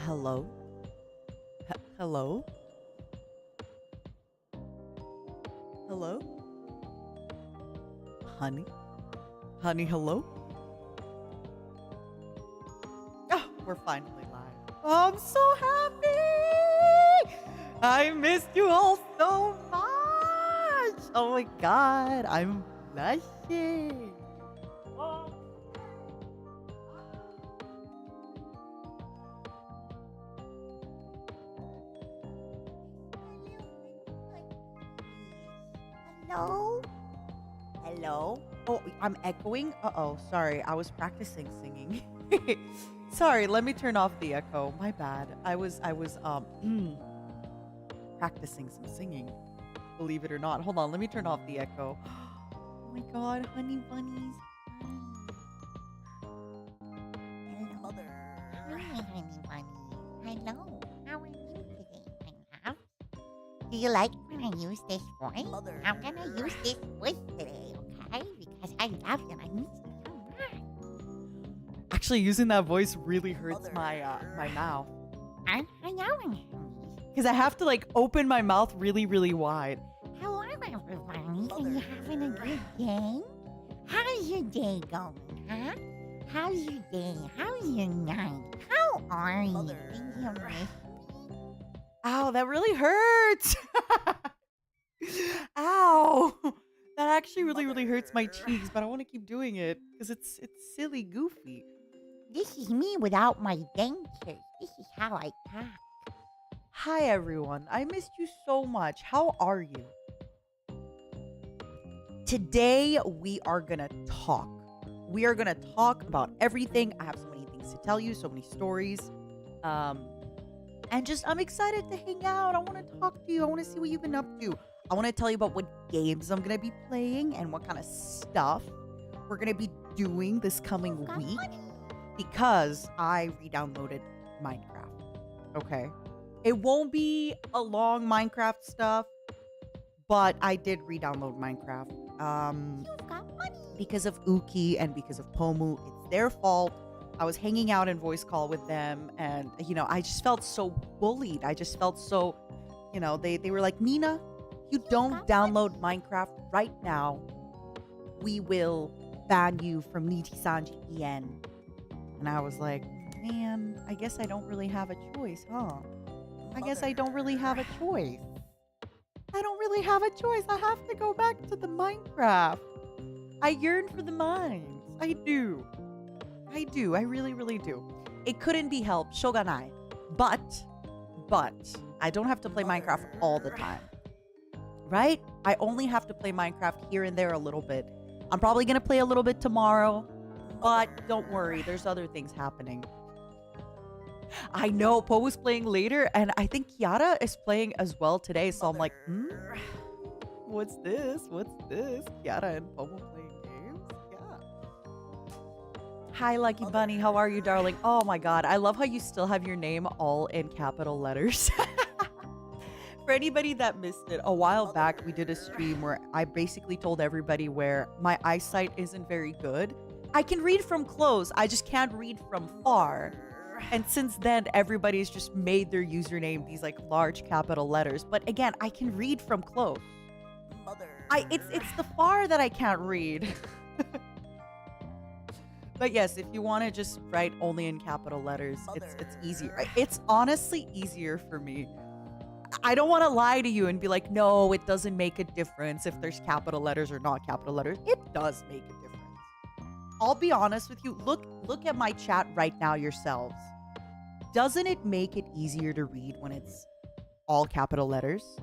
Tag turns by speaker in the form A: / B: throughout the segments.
A: Hello? Hello? Hello? Honey? Honey, hello? Oh, we're finally live. Oh, I'm so happy! I missed you all so much! Oh my god, I'm blushing. Oh. Hello? Hello? Oh, I'm echoing? Uh-oh, sorry. I was practicing singing. Sorry, let me turn off the echo. My bad. I was practicing some singing. Believe it or not. Hold on, let me turn off the echo. Oh my god, honey bunnies.
B: Hello. Hi, honey bunny. Hello. How are you today, my love? Do you like when I use this voice? I'm gonna use this voice today, okay? Because I love you and I miss you so much.
A: Actually, using that voice really hurts my my mouth.
B: I know, honey.
A: Because I have to like open my mouth really, really wide.
B: Hello, everybody. Are you having a good day? How's your day going, huh? How's your day? How's your night? How are you? Did you miss me?
A: Ow, that really hurts. Ow. That actually really, really hurts my cheeks, but I want to keep doing it because it's silly, goofy.
B: This is me without my dentures. This is how I talk.
A: Hi, everyone. I missed you so much. How are you? Today, we are going to talk. We are going to talk about everything. I have so many things to tell you, so many stories. And just, I'm excited to hang out. I want to talk to you. I want to see what you've been up to. I want to tell you about what games I'm going to be playing and what kind of stuff we're going to be doing this coming week because I re-downloaded Minecraft. Okay. It won't be a long Minecraft stuff, but I did re-download Minecraft.
B: You've got money.
A: Because of Uki and because of Pomu. It's their fault. I was hanging out in voice call with them and, I just felt so bullied. I just felt so, they were like, Nina, you don't download Minecraft right now. We will ban you from Nijisanji EN. And I was like, man, I guess I don't really have a choice, huh? I guess I don't really have a choice. I don't really have a choice. I have to go back to the Minecraft. I yearn for the mines. I do. I really, really do. It couldn't be helped. Shoganai. But, I don't have to play Minecraft all the time. Right? I only have to play Minecraft here and there a little bit. I'm probably going to play a little bit tomorrow. But don't worry. There's other things happening. I know Poe was playing later, and I think Kiara is playing as well today. So I'm like, what's this? Kiara and Poe playing games? Yeah. Hi, Lucky Bunny. How are you, darling? Oh my god. I love how you still have your name all in capital letters. For anybody that missed it, a while back we did a stream where I basically told everybody where my eyesight isn't very good. I can read from close. I just can't read from far. And since then, everybody's just made their username these like large capital letters. But again, I can read from close. It's the far that I can't read. But yes, if you want to just write only in capital letters, it's easier. It's honestly easier for me. I don't want to lie to you and be like, no, it doesn't make a difference if there's capital letters or not capital letters. It does make a difference. I'll be honest with you. Look at my chat right now yourselves. Doesn't it make it easier to read when it's all capital letters?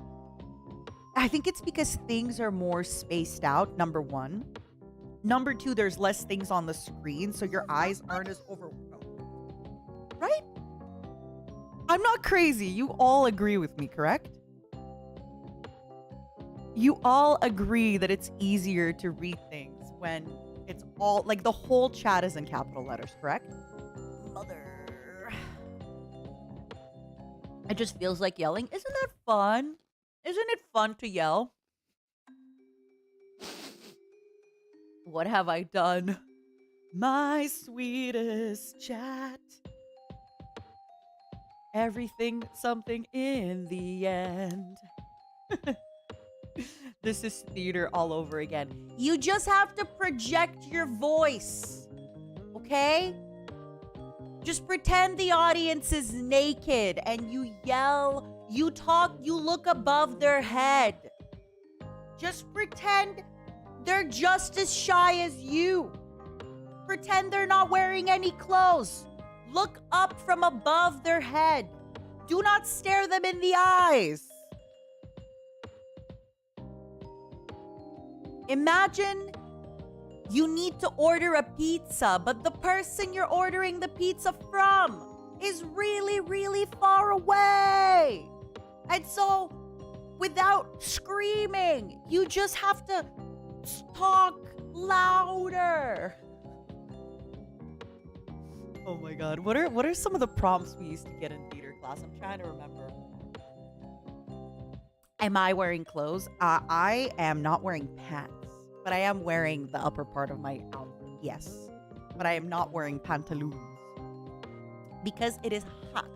A: I think it's because things are more spaced out, number one. Number two, there's less things on the screen, so your eyes aren't as overwhelmed. Right? I'm not crazy. You all agree with me, correct? You all agree that it's easier to read things when it's all, like the whole chat is in capital letters, correct? It just feels like yelling. Isn't that fun? Isn't it fun to yell? What have I done? My sweetest chat. Everything, something in the end. This is theater all over again. You just have to project your voice. Okay? Just pretend the audience is naked and you yell, you talk, you look above their head. Just pretend they're just as shy as you. Pretend they're not wearing any clothes. Look up from above their head. Do not stare them in the eyes. Imagine you need to order a pizza, but the person you're ordering the pizza from is really, really far away. And so, without screaming, you just have to talk louder. Oh my God. What are some of the prompts we used to get in theater class? I'm trying to remember. Am I wearing clothes? I am not wearing pants, but I am wearing the upper part of my outfit. Yes. But I am not wearing pantaloons because it is hot.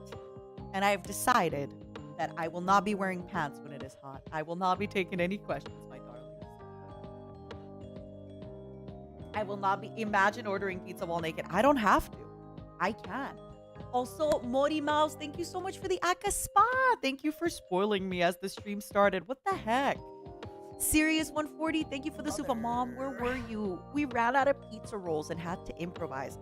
A: And I have decided that I will not be wearing pants when it is hot. I will not be taking any questions, my darlings. I will not be. Imagine ordering pizza while naked. I don't have to. I can. Also, Mori Mouse, thank you so much for the Aka Spa. Thank you for spoiling me as the stream started. What the heck? Serious 140, thank you for the super. Mom, where were you? We ran out of pizza rolls and had to improvise.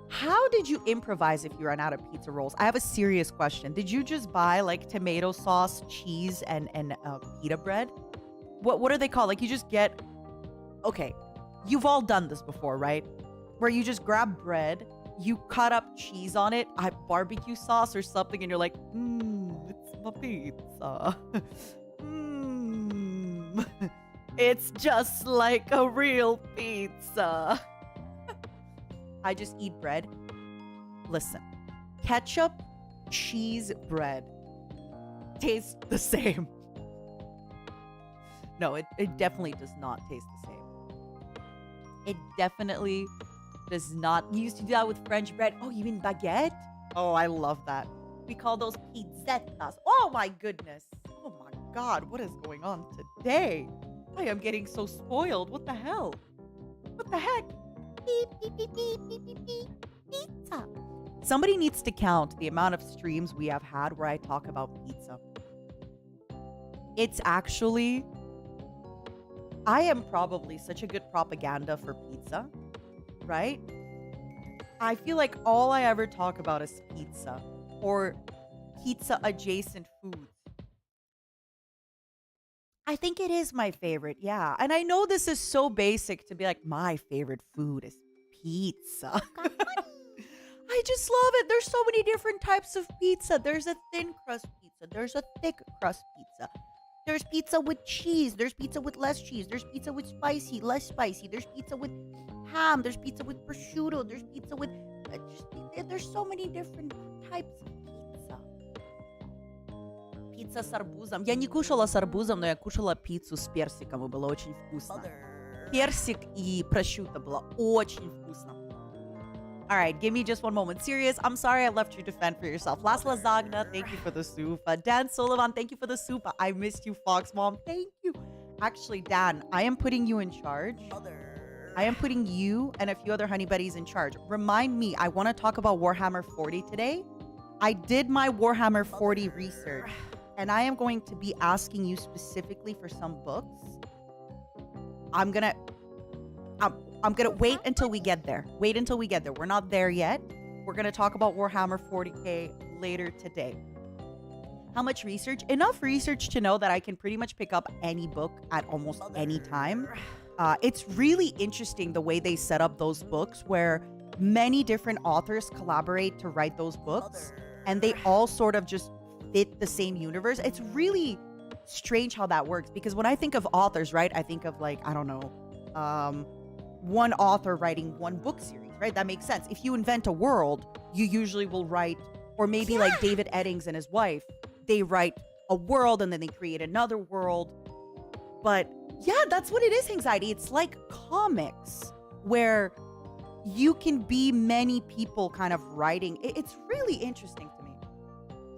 A: How did you improvise if you ran out of pizza rolls? I have a serious question. Did you just buy like tomato sauce, cheese, and pita bread? What are they called? Like you just get... Okay, you've all done this before, right? Where you just grab bread, you cut up cheese on it, barbecue sauce or something, and you're like, it's my pizza. It's just like a real pizza. I just eat bread. Listen, ketchup, cheese, bread taste the same. No, it definitely does not taste the same. It definitely does not. You used to do that with French bread. Oh, you mean baguette? Oh, I love that. We call those pizzettas. Oh my goodness. Oh my God, what is going on today? I am getting so spoiled. What the hell? What the heck? Beep, beep, beep, beep, beep, beep, beep. Pizza. Somebody needs to count the amount of streams we have had where I talk about pizza. It's actually... I am probably such a good propaganda for pizza, right? I feel like all I ever talk about is pizza or pizza adjacent foods. I think it is my favorite, yeah. And I know this is so basic to be like, my favorite food is pizza. I just love it. There's so many different types of pizza. There's a thin crust pizza. There's a thick crust pizza. There's pizza with cheese. There's pizza with less cheese. There's pizza with spicy, less spicy. There's pizza with ham. There's pizza with prosciutto. There's pizza with... there's so many different types of pizza. Пицца с арбузом. Я не кушала с арбузом, но я кушала пиццу с персиком, и было очень вкусно. Персик и prosciutto было очень вкусно. All right, give me just one moment. Serious, I'm sorry I left you to fend for yourself. Las Lasagna, thank you for the soup. Dan Sullivan, thank you for the soup. I missed you, Fox Mom. Thank you. Actually, Dan, I am putting you in charge. I am putting you and a few other honey buddies in charge. Remind me, I want to talk about Warhammer 40 today. I did my Warhammer 40 research, and I am going to be asking you specifically for some books. I'm gonna wait until we get there. Wait until we get there. We're not there yet. We're gonna talk about Warhammer 40K later today. How much research? Enough research to know that I can pretty much pick up any book at almost any time. It's really interesting the way they set up those books where many different authors collaborate to write those books and they all sort of just fit the same universe. It's really strange how that works because when I think of authors, right, I think of like, I don't know, one author writing one book series, right? That makes sense. If you invent a world, you usually will write, or maybe like David Eddings and his wife, they write a world and then they create another world. But yeah, that's what it is, Anxiety. It's like comics where you can be many people kind of writing. It's really interesting to me.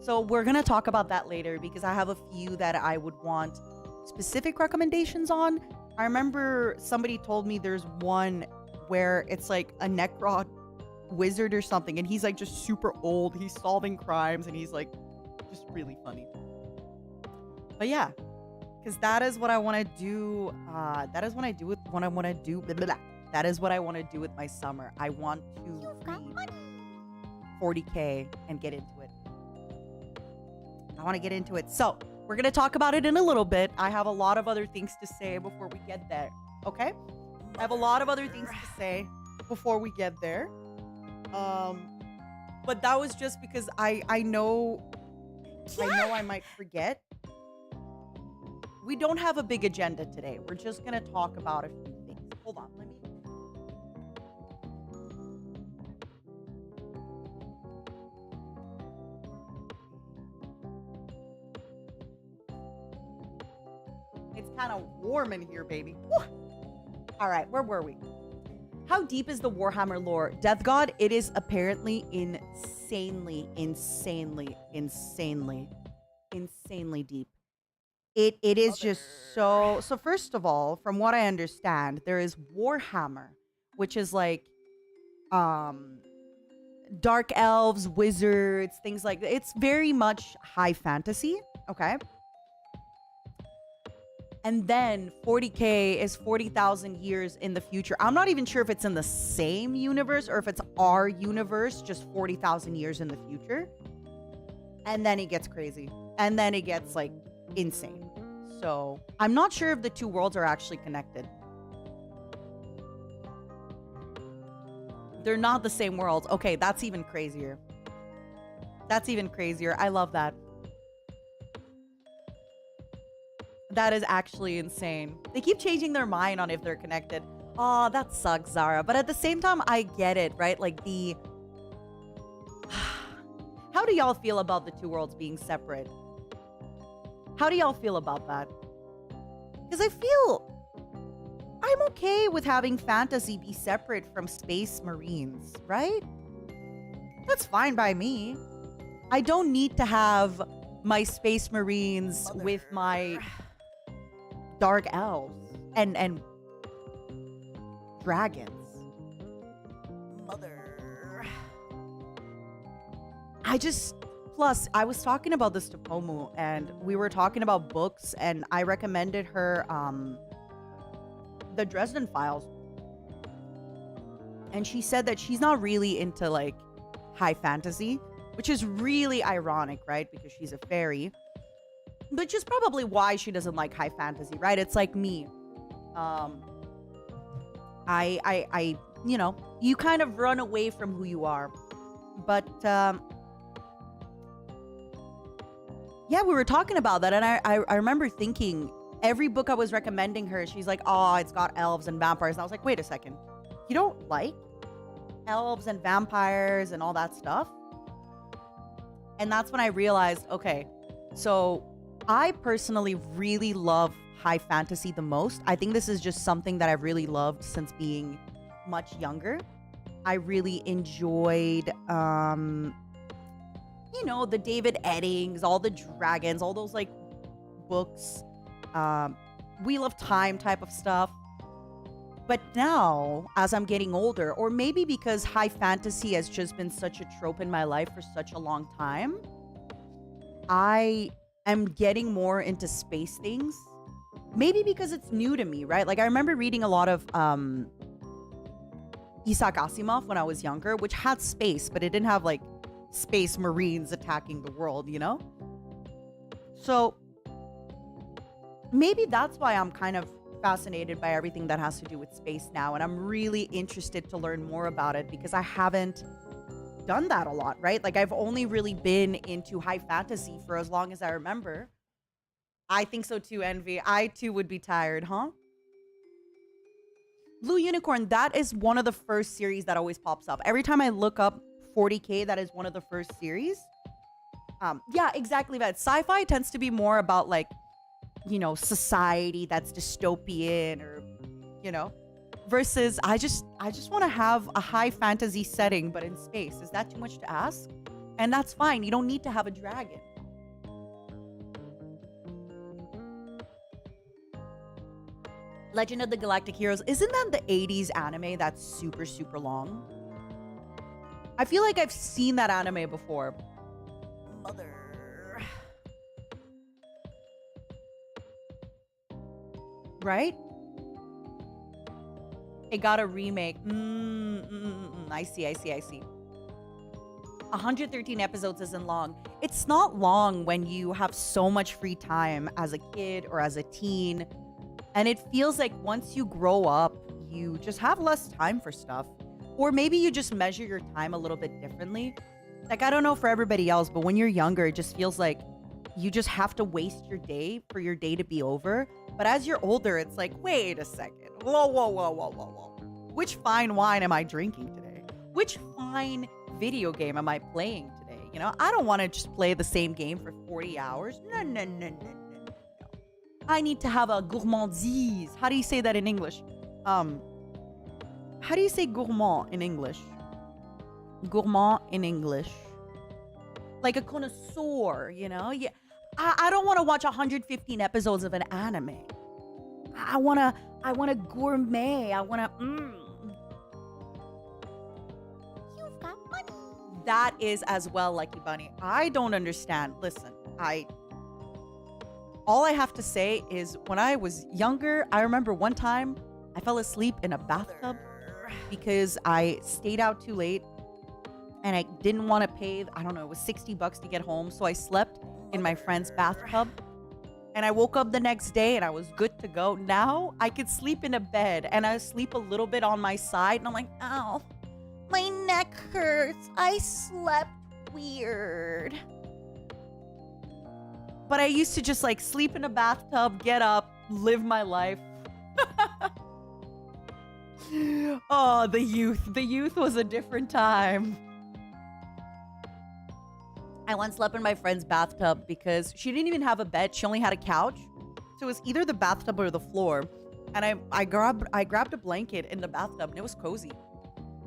A: So we're going to talk about that later because I have a few that I would want specific recommendations on. I remember somebody told me there's one where it's like a Necrod wizard or something, and he's like just super old. He's solving crimes, and he's like just really funny. But yeah, because that is what I want to do. That is what I do with what I want to do. Blah, blah, blah. That is what I want to do with my summer. I want to read 40K and get into it. I want to get into it. So we're going to talk about it in a little bit. I have a lot of other things to say before we get there. Okay? I have a lot of other things to say before we get there. But that was just because I know I might forget. We don't have a big agenda today. We're just going to talk about a few things. Hold on. Let me. It's kind of warm in here, baby. Woo! All right, where were we? How deep is the Warhammer lore? Death God, it is apparently insanely deep. It is just so first of all, from what I understand, there is Warhammer, which is like dark elves, wizards, things like that. It's very much high fantasy, okay? And then 40K is 40,000 years in the future. I'm not even sure if it's in the same universe or if it's our universe, just 40,000 years in the future. And then it gets crazy. And then it gets like insane. So I'm not sure if the two worlds are actually connected. They're not the same worlds. Okay, that's even crazier. That's even crazier. I love that. That is actually insane. They keep changing their mind on if they're connected. Oh, that sucks, Zara. But at the same time, I get it, right? Like the... How do y'all feel about the two worlds being separate? How do y'all feel about that? Because I feel I'm okay with having fantasy be separate from space marines, right? That's fine by me. I don't need to have my space marines with my dark elves and dragons. Plus, I was talking about this to Pomu, and we were talking about books, and I recommended her the Dresden Files. And she said that she's not really into like high fantasy, which is really ironic, right? Because she's a fairy. Which is probably why she doesn't like high fantasy, right? It's like me. I you know, you kind of run away from who you are. But yeah, we were talking about that, and I remember thinking every book I was recommending her, she's like, oh, it's got elves and vampires. And I was like, wait a second. You don't like elves and vampires and all that stuff? And that's when I realized, okay, so I personally really love high fantasy the most. I think this is just something that I've really loved since being much younger. I really enjoyed, you know, the David Eddings, all the dragons, all those like books, Wheel of Time type of stuff. But now, as I'm getting older, or maybe because high fantasy has just been such a trope in my life for such a long time, I am getting more into space things. Maybe because it's new to me, right? Like I remember reading a lot of Isaac Asimov when I was younger, which had space, but it didn't have like space marines attacking the world, you know? So maybe that's why I'm kind of fascinated by everything that has to do with space now, and I'm really interested to learn more about it because I haven't done that a lot, right? Like I've only really been into high fantasy for as long as I remember. I think so too, Envy. I too would be tired, huh? Blue Unicorn, that is one of the first series that always pops up. Every time I look up 40K, that is one of the first series. Yeah, exactly that. Sci-fi tends to be more about like, you know, society that's dystopian, or, you know, versus I just want to have a high fantasy setting but in space. Is that too much to ask? And that's fine. You don't need to have a dragon. Legend of the Galactic Heroes. Isn't that the 80s anime that's super, super long? I feel like I've seen that anime before. Mother. Right? It got a remake. I see. 113 episodes isn't long. It's not long when you have so much free time as a kid or as a teen. And it feels like once you grow up, you just have less time for stuff. Or maybe you just measure your time a little bit differently. Like, I don't know for everybody else, but when you're younger, it just feels like you just have to waste your day for your day to be over. But as you're older, it's like, wait a second. Whoa. Which fine wine am I drinking today? Which fine video game am I playing today? You know, I don't want to just play the same game for 40 hours. No. I need to have a gourmandise. How do you say that in English? How do you say gourmand in English? Gourmand in English. Like a connoisseur, you know? Yeah. I don't want to watch 115 episodes of an anime. I want to gourmet. I want to
B: You've got money.
A: That is as well, Lucky Bunny. I don't understand. Listen, all I have to say is when I was younger, I remember one time I fell asleep in a bathtub because I stayed out too late and I didn't want to pay, I don't know, it was $60 to get home. So I slept in my friend's bathtub and I woke up the next day and I was good to go. Now I could sleep in a bed and I sleep a little bit on my side and I'm like, ow, my neck hurts. I slept weird. But I used to just like sleep in a bathtub, get up, live my life. Oh, the youth. The youth was a different time. I once slept in my friend's bathtub because she didn't even have a bed. She only had a couch. So it was either the bathtub or the floor. And I grabbed a blanket in the bathtub and it was cozy.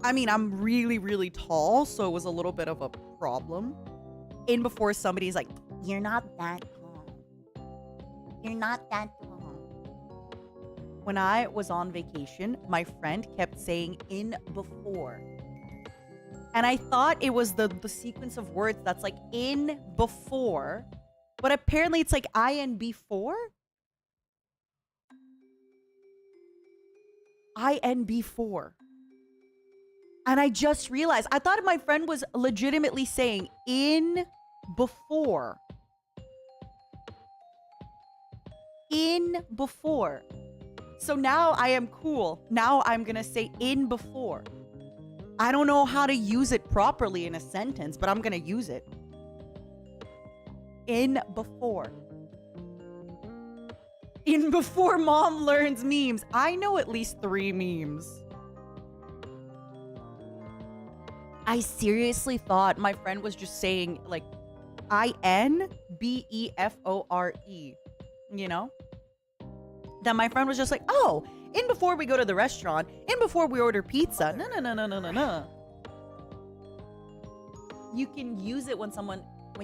A: I mean, I'm really, really tall, so it was a little bit of a problem. In before somebody's like,
B: You're not that tall. You're not that tall.
A: when I was on vacation, my friend kept saying in before. And I thought it was the sequence of words that's like in before. But apparently it's like IN before? IN before. And I just realized, I thought my friend was legitimately saying in before. In before. So now I am cool. Now I'm going to say in before. I don't know how to use it properly in a sentence, but I'm going to use it. In before. In before mom learns memes. I know at least 3 memes. I seriously thought my friend was just saying like INBEFORE, you know? Then my friend was just like, oh, in before we go to the restaurant, in before we order pizza. No. You can use it when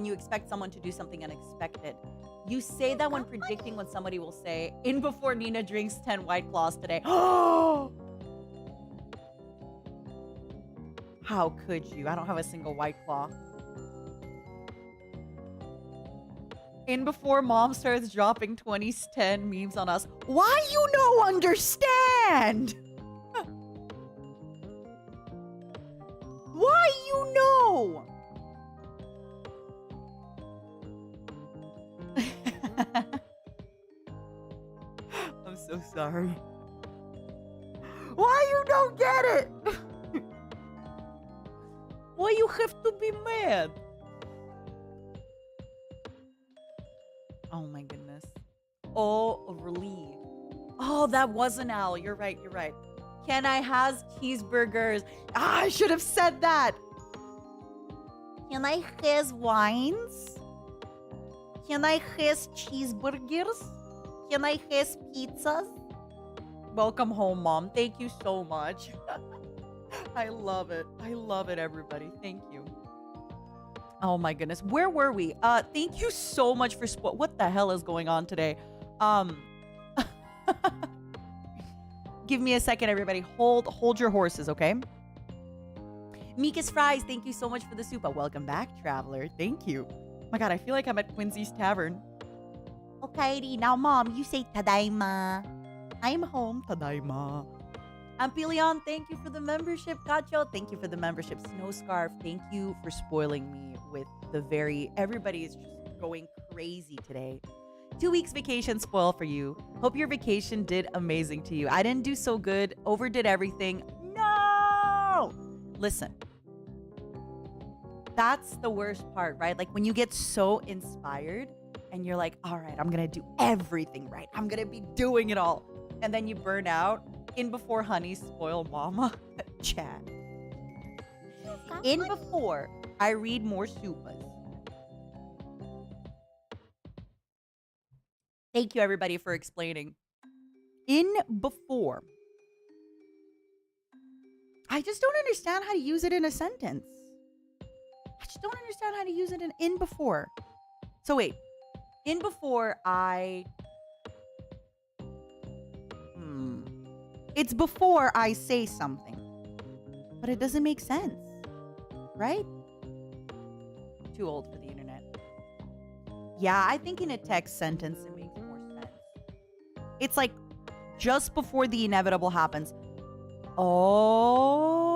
A: you expect someone to do something unexpected. You say that when predicting when somebody will say, in before Nina drinks 10 White Claws today. Oh! How could you? I don't have a single White Claw. In before mom starts dropping 2010 memes on us. Why you no understand? Why you know? I'm so sorry. Why you don't get it? Why you have to be mad? Oh my goodness. Oh, relief. Oh, that was an owl. You're right. Can I has cheeseburgers? I should have said that. Can I has wines? Can I has cheeseburgers? Can I has pizzas? Welcome home, Mom. Thank you so much. I love it. I love it, everybody. Thank you. Oh my goodness. Where were we? Thank you so much for what the hell is going on today? Um Give me a second, everybody. Hold your horses, okay? Mika's Fries, thank you so much for the soup. Welcome back, traveler. Thank you. Oh my god, I feel like I'm at Quincy's Tavern.
B: Okay, now mom, you say tadaima.
A: I'm home, tadaima. Ampilion, thank you for the membership. Kacho, thank you for the membership. Snow Scarf, thank you for spoiling me with the everybody is just going crazy today. 2 weeks vacation spoil for you. Hope your vacation did amazing to you. I didn't do so good. Overdid everything. No! Listen. That's the worst part, right? Like when you get so inspired and you're like, all right, I'm going to do everything right. I'm going to be doing it all. And then you burn out. In before honey spoil mama. Chat. In before I read more supas. Thank you, everybody, for explaining. In before. I just don't understand how to use it in a sentence. I just don't understand how to use it in before. So wait. In before I... It's before I say something. But it doesn't make sense. Right? Too old for the internet. Yeah, I think in a text sentence it makes more sense. It's like just before the inevitable happens. Oh.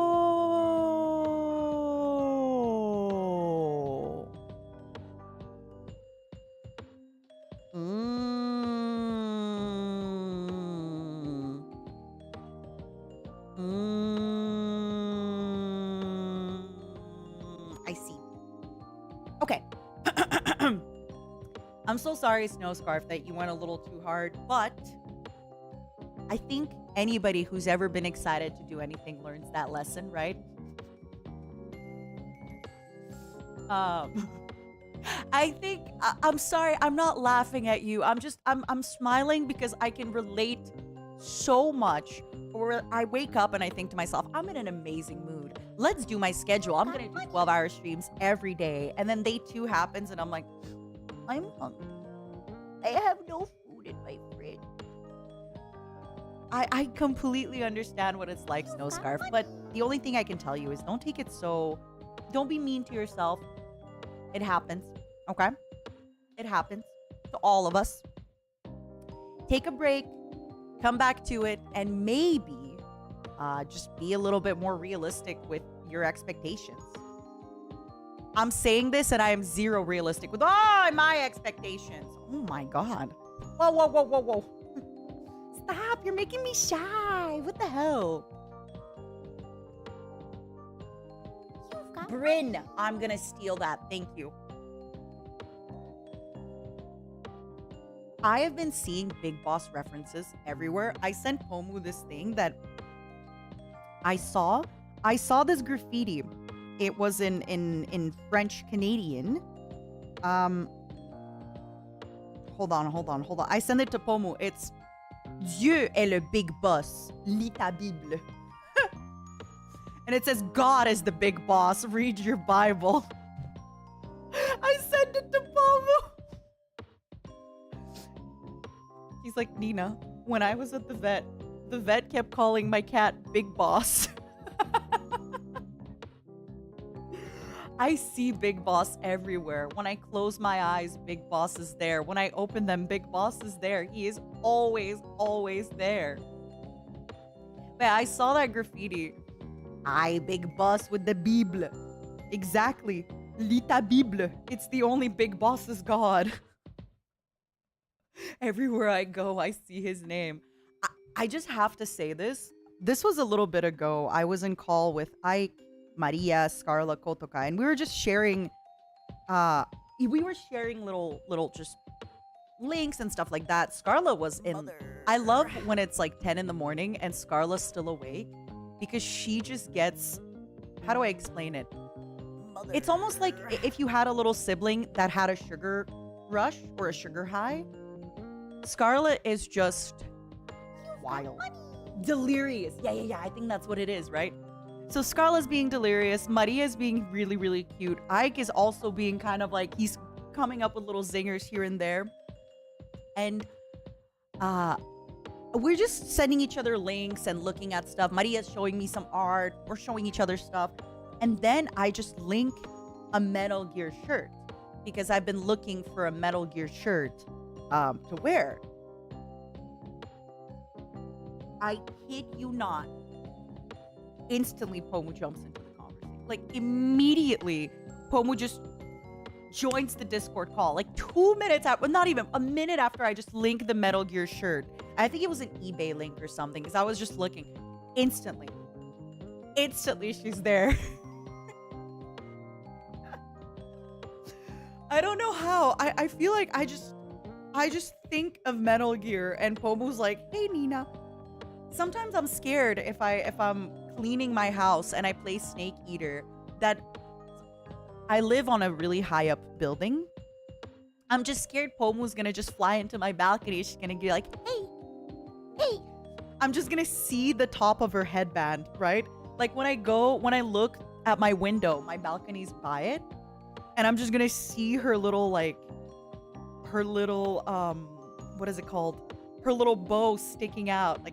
A: I see. Okay. I'm so sorry, Snow Scarf, that you went a little too hard, but I think anybody who's ever been excited to do anything learns that lesson, right? I think I'm sorry, I'm not laughing at you. I'm smiling because I can relate so much. Or I wake up and I think to myself, I'm in an amazing mood. Let's do my schedule. I'm gonna do 12-hour streams every day. And then day 2 happens and I'm like, I'm hungry. I have no food in my fridge. I completely understand what it's like, Snow Scarf, but the only thing I can tell you is don't be mean to yourself. It happens, okay? It happens to all of us. Take a break, come back to it, and maybe just be a little bit more realistic with your expectations. I'm saying this and I am zero realistic with my expectations. Oh my god. Whoa, whoa, whoa, whoa, whoa. Stop, you're making me shy. What the hell? Bryn, I'm gonna steal that. Thank you. I have been seeing Big Boss references everywhere. I sent Pomu this thing that I saw this graffiti. It was in French Canadian. Hold on. I sent it to Pomu. It's Dieu est le big boss. Lis ta Bible. And it says God is the big boss. Read your Bible. I sent it to Pomu. He's like, Nina, when I was at the vet kept calling my cat Big Boss. I see Big Boss everywhere. When I close my eyes, Big Boss is there. When I open them, Big Boss is there. He is always, always there. But I saw that graffiti. I, Big Boss with the Bible. Exactly. Lis ta Bible. It's the only Big Boss's God. Everywhere I go, I see his name. I just have to say this. This was a little bit ago. I was in call with Ike, Maria, Scarla, Kotoka, and we were just sharing little just links and stuff like that. Scarla was in. I love when it's like 10 in the morning and Scarla's still awake because she just gets, how do I explain it? It's almost like if you had a little sibling that had a sugar rush or a sugar high. Scarlet is just wild. Delirious. Yeah. I think that's what it is, right? So Scarlett's being delirious. Maria's being really, really cute. Ike is also being kind of like, he's coming up with little zingers here and there. And we're just sending each other links and looking at stuff. Maria's showing me some art. We're showing each other stuff. And then I just link a Metal Gear shirt because I've been looking for a Metal Gear shirt to wear. I kid you not. Instantly, Pomu jumps into the conversation. Like, immediately, Pomu just joins the Discord call. Like, 2 minutes after, not even, a minute after I just linked the Metal Gear shirt. I think it was an eBay link or something, because I was just looking. Instantly, she's there. I don't know how. I feel like I just think of Metal Gear, and Pomu's like, hey, Nina. Sometimes I'm scared if I'm cleaning my house and I play Snake Eater that I live on a really high up building. I'm just scared Pomu's gonna just fly into my balcony. She's gonna be like, hey. I'm just gonna see the top of her headband, right? Like when I look at my window, my balcony's by it, and I'm just gonna see her little what is it called? Her little bow sticking out, like.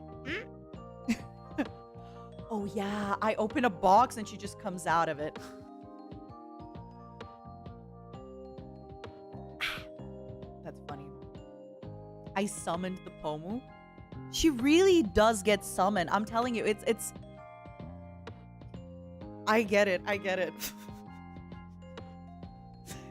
A: Oh yeah, I open a box and she just comes out of it. That's funny. I summoned the Pomu. She really does get summoned. I'm telling you, it's I get it.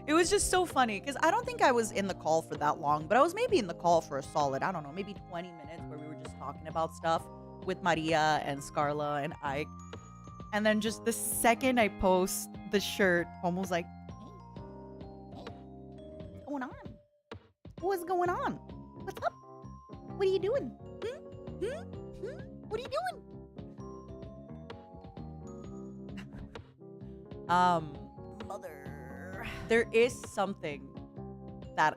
A: It was just so funny because I don't think I was in the call for that long, but I was maybe in the call for a solid, I don't know, maybe 20 minutes where we were just talking about stuff with Maria and Scarla and Ike. And then just the second I post the shirt, Pomu's like, hey, what's going on? What's going on? What's up? What are you doing? What are you doing? Mother. There is something that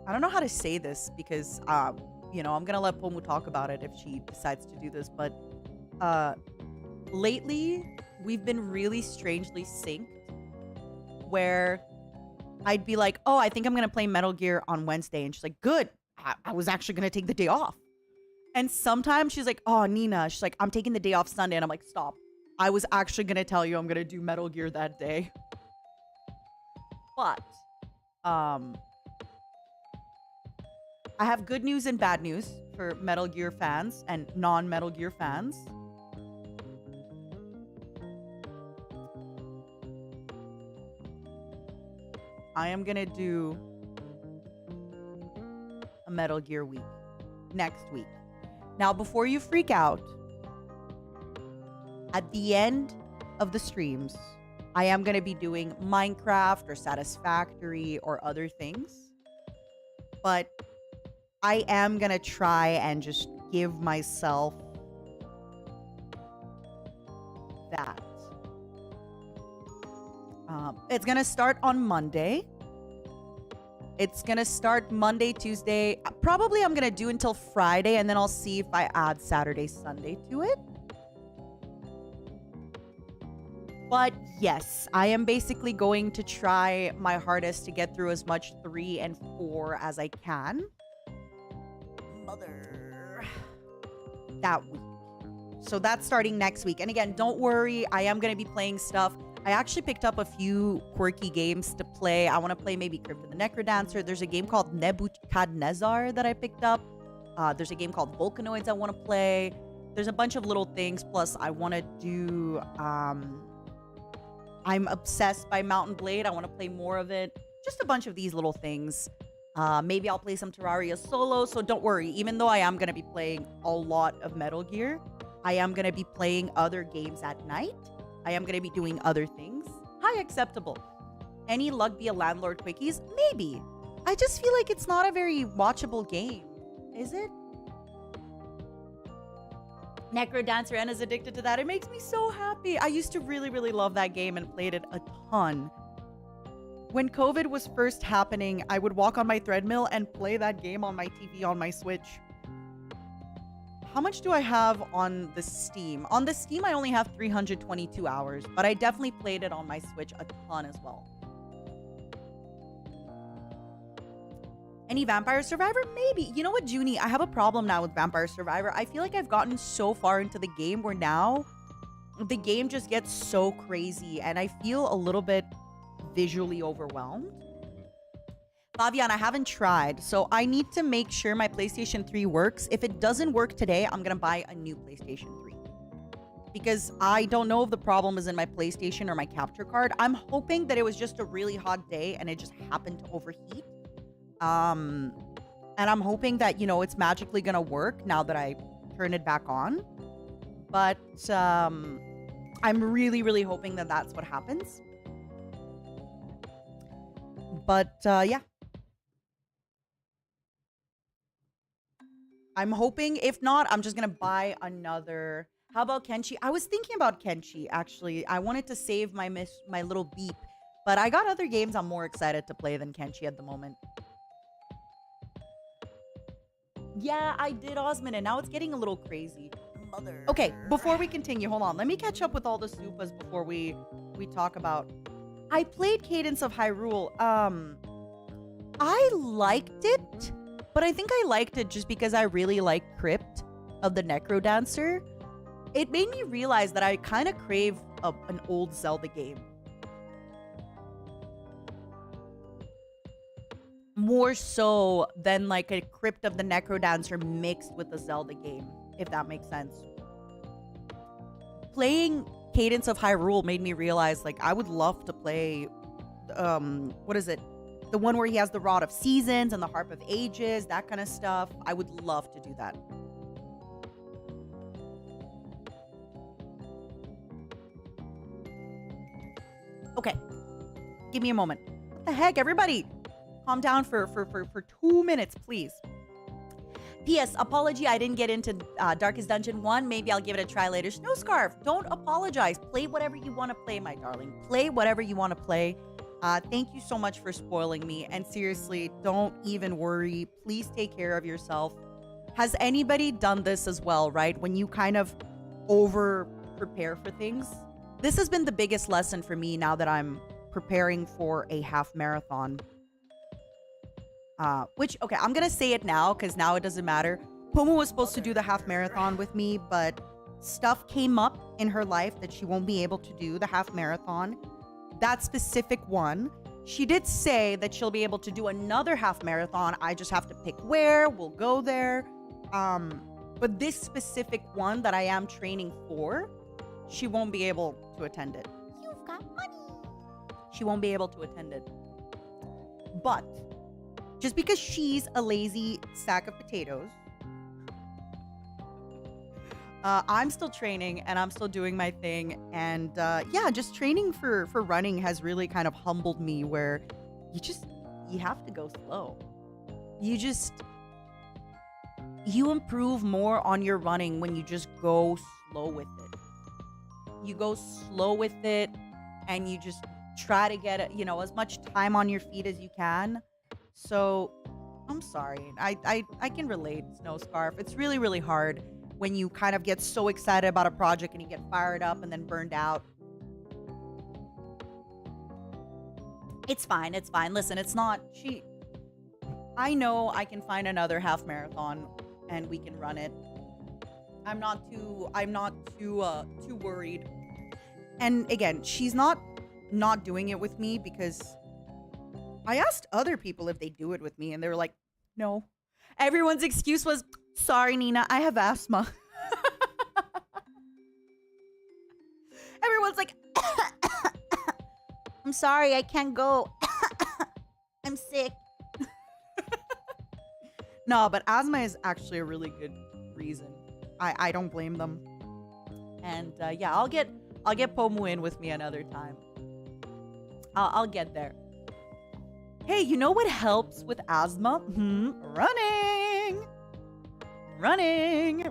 A: I don't know how to say this because you know, I'm gonna let Pomu talk about it if she decides to do this, but lately we've been really strangely synced where I'd be like, oh, I think I'm gonna play Metal Gear on Wednesday, and she's like, good, I was actually gonna take the day off. And sometimes she's like, oh, Nina, she's like, I'm taking the day off Sunday, and I'm like, stop, I was actually gonna tell you I'm gonna do Metal Gear that day. But I have good news and bad news for Metal Gear fans and non-Metal Gear fans. I am gonna do a Metal Gear week next week. Now, before you freak out, at the end of the streams, I am gonna be doing Minecraft or Satisfactory or other things. But I am gonna try and just give myself that. It's gonna start on Monday. It's gonna start Monday, Tuesday. Probably I'm gonna do until Friday, and then I'll see if I add Saturday, Sunday to it. But yes, I am basically going to try my hardest to get through as much 3 and 4 as I can. Mother. That week. So that's starting next week. And again, don't worry, I am going to be playing stuff. I actually picked up a few quirky games to play. I want to play maybe Crypt of the Necrodancer. There's a game called Nebuchadnezzar that I picked up. There's a game called Volcanoids I want to play. There's a bunch of little things. Plus, I want to do... I'm obsessed by Mountain Blade. I want to play more of it. Just a bunch of these little things. Maybe I'll play some Terraria solo. So don't worry. Even though I am going to be playing a lot of Metal Gear, I am going to be playing other games at night. I am going to be doing other things. Hi, acceptable. Any Luck Be a Landlord quickies? Maybe. I just feel like it's not a very watchable game. Is it? Necrodancer Enna's addicted to that. It makes me so happy. I used to really, really love that game and played it a ton. When COVID was first happening, I would walk on my treadmill and play that game on my TV on my Switch. How much do I have on the Steam? On the Steam, I only have 322 hours, but I definitely played it on my Switch a ton as well. Any Vampire Survivor? Maybe. You know what, Junie? I have a problem now with Vampire Survivor. I feel like I've gotten so far into the game where now the game just gets so crazy and I feel a little bit visually overwhelmed. Fabian, I haven't tried, so I need to make sure my PlayStation 3 works. If it doesn't work today, I'm gonna buy a new PlayStation 3. Because I don't know if the problem is in my PlayStation or my capture card. I'm hoping that it was just a really hot day and it just happened to overheat. And I'm hoping that, you know, it's magically gonna work now that I turn it back on. But I'm really, really hoping that that's what happens. But yeah. I'm hoping. If not, I'm just gonna buy another. How about Kenshi? I was thinking about Kenshi, actually. I wanted to save my little beep. But I got other games I'm more excited to play than Kenshi at the moment. Yeah, I did Osmond, and now it's getting a little crazy. Mother. Okay, before we continue, hold on. Let me catch up with all the Supas before we talk about... I played Cadence of Hyrule. I liked it, but I think I liked it just because I really liked Crypt of the Necro Dancer. It made me realize that I kind of crave an old Zelda game. More so than like a Crypt of the Necro Dancer mixed with a Zelda game, if that makes sense. Playing Cadence of Hyrule made me realize, like, I would love to play, what is it? The one where he has the Rod of Seasons and the Harp of Ages, that kind of stuff. I would love to do that. Okay. Give me a moment. What the heck, everybody? Calm down for 2 minutes, please. P.S. Apology, I didn't get into Darkest Dungeon 1. Maybe I'll give it a try later. Snowscarf, don't apologize. Play whatever you want to play, my darling. Play whatever you want to play. Thank you so much for spoiling me. And seriously, don't even worry. Please take care of yourself. Has anybody done this as well, right? When you kind of over-prepare for things? This has been the biggest lesson for me now that I'm preparing for a half marathon. Which, okay, I'm gonna say it now because now it doesn't matter. Pomu was supposed to do the half marathon with me, but stuff came up in her life that she won't be able to do the half marathon. That specific one. She did say that she'll be able to do another half marathon. I just have to pick where. We'll go there. But this specific one that I am training for, she won't be able to attend it.
B: You've got money.
A: She won't be able to attend it. But just because she's a lazy sack of potatoes, I'm still training and I'm still doing my thing. And yeah, just training for running has really kind of humbled me, where you have to go slow. You improve more on your running when you just go slow with it. You go slow with it and you just try to get, you know, as much time on your feet as you can. So I'm sorry. I can relate, Snowscarf. It's really, really hard when you kind of get so excited about a project and you get fired up and then burned out. It's fine. It's fine. Listen, it's not... I know I can find another half marathon and we can run it. I'm not too worried. And again, she's not doing it with me because I asked other people if they do it with me and they were like, no. Everyone's excuse was, sorry, Nina, I have asthma. Everyone's like, I'm sorry, I can't go. I'm sick. No, but asthma is actually a really good reason. I don't blame them. And yeah, I'll get Pomu in with me another time. I'll get there. Hey, you know what helps with asthma? Running. Running.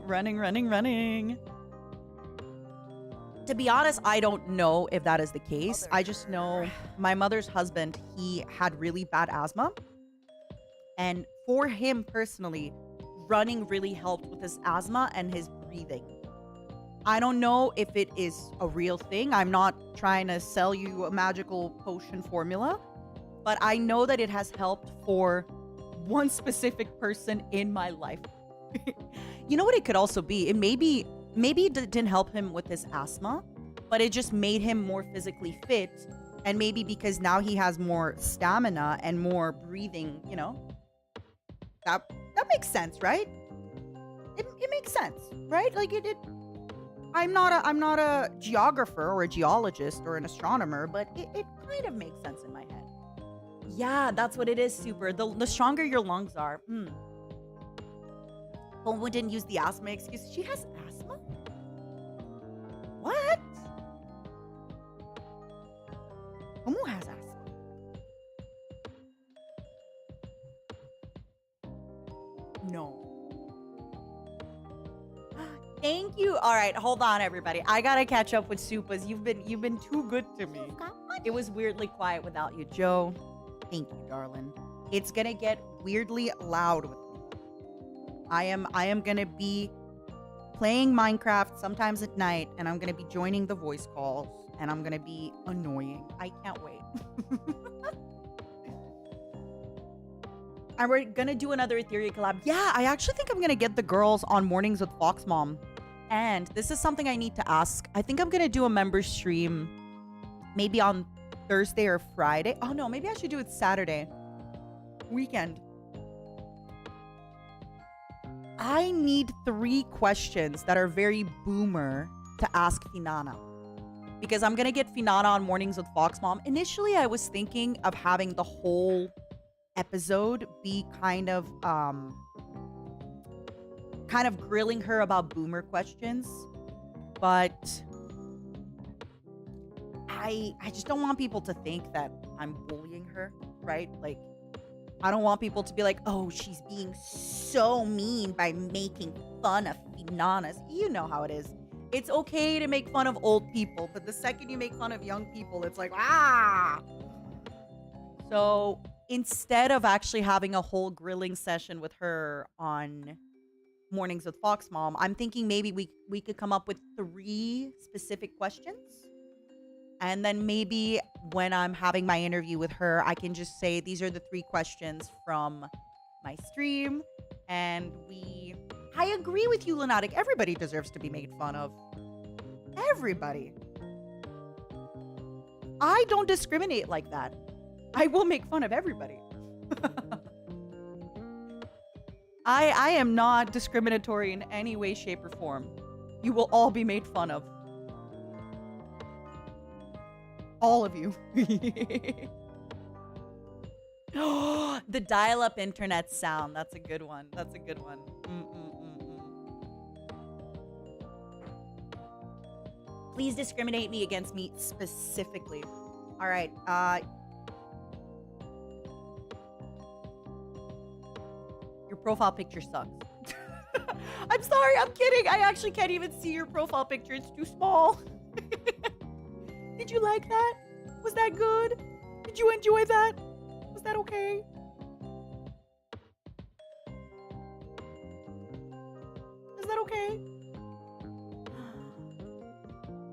A: To be honest, I don't know if that is the case. I just know my mother's husband, he had really bad asthma. And for him personally, running really helped with his asthma and his breathing. I don't know if it is a real thing. I'm not trying to sell you a magical potion formula, but I know that it has helped for one specific person in my life. You know what it could also be? Maybe it didn't help him with his asthma, but it just made him more physically fit. And maybe because now he has more stamina and more breathing, you know, that makes sense, right? It makes sense, right? Like I'm not a geographer or a geologist or an astronomer, but it kind of makes sense in my head. Yeah, that's what it is, Super. The stronger your lungs are. Homo didn't use the asthma excuse. She has asthma? What? Homo has asthma. No. Thank you. All right, hold on, everybody. I gotta catch up with Supas. You've been too good to me. It was weirdly quiet without you, Joe. Thank you, darling. It's gonna get weirdly loud with me. I am gonna be playing Minecraft sometimes at night, and I'm gonna be joining the voice calls, and I'm gonna be annoying. I can't wait. And we're gonna do another Ethyria collab. Yeah, I actually think I'm gonna get the girls on Mornings with Fox Mom. And this is something I need to ask. I think I'm gonna do a member stream maybe on Thursday or Friday. Oh no, maybe I should do it Saturday. Weekend. I need 3 questions that are very boomer to ask Finana. Because I'm gonna get Finana on Mornings with Fox Mom. Initially, I was thinking of having the whole episode be kind of grilling her about boomer questions, but I just don't want people to think that I'm bullying her, right? Like, I don't want people to be like, oh, she's being so mean by making fun of Finana's. You know how it is. It's okay to make fun of old people, but the second you make fun of young people, it's like, ah. So instead of actually having a whole grilling session with her on Mornings with Fox Mom, I'm thinking maybe we could come up with 3 specific questions. And then maybe when I'm having my interview with her, I can just say, these are the 3 questions from my stream. And I agree with you, Lunatic. Everybody deserves to be made fun of. Everybody. I don't discriminate like that. I will make fun of everybody. I am not discriminatory in any way, shape, or form. You will all be made fun of. All of you. The dial-up internet sound. That's a good one. That's a good one. Please discriminate me against me specifically. All right. Your profile picture sucks. I'm sorry. I'm kidding. I actually can't even see your profile picture. It's too small. Did you like that? Was that good? Did you enjoy that? Was that okay? Is that okay?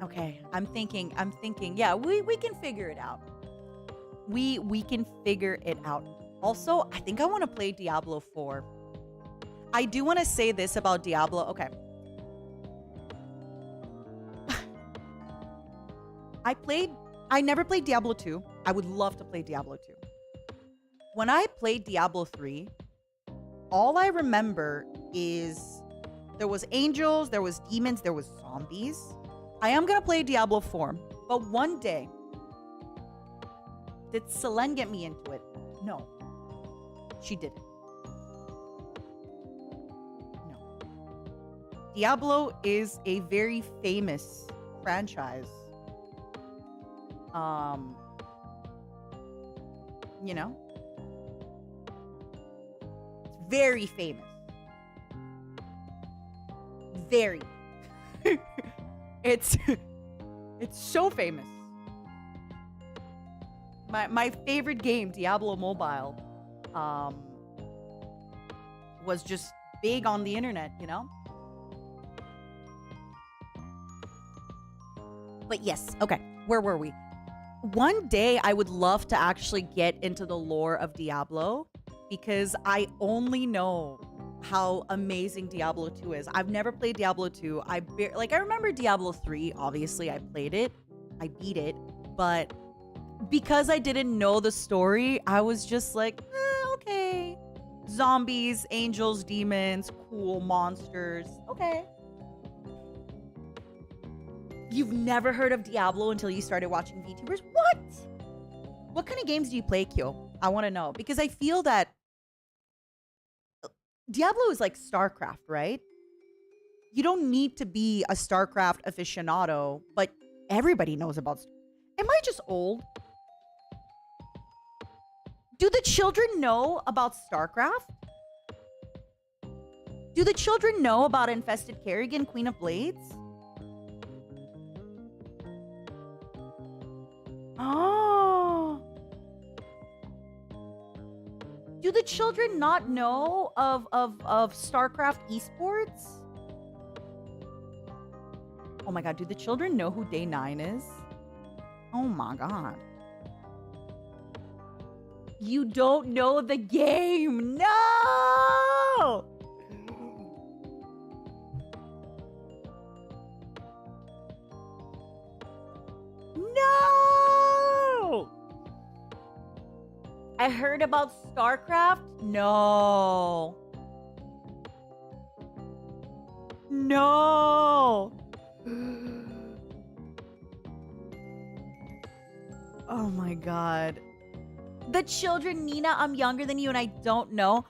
A: Okay, I'm thinking. Yeah, we can figure it out. We can figure it out. Also, I think I want to play Diablo 4. I do want to say this about Diablo. Okay. I never played Diablo 2. I would love to play Diablo 2. When I played Diablo 3, all I remember is there was angels, there was demons, there was zombies. I am going to play Diablo 4, but one day, did Selene get me into it? No. She didn't. No. Diablo is a very famous franchise. You know? It's very famous. Very. It's so famous. My favorite game, Diablo Mobile, was just big on the internet, you know? But yes, okay, where were we? One day I would love to actually get into the lore of Diablo because I only know how amazing Diablo 2 is. I've never played Diablo 2. I remember Diablo 3, obviously I played it. I beat it, but because I didn't know the story, I was just like, okay. Zombies, angels, demons, cool monsters. Okay. You've never heard of Diablo until you started watching VTubers? What? What kind of games do you play, Kyo? I want to know. Because I feel that Diablo is like StarCraft, right? You don't need to be a StarCraft aficionado, but everybody knows about. Am I just old? Do the children know about StarCraft? Do the children know about Infested Kerrigan, Queen of Blades? Oh. Do the children not know of StarCraft esports? Oh my god, do the children know who Day 9 is? Oh my god. You don't know the game. No! No! I heard about StarCraft? No. No. Oh my god. The children, Nina, I'm younger than you and I don't know.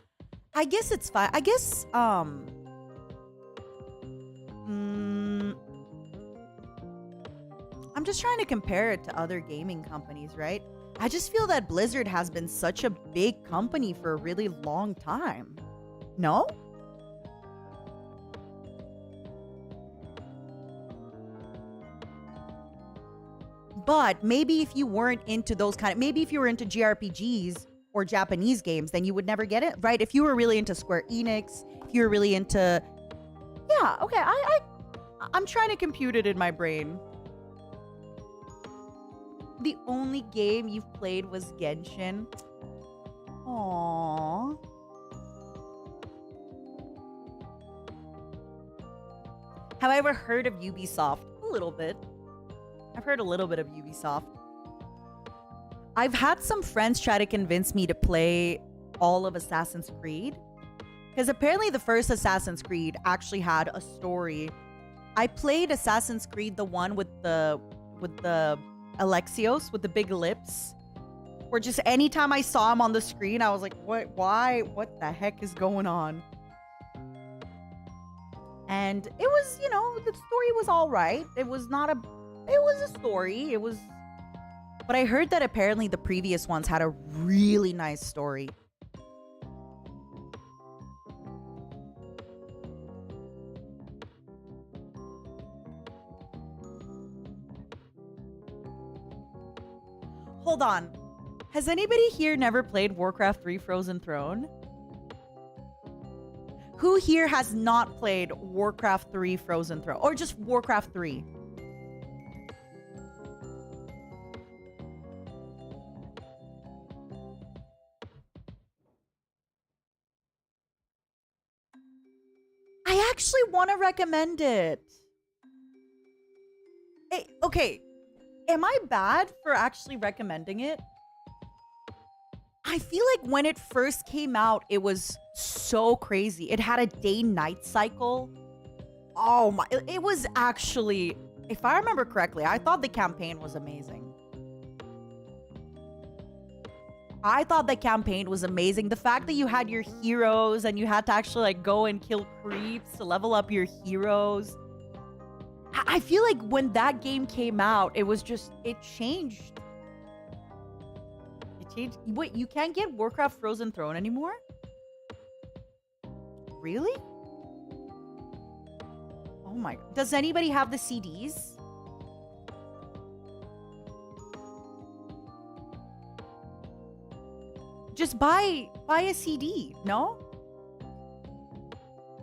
A: I guess it's fine. I guess, I'm just trying to compare it to other gaming companies, right? I just feel that Blizzard has been such a big company for a really long time. No? But maybe if you weren't into those maybe if you were into JRPGs or Japanese games, then you would never get it, right? If you were really into Square Enix, if you were really into, yeah, okay, I'm trying to compute it in my brain. The only game you've played was Genshin. Aww. Have I ever heard of Ubisoft? A little bit. I've heard a little bit of Ubisoft. I've had some friends try to convince me to play all of Assassin's Creed. Because apparently the first Assassin's Creed actually had a story. I played Assassin's Creed, the one with the Alexios with the big lips. Where just anytime I saw him on the screen, I was like, what, why, what the heck is going on? And it was, you know, the story was all right. It was a story. But I heard that apparently the previous ones had a really nice story. Hold on. Has anybody here never played Warcraft 3 Frozen Throne? Who here has not played Warcraft 3 Frozen Throne? Or just Warcraft 3? I actually want to recommend it. Okay. Am I bad for actually recommending it? I feel like when it first came out, it was so crazy. It had a day-night cycle. Oh my, it was actually, if I remember correctly, I thought the campaign was amazing. The fact that you had your heroes and you had to actually like go and kill creeps to level up your heroes. I feel like when that game came out, it was just, it changed. Wait, you can't get Warcraft Frozen Throne anymore? Really? Oh my, does anybody have the CDs? Just buy a CD, no?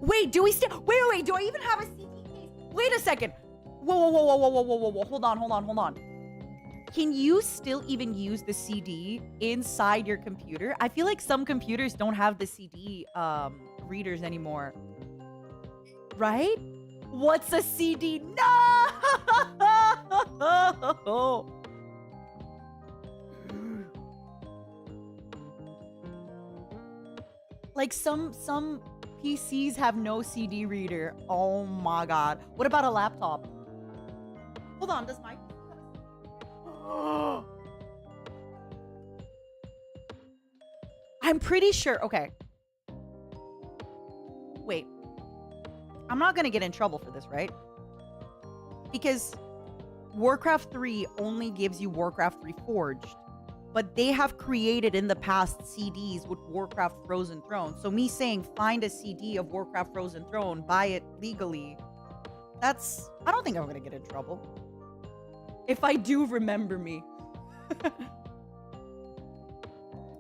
A: Wait, do we still? Wait. Do I even have a CD case? Wait a second. Whoa. Hold on. Can you still even use the CD inside your computer? I feel like some computers don't have the CD readers anymore. Right? What's a CD? No! Like some PCs have no CD reader. Oh my god. What about a laptop? Hold on, does my I'm pretty sure. Okay. Wait. I'm not going to get in trouble for this, right? Because Warcraft 3 only gives you Warcraft Reforged. But they have created in the past CDs with Warcraft Frozen Throne. So me saying find a CD of Warcraft Frozen Throne, buy it legally. I don't think I'm going to get in trouble. If I do, remember me.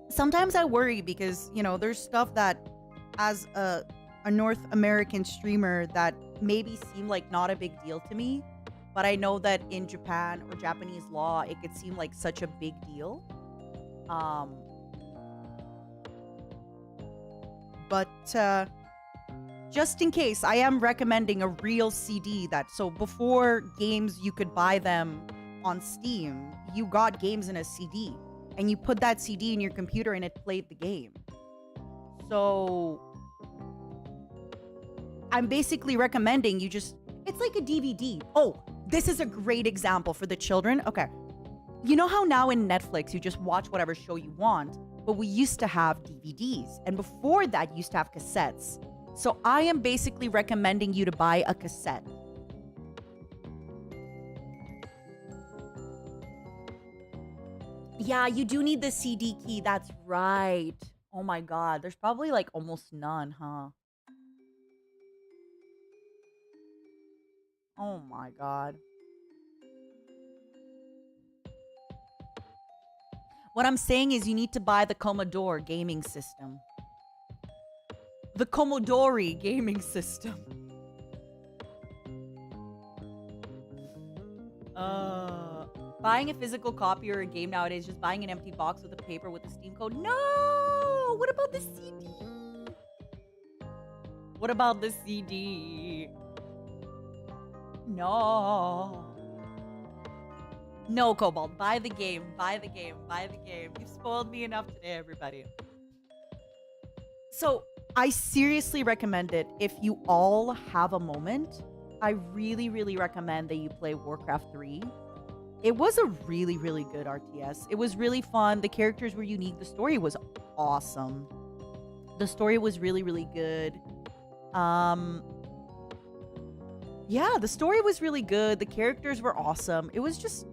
A: Sometimes I worry because, there's stuff that as a North American streamer that maybe seem like not a big deal to me. But I know that in Japan or Japanese law, it could seem like such a big deal. But just in case, I am recommending a real CD so before games, you could buy them on Steam. You got games in a CD and you put that CD in your computer and it played the game. So I'm basically recommending it's like a DVD. Oh, this is a great example for the children. Okay. You know how now in Netflix, you just watch whatever show you want, but we used to have DVDs. And before that, you used to have cassettes. So I am basically recommending you to buy a cassette. Yeah, you do need the CD key. That's right. Oh my God. There's probably like almost none, huh? Oh my God. What I'm saying is you need to buy the Commodore gaming system. The Commodore gaming system. Buying a physical copy or a game nowadays, just buying an empty box with a paper with a Steam code. No! What about the CD? What about the CD? No. No, Cobalt. Buy the game. Buy the game. Buy the game. You've spoiled me enough today, everybody. So, I seriously recommend it. If you all have a moment, I really, really recommend that you play Warcraft 3. It was a really, really good RTS. It was really fun. The characters were unique. The story was awesome. The story was really, really good. Yeah, the story was really good. The characters were awesome. It was just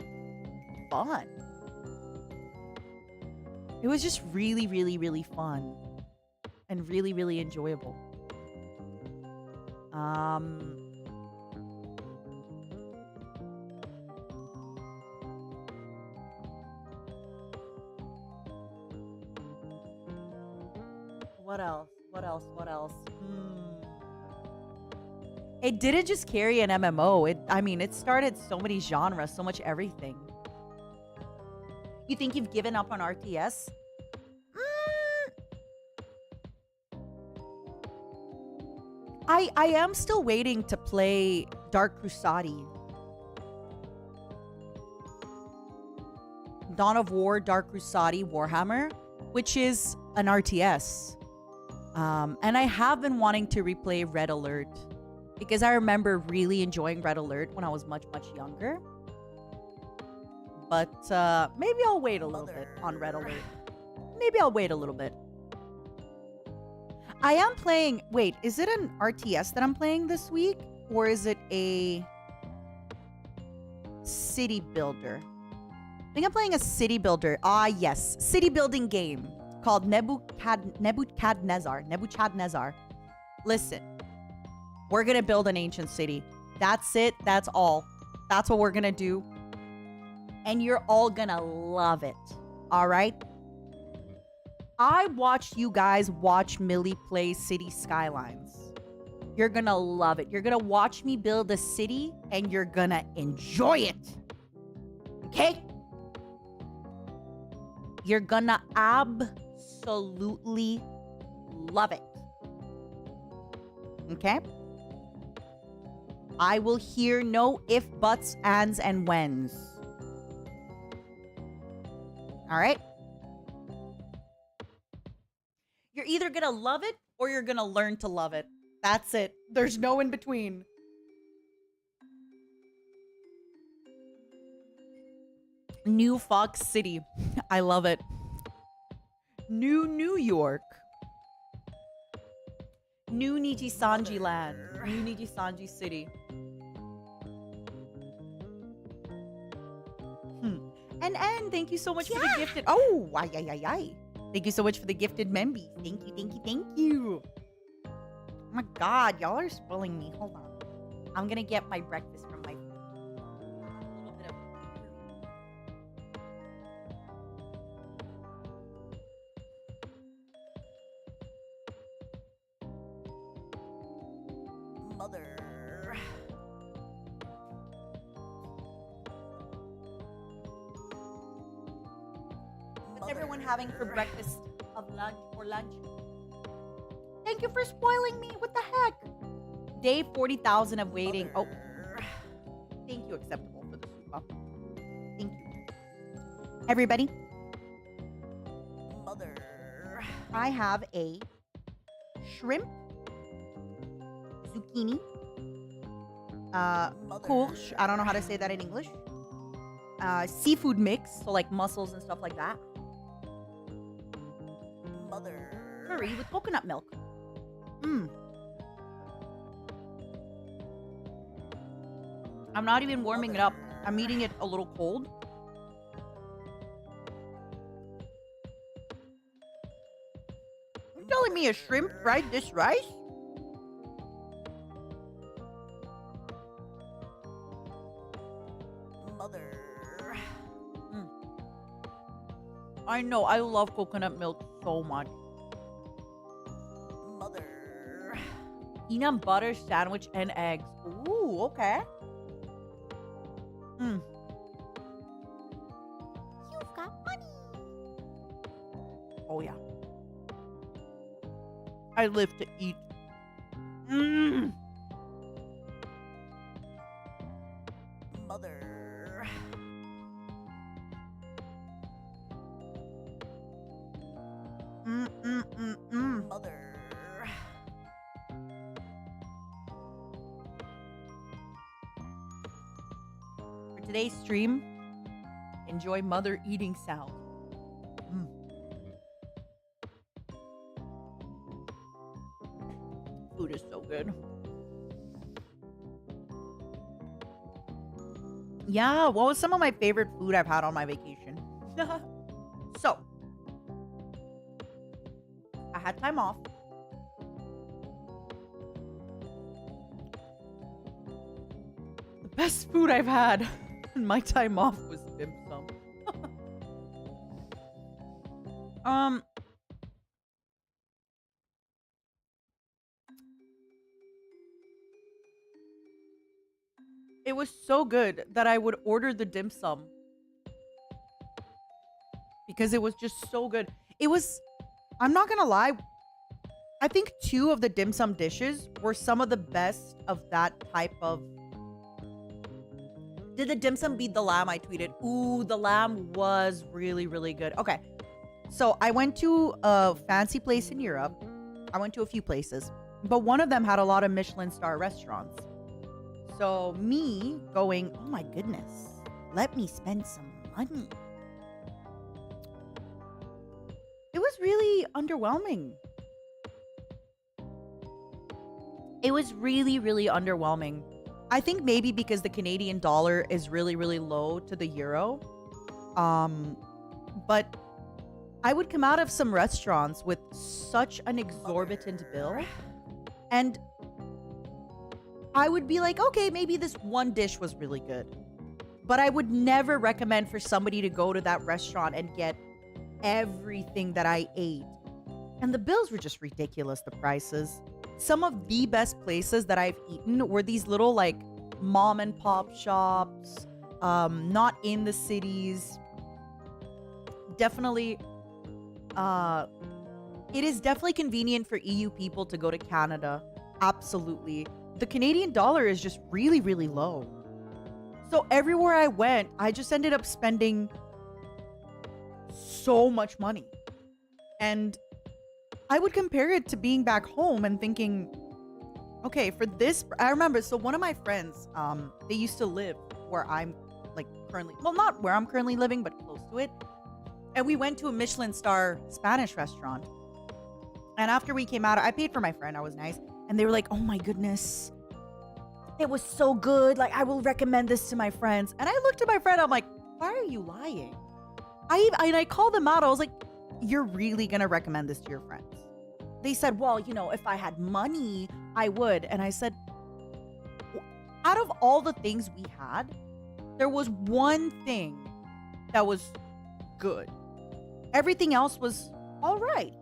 A: fun. It was just really, really, really fun. And really, really enjoyable. What else? It didn't just carry an MMO. It started so many genres, so much everything. You think you've given up on RTS? I am still waiting to play Dark Crusade. Dawn of War, Dark Crusade, Warhammer, which is an RTS. And I have been wanting to replay Red Alert because I remember really enjoying Red Alert when I was much, much younger. But maybe I'll wait a little bit on Red Alert. Maybe I'll wait a little bit. I am playing... Wait, is it an RTS that I'm playing this week? Or is it a city builder? I think I'm playing a city builder. Ah, yes. City building game called Nebuchadnezzar. Listen. We're going to build an ancient city. That's it. That's all. That's what we're going to do. And you're all going to love it. All right? I watched you guys watch Millie play City Skylines. You're gonna love it. You're gonna watch me build a city and you're gonna enjoy it. Okay? You're gonna absolutely love it. Okay? I will hear no if, buts, ands, and whens. All right? You're either gonna love it or you're gonna learn to love it. That's it. There's no in between. New Fox City. I love it. New New York. New Nijisanji land. New Nijisanji city. And thank you so much for the gifted. Oh, ay, ay, ay, ay. Thank you so much for the gifted membies. Thank you, thank you, thank you. Oh my God, y'all are spoiling me. Hold on. I'm gonna get my breakfast from my food. A little bit of mother. What's everyone having for breakfast of lunch or lunch? Thank you for spoiling me. What the heck? Day 40,000 of waiting. Oh, thank you. Acceptable for the soup. Thank you. Everybody. Mother. I have a shrimp, zucchini, courge. I don't know how to say that in English. Seafood mix, so like mussels and stuff like that. Mother. Curry with coconut milk. I'm not even warming it up. I'm eating it a little cold. You're telling me a shrimp fried this rice? Mother. I know. I love coconut milk so much. Peanut butter sandwich and eggs. Ooh, okay.
B: You've got money.
A: Oh, yeah. I live to eat. Mother. Mother. Today's stream, enjoy mother eating sound. Food is so good. Yeah, what was some of my favorite food I've had on my vacation? So, I had time off. The best food I've had in my time off was dim sum. It was so good that I would order the dim sum because it was just so good. It was, I'm not gonna lie, I think 2 of the dim sum dishes were some of the best of that type of. Did the dim sum beat the lamb? I tweeted. Ooh, the lamb was really, really good. Okay. So I went to a fancy place in Europe. I went to a few places, but one of them had a lot of Michelin star restaurants. So me going, oh my goodness, let me spend some money. It was really underwhelming. It was really, really underwhelming. I think maybe because the Canadian dollar is really, really low to the euro. But I would come out of some restaurants with such an exorbitant bill. And I would be like, okay, maybe this one dish was really good. But I would never recommend for somebody to go to that restaurant and get everything that I ate And the bills were just ridiculous, the prices. Some of the best places that I've eaten were these little like mom and pop shops, not in the cities. Definitely, it is definitely convenient for EU people to go to Canada. Absolutely. The Canadian dollar is just really, really low. So everywhere I went, I just ended up spending so much money. And I would compare it to being back home and thinking, okay, for this, I remember, so one of my friends, they used to live where I'm like currently, well, not where I'm currently living, but close to it. And we went to a Michelin star Spanish restaurant. And after we came out, I paid for my friend. I was nice. And they were like, oh my goodness, it was so good. Like, I will recommend this to my friends. And I looked at my friend. I'm like, why are you lying? I called them out. I was like, you're really going to recommend this to your friends? They said, well, you know, if I had money, I would. And I said, out of all the things we had, there was one thing that was good. Everything else was all right.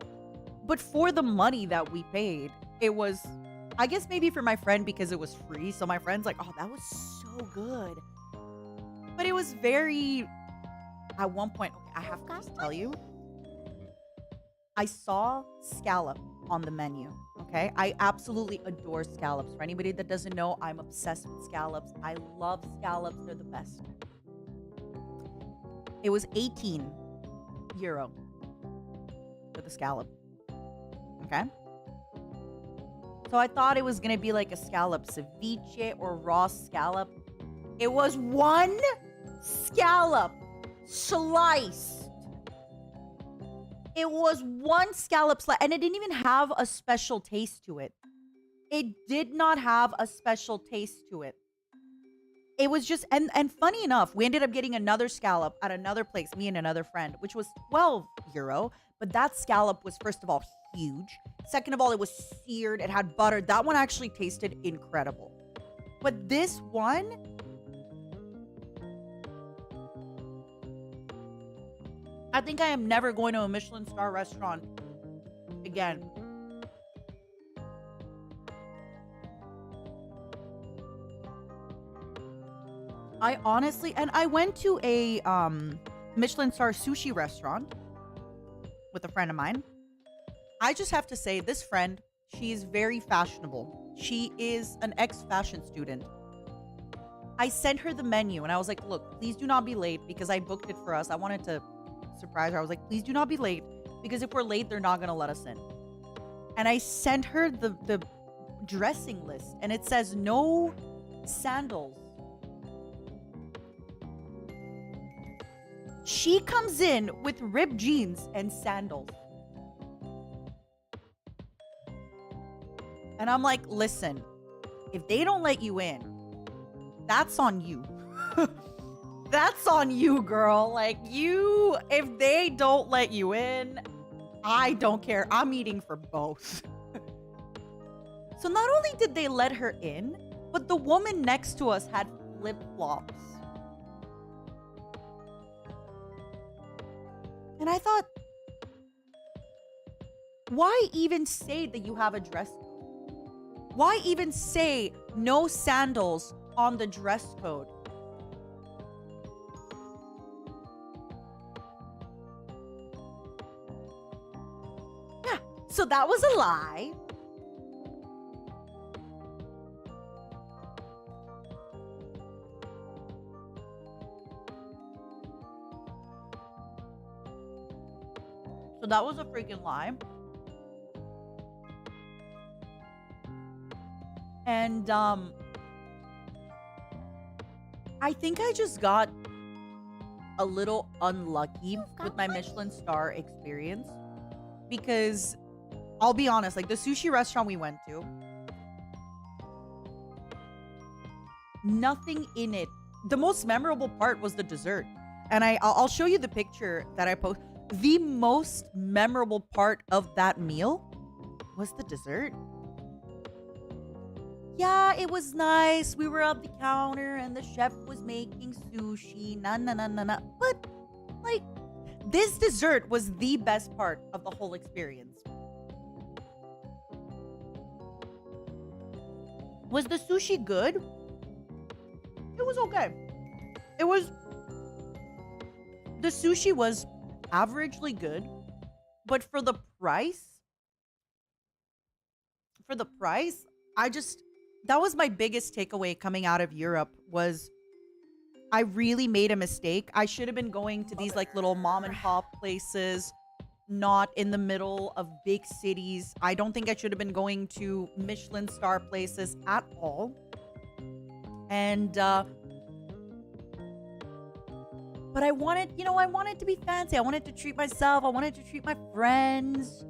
A: But for the money that we paid, it was, I guess maybe for my friend because it was free. So my friend's like, oh, that was so good. But it was very, at one point, okay, I have to just tell you, I saw scallop on the menu, okay? I absolutely adore scallops. For anybody that doesn't know, I'm obsessed with scallops. I love scallops. They're the best. It was 18 euro for the scallop, okay? So I thought it was going to be like a scallop ceviche or raw scallop. It was one scallop sliced. It was one scallop slice, and it didn't even have a special taste to it. It did not have a special taste to it. It was just, and funny enough, we ended up getting another scallop at another place, me and another friend, which was 12 euro. But that scallop was, first of all, huge. Second of all, it was seared. It had butter. That one actually tasted incredible. But this one, I think I am never going to a Michelin star restaurant again. I honestly, and I went to a Michelin star sushi restaurant with a friend of mine. I just have to say, this friend, she is very fashionable. She is an ex-fashion student. I sent her the menu and I was like, look, please do not be late because I booked it for us. I wanted to surprise her. I was like, please do not be late because if we're late, they're not going to let us in. And I sent her the dressing list and it says no sandals. She comes in with ripped jeans and sandals. And I'm like, listen, if they don't let you in, that's on you. That's on you, girl. Like, you, if they don't let you in, I don't care. I'm eating for both. So not only did they let her in, but the woman next to us had flip-flops. And I thought, why even say that you have a dress code? Why even say no sandals on the dress code? Yeah, so that was a lie. So that was a freaking lie. And I think I just got a little unlucky with my Michelin star experience because I'll be honest, like the sushi restaurant we went to, nothing in it. The most memorable part was the dessert. And I'll show you the picture that I posted. The most memorable part of that meal was the dessert. Yeah, it was nice. We were at the counter and the chef was making sushi. But, like, this dessert was the best part of the whole experience. Was the sushi good? It was okay. It was... The sushi was averagely good, but for the price, I just... That was my biggest takeaway coming out of Europe was I really made a mistake. I should have been going to these like little mom and pop places, not in the middle of big cities. I don't think I should have been going to Michelin star places at all. And but I wanted, I wanted to be fancy. I wanted to treat myself. I wanted to treat my friends.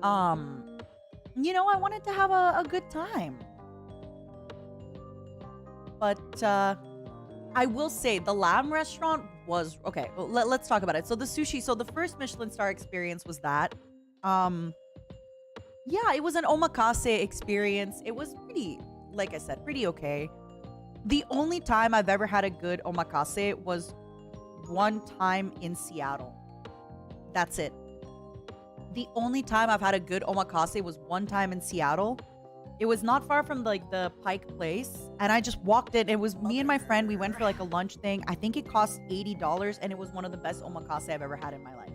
A: I wanted to have a good time. But I will say the lamb restaurant was okay. Well, let's talk about it. So the sushi. So the first Michelin star experience was that. Yeah, it was an omakase experience. It was pretty, like I said, pretty okay. The only time I've ever had a good omakase was one time in Seattle. That's it. The only time I've had a good omakase was one time in Seattle. It was not far from like the Pike Place, and I just walked it. It was me and my friend. We went for like a lunch thing. I think it cost $80, and it was one of the best omakase I've ever had in my life.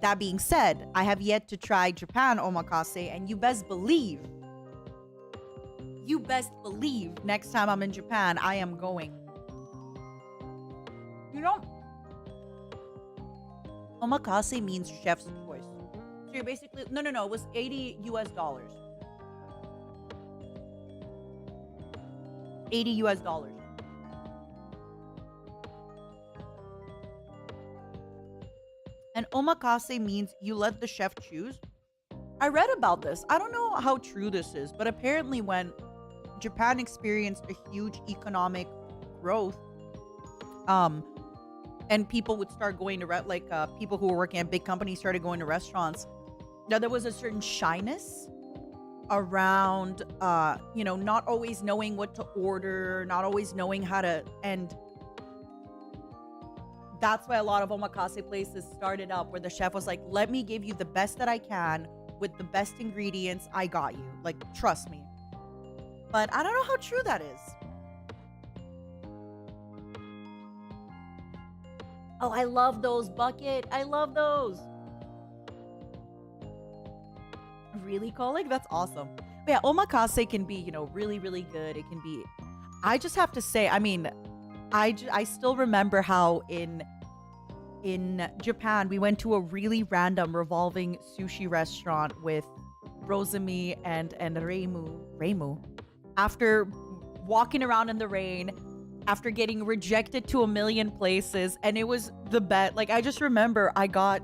A: That being said, I have yet to try Japan omakase, and you best believe next time I'm in Japan, I am going. Omakase means chef's choice. So you're basically, no, it was $80 US. $80 US. And omakase means you let the chef choose. I read about this. I don't know how true this is, but apparently when Japan experienced a huge economic growth, and people would start going to people who were working at big companies started going to restaurants. Now there was a certain shyness around not always knowing what to order, not always knowing how to, and that's why a lot of omakase places started up where the chef was like, let me give you the best that I can with the best ingredients. I got you, like, trust me. But I don't know how true that is. Oh, I love those, Bucket. I love those. Really, Kolik? That's awesome. But yeah, omakase can be, really, really good. It can be... I just have to say, I mean, I still remember how in Japan, we went to a really random revolving sushi restaurant with Rosemi and Reimu. After walking around in the rain, after getting rejected to a million places, and it was the best. Like, I just remember I got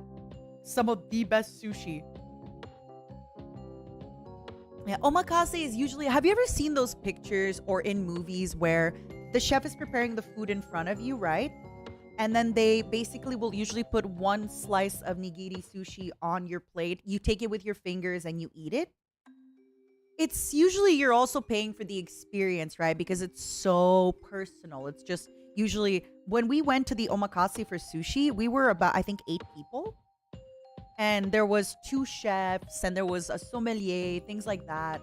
A: some of the best sushi. Yeah, omakase is usually... Have you ever seen those pictures or in movies where the chef is preparing the food in front of you, right? And then they basically will usually put one slice of nigiri sushi on your plate. You take it with your fingers and you eat it. It's usually you're also paying for the experience, right? Because it's so personal. It's just usually when we went to the omakase for sushi, we were about, I think, 8 people. And there was 2 chefs and there was a sommelier, things like that.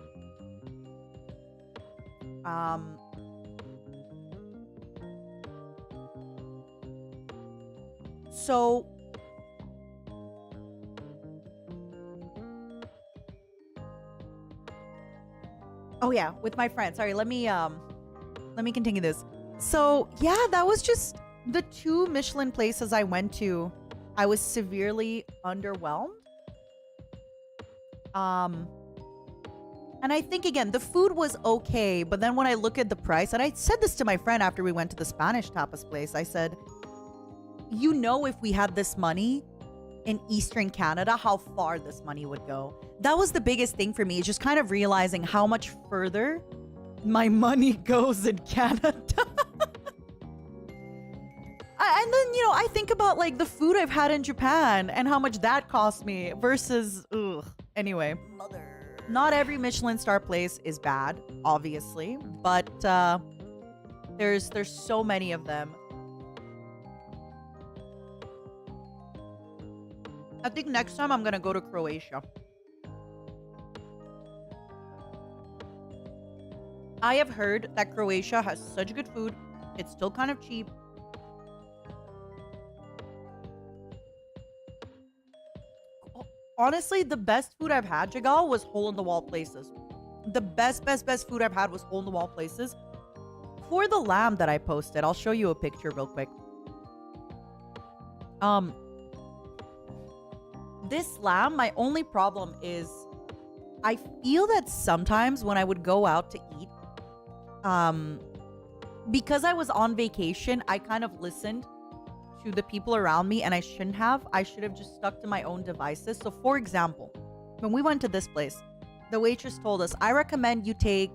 A: So oh yeah, with my friend. Sorry, let me continue this. So yeah, that was just the 2 Michelin places I went to. I was severely underwhelmed. And I think, again, the food was okay, but then when I look at the price, and I said this to my friend after we went to the Spanish tapas place, I said, if we had this money in Eastern Canada, how far this money would go. That was the biggest thing for me, is just kind of realizing how much further my money goes in Canada. And then, I think about like the food I've had in Japan and how much that cost me versus, anyway. Not every Michelin star place is bad, obviously, but there's so many of them. I think next time I'm gonna go to Croatia. I have heard that Croatia has such good food. It's still kind of cheap. Honestly, the best food I've had, Jagal, was hole-in-the-wall places. The best food I've had was hole-in-the-wall places. For the lamb that I posted, I'll show you a picture real quick. This lamb, my only problem is I feel that sometimes when I would go out to eat, because I was on vacation, I kind of listened to the people around me, and I shouldn't have. I should have just stuck to my own devices. So for example, when we went to this place, the waitress told us, I recommend you take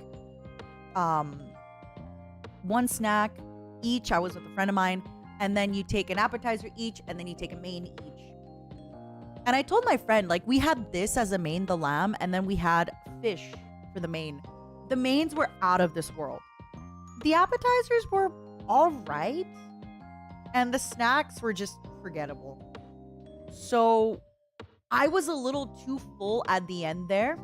A: one snack each. I was with a friend of mine, and then you take an appetizer each, and then you take a main each. And I told my friend, like, we had this as a main, the lamb, and then we had fish for the main. The mains were out of this world. The appetizers were all right, and the snacks were just forgettable. So I was a little too full at the end there,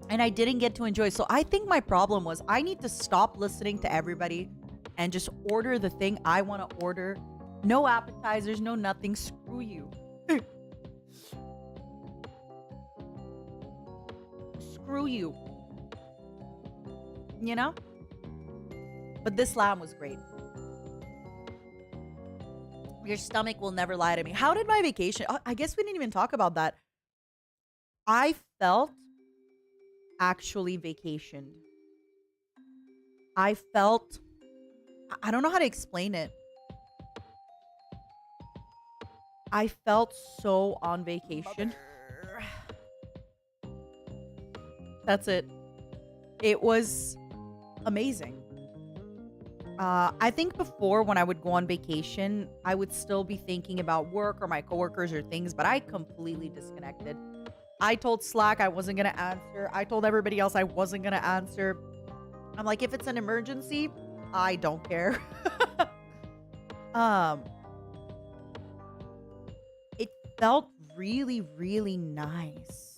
A: and I didn't get to enjoy. So I think my problem was I need to stop listening to everybody and just order the thing I want to order. No appetizers, no nothing. Screw you. Screw you. You know? But this lamb was great. Your stomach will never lie to me. How did my vacation? I guess we didn't even talk about that. I felt actually vacationed. I felt, I don't know how to explain it. I felt so on vacation. That's it. It was amazing. I think before, when I would go on vacation, I would still be thinking about work or my coworkers or things, but I completely disconnected. I told Slack I wasn't going to answer. I told everybody else I wasn't going to answer. I'm like, if it's an emergency, I don't care. It felt really, really nice.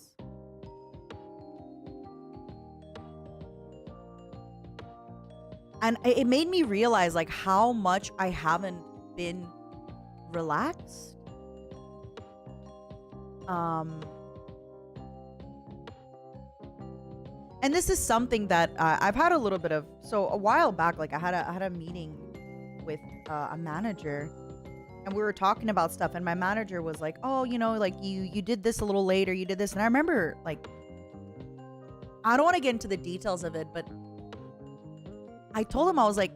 A: And it made me realize, like, how much I haven't been relaxed. And this is something that I've had a little bit of. So a while back, like, I had a meeting with a manager, and we were talking about stuff. And my manager was like, "Oh, you know, like you did this a little later. You did this." And I remember, like, I don't want to get into the details of it, but I told him, I was like,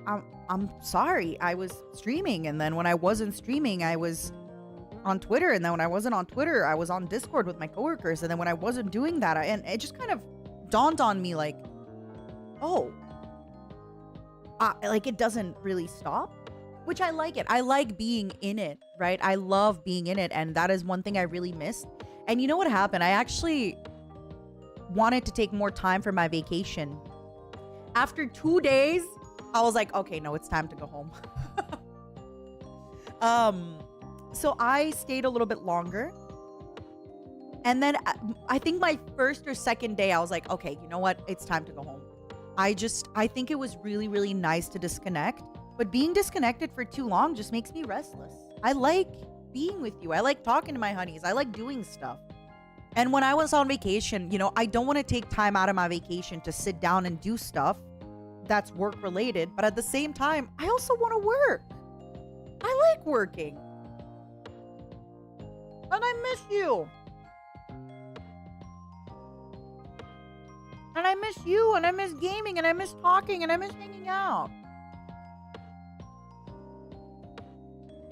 A: I'm sorry. I was streaming, and then when I wasn't streaming, I was on Twitter, and then when I wasn't on Twitter, I was on Discord with my coworkers, and then when I wasn't doing that, and it just kind of dawned on me, like, oh, like, it doesn't really stop, which I like it. I like being in it, right? I love being in it, and that is one thing I really missed. And you know what happened? I actually wanted to take more time for my vacation. After 2 days, I was like, okay, no, it's time to go home. So I stayed a little bit longer. And then I think my first or second day, I was like, okay, you know what? It's time to go home. I think it was really, really nice to disconnect. But being disconnected for too long just makes me restless. I like being with you. I like talking to my honeys. I like doing stuff. And when I was on vacation, you know, I don't want to take time out of my vacation to sit down and do stuff that's work related. But at the same time, I also want to work. I like working. And I miss you. And I miss you. And I miss gaming. And I miss talking. And I miss hanging out.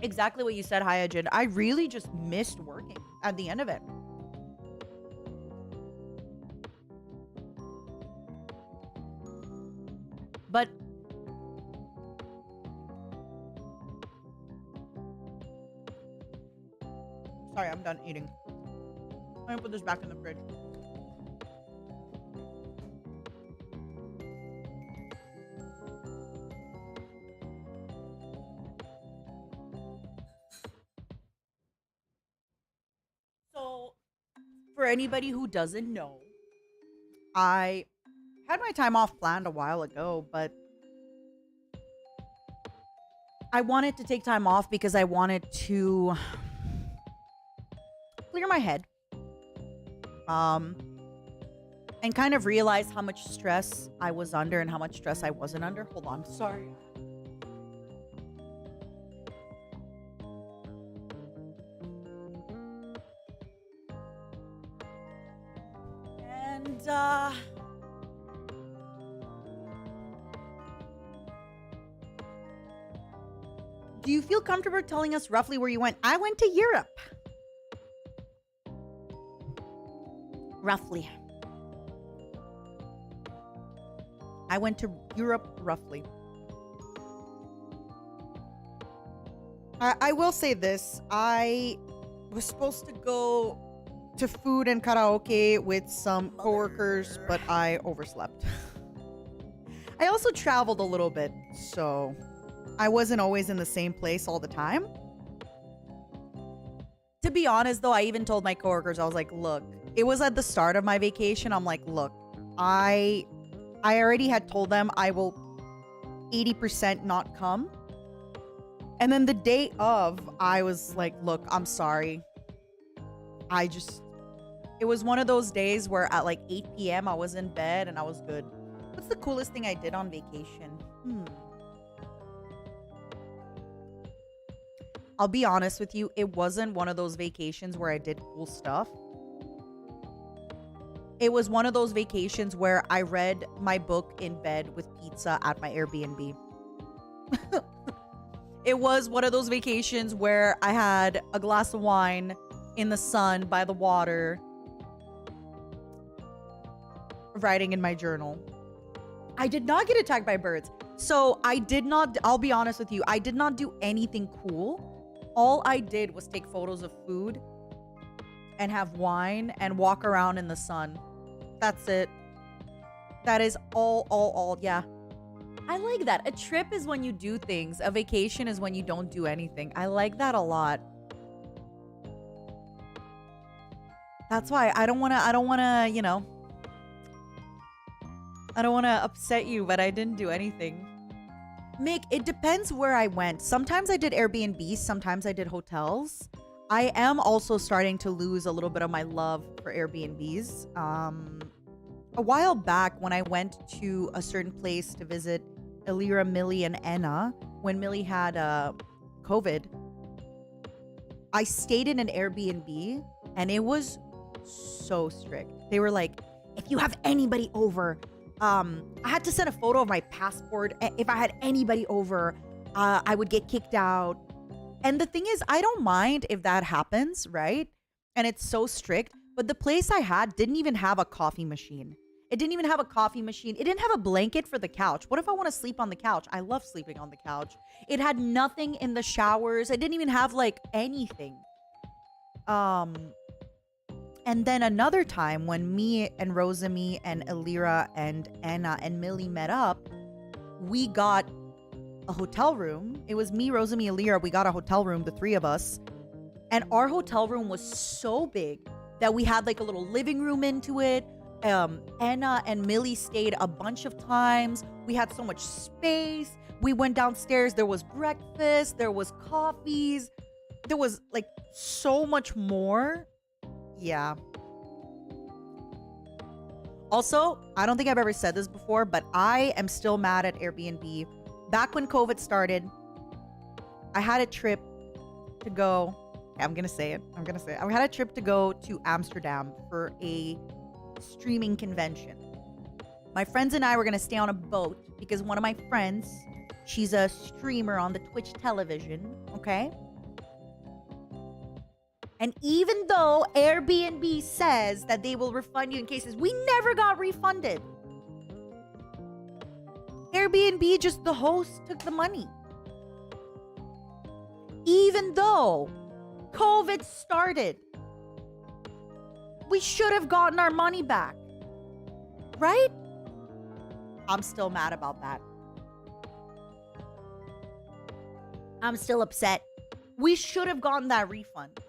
A: Exactly what you said, Hyajin. I really just missed working at the end of it. But sorry, I'm done eating. I'm gonna put this back in the fridge. So, for anybody who doesn't know, I had my time off planned a while ago, but I wanted to take time off because I wanted to clear my head. And kind of realize how much stress I was under and how much stress I wasn't under. Hold on, sorry. And do you feel comfortable telling us roughly where you went? I went to Europe. Roughly. I went to Europe roughly. I will say this. I was supposed to go to food and karaoke with some coworkers, but I overslept. I also traveled a little bit, so I wasn't always in the same place all the time. To be honest, though, I even told my coworkers, I was like, look, it was at the start of my vacation. I'm like, look, I already had told them I will 80% not come. And then the day of, I was like, look, I'm sorry. It was one of those days where at like 8 p.m. I was in bed and I was good. What's the coolest thing I did on vacation? I'll be honest with you, it wasn't one of those vacations where I did cool stuff. It was one of those vacations where I read my book in bed with pizza at my Airbnb. It was one of those vacations where I had a glass of wine in the sun by the water, writing in my journal. I did not get attacked by birds. So I'll be honest with you, I did not do anything cool. All I did was take photos of food and have wine and walk around in the sun. That's it. That is all, yeah. I like that. A trip is when you do things. A vacation is when you don't do anything. I like that a lot. That's why I don't want to, you know, I don't want to upset you, but I didn't do anything. Mick, it depends where I went. Sometimes I did Airbnb, sometimes I did hotels. I am also starting to lose a little bit of my love for Airbnbs. A while back when I went to a certain place to visit Ethyria, Millie, and Enna, when Millie had COVID, I stayed in an Airbnb and it was so strict. They were like, if you have anybody over, I had to send a photo of my passport. If I had anybody over, I would get kicked out. And the thing is, I don't mind if that happens, right? And it's so strict. But the place I had didn't even have a coffee machine. It didn't even have a coffee machine. It didn't have a blanket for the couch. What if I want to sleep on the couch? I love sleeping on the couch. It had nothing in the showers. It didn't even have like anything. And then another time when me and Rosemi and Ethyria and Enna and Millie met up, we got a hotel room. It was me, Rosemi, Ethyria. We got a hotel room, the three of us. And our hotel room was so big that we had like a little living room into it. Enna and Millie stayed a bunch of times. We had so much space. We went downstairs. There was breakfast. There was coffees. There was like so much more. Yeah. Also, I don't think I've ever said this before, but I am still mad at Airbnb. Back when COVID started, I had a trip to go. I'm going to say it. I had a trip to go to Amsterdam for a streaming convention. My friends and I were going to stay on a boat because one of my friends, she's a streamer on the Twitch television, okay? And even though Airbnb says that they will refund you in cases, we never got refunded. Airbnb, just the host took the money. Even though COVID started, we should have gotten our money back. Right? I'm still mad about that. I'm still upset. We should have gotten that refund. .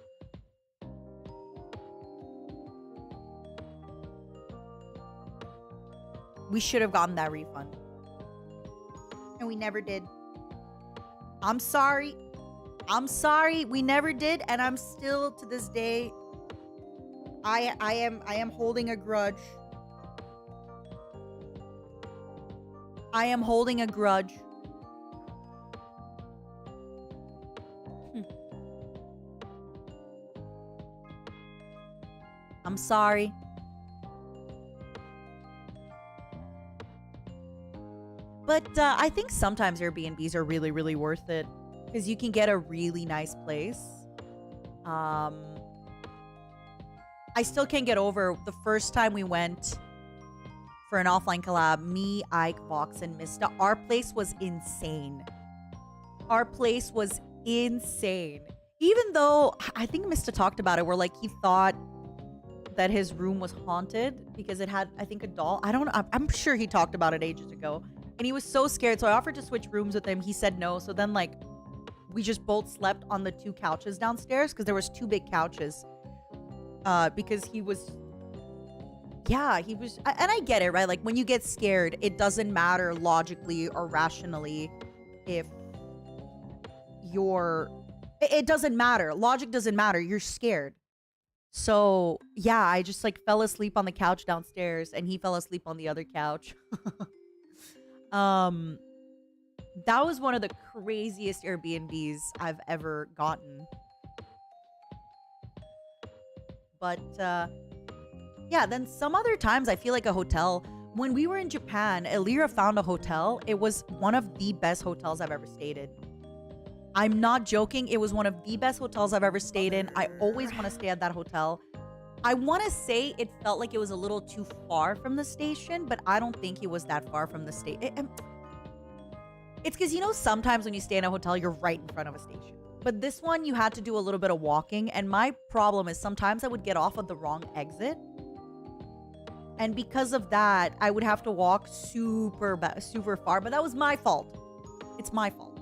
A: We should have gotten that refund. And we never did. I'm sorry. I'm sorry. We never did. And I'm still, to this day, I am holding a grudge. I am holding a grudge. I'm sorry. But I think sometimes Airbnbs are really, really worth it because you can get a really nice place. I still can't get over the first time we went for an offline collab. Me, Ike, Vox, and Mista. Our place was insane. Our place was insane. Even though I think Mista talked about it, where like he thought that his room was haunted because it had, I think, a doll. I don't know. I'm sure he talked about it ages ago. And he was so scared. So I offered to switch rooms with him. He said no. So then like we just both slept on the 2 couches downstairs because there was 2 big couches. Because he was, and I get it, right? Like when you get scared, it doesn't matter logically or rationally if it doesn't matter. Logic doesn't matter. You're scared. So yeah, I just like fell asleep on the couch downstairs and he fell asleep on the other couch. That was one of the craziest Airbnbs I've ever gotten. But yeah, then some other times I feel like a hotel. When we were in Japan, Ethyria found a hotel. It was one of the best hotels I've ever stayed in. I'm not joking. It was one of the best hotels I've ever stayed in. I always want to stay at that hotel. I want to say it felt like it was a little too far from the station, but I don't think it was that far from the station. It's because, you know, sometimes when you stay in a hotel, you're right in front of a station. But this one, you had to do a little bit of walking. And my problem is sometimes I would get off at the wrong exit. And because of that, I would have to walk super far. But that was my fault. It's my fault.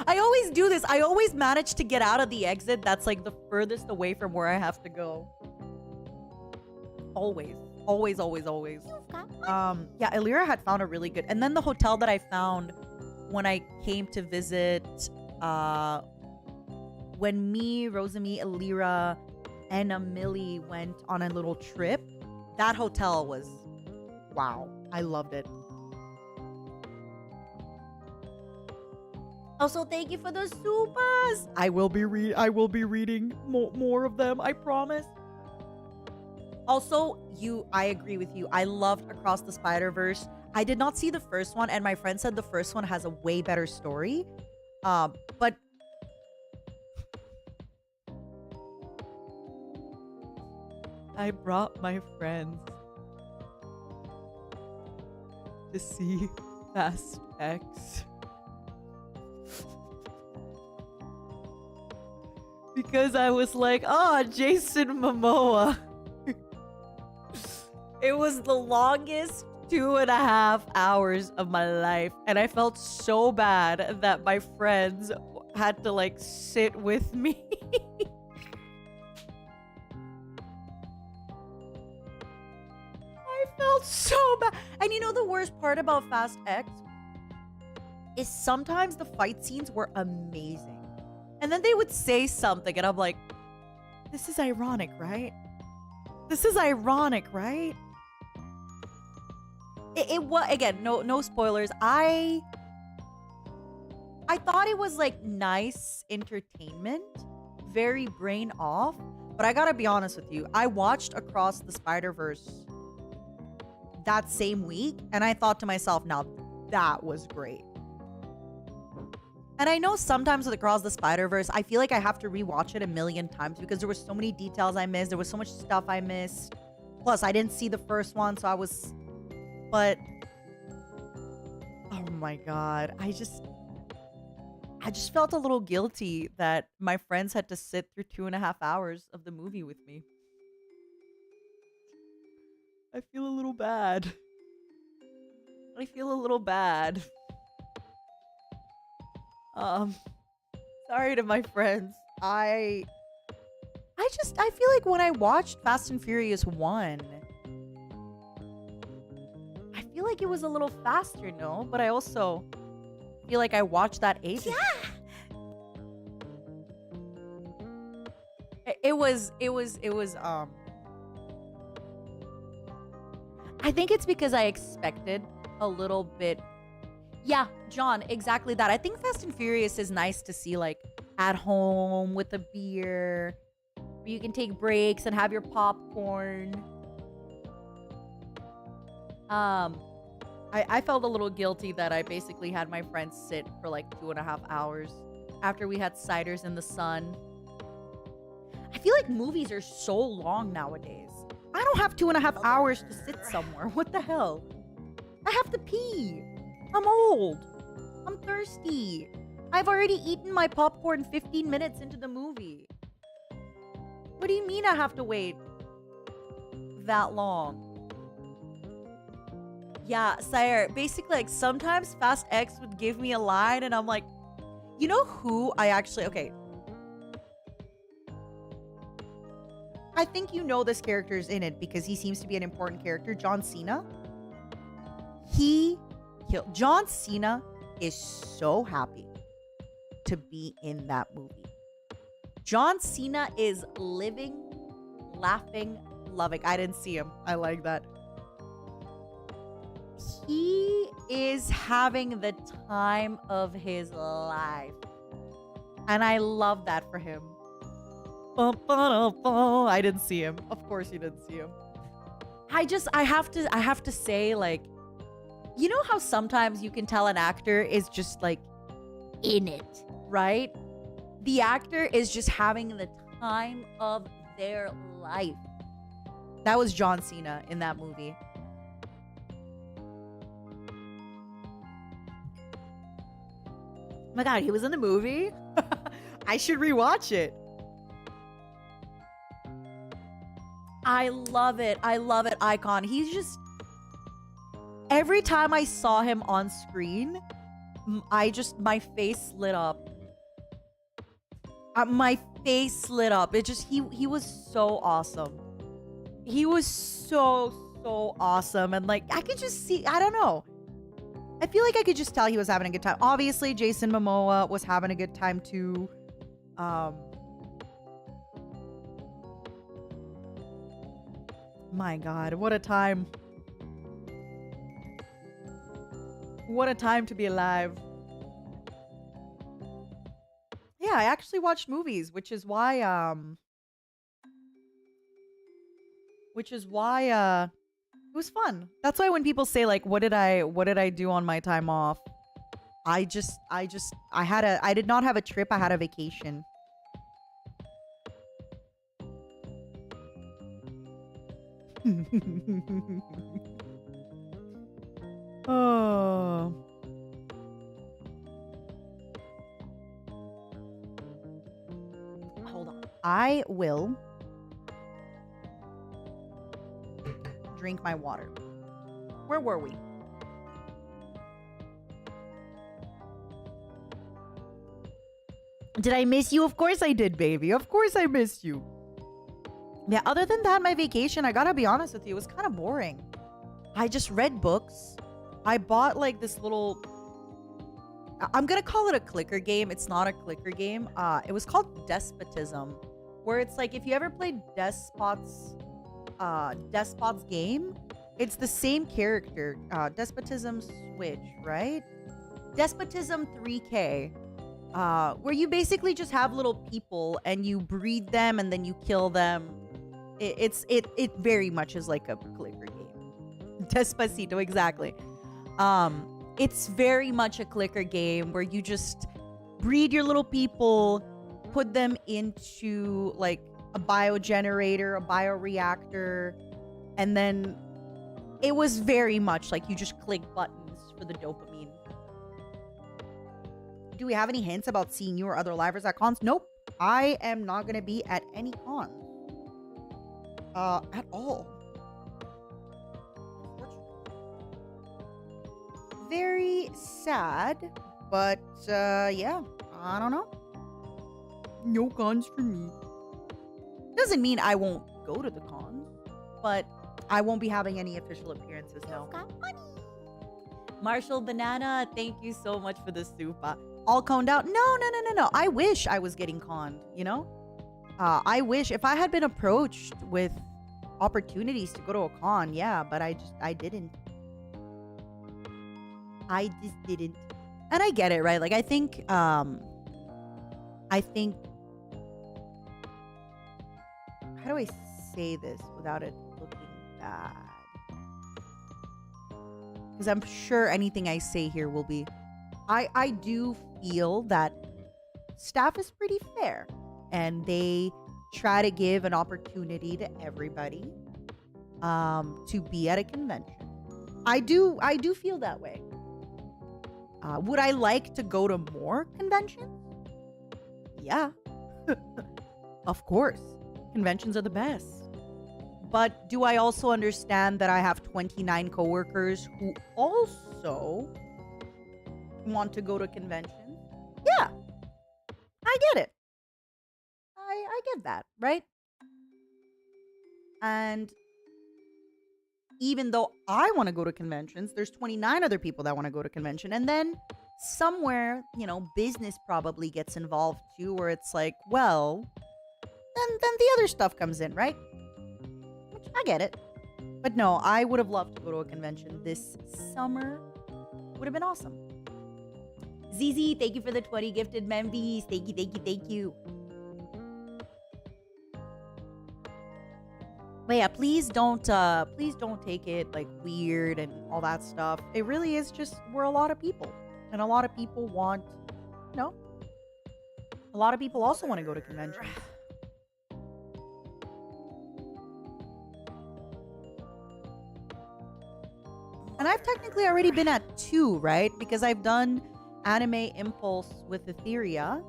A: I always do this. I always manage to get out of the exit that's like the furthest away from where I have to go. Always. Always. Yeah, Ethyria had found a really good. And then the hotel that I found when I came to visit, when me, Rosemi, Ethyria, and Millie went on a little trip, that hotel was, wow. I loved it. Also, thank you for the supas. I will be reading more of them. I promise. Also, I agree with you. I loved Across the Spider-Verse. I did not see the first one, and my friend said the first one has a way better story. But I brought my friends to see Fast X. Because I was like, oh, Jason Momoa. It was the longest 2.5 hours of my life. And I felt so bad that my friends had to like sit with me. I felt so bad. And you know the worst part about Fast X? Is sometimes the fight scenes were amazing. And then they would say something and I'm like, this is ironic, right? This is ironic, right? It was, again, no spoilers. I thought it was like nice entertainment, very brain off. But I gotta be honest with you. I watched Across the Spider-Verse that same week and I thought to myself, now that was great. And I know sometimes with Across the Spider-Verse, I feel like I have to rewatch it a million times because there were so many details I missed. There was so much stuff I missed. Plus, I didn't see the first one, so I was... But... Oh my god. I just felt a little guilty that my friends had to sit through 2.5 hours of the movie with me. I feel a little bad. I feel a little bad. Sorry to my friends. I feel like when I watched Fast and Furious 1, like it was a little faster, no? But I also feel like I watched that ages ago. It was I think it's because I expected a little bit. Yeah, John, exactly that. I think Fast and Furious is nice to see, like, at home with a beer, where you can take breaks and have your popcorn. I felt a little guilty that I basically had my friends sit for like 2.5 hours after we had ciders in the sun. I feel like movies are so long nowadays. I don't have 2.5 hours to sit somewhere. What the hell? I have to pee. I'm old. I'm thirsty. I've already eaten my popcorn 15 minutes into the movie. What do you mean I have to wait that long? Yeah, Sire, basically, like, sometimes Fast X would give me a line and I'm like, you know who I actually, okay. I think you know this character's in it because he seems to be an important character, John Cena. John Cena is so happy to be in that movie. John Cena is living, laughing, loving. I didn't see him. I like that. He is having the time of his life. And I love that for him. I didn't see him. Of course you didn't see him. I have to say, like, you know how sometimes you can tell an actor is just like in it, right? The actor is just having the time of their life. That was John Cena in that movie. Oh my god, he was in the movie? I should rewatch it. I love it. I love it, Icon. He's just... Every time I saw him on screen, my face lit up. My face lit up. It just, he was so awesome. He was so awesome. And like, I could just see, I don't know. I feel like I could just tell he was having a good time. Obviously, Jason Momoa was having a good time too. My God, what a time. What a time to be alive. Yeah, I actually watched movies, which is why it was fun. That's why when people say like, what did I do on my time off? I did not have a trip, I had a vacation. Oh. Hold on. I will drink my water. Where were we? Did I miss you? Of course I did, baby. Of course I missed you. Yeah, other than that, my vacation, I gotta be honest with you, it was kind of boring. I just read books. I bought like this little... I'm gonna call it a clicker game. It's not a clicker game. It was called Despotism, where it's like, if you ever played Despot's game, it's the same character. Despotism Switch, right? Despotism 3K, where you basically just have little people and you breed them and then you kill them. It very much is like a clicker game. Despacito, exactly. It's very much a clicker game where you just breed your little people, put them into like a biogenerator, a bioreactor, and then it was very much like you just click buttons for the dopamine. Do we have any hints about seeing you or other livers at cons? Nope. I am not going to be at any con. At all. Very sad, but yeah, I don't know. No cons for me. Doesn't mean I won't go to the cons, but I won't be having any official appearances now.
B: Got money.
A: Marshall Banana, thank you so much for the super. All coned out? No. I wish I was getting conned, you know? I wish if I had been approached with opportunities to go to a con, yeah, but I didn't. I just didn't. And I get it, right? Like, I think, how do I say this without it looking bad? Because I'm sure anything I say here will be, I do feel that staff is pretty fair and they try to give an opportunity to everybody to be at a convention. I do feel that way. Would I like to go to more conventions? Yeah. Of course. Conventions are the best. But do I also understand that I have 29 coworkers who also want to go to conventions? Yeah. I get it. I get that, right? And even though I want to go to conventions, there's 29 other people that want to go to convention. And then somewhere, you know, business probably gets involved too, where it's like, well, then the other stuff comes in, right? Which I get it. But no, I would have loved to go to a convention this summer. Would have been awesome. ZZ, thank you for the 20 gifted membies. Thank you. But yeah, please don't take it like weird and all that stuff. It really is just, we're a lot of people. And a lot of people want, you know, a lot of people also want to go to conventions. And I've technically already been at 2, right? Because I've done Anime Impulse with Ethyria.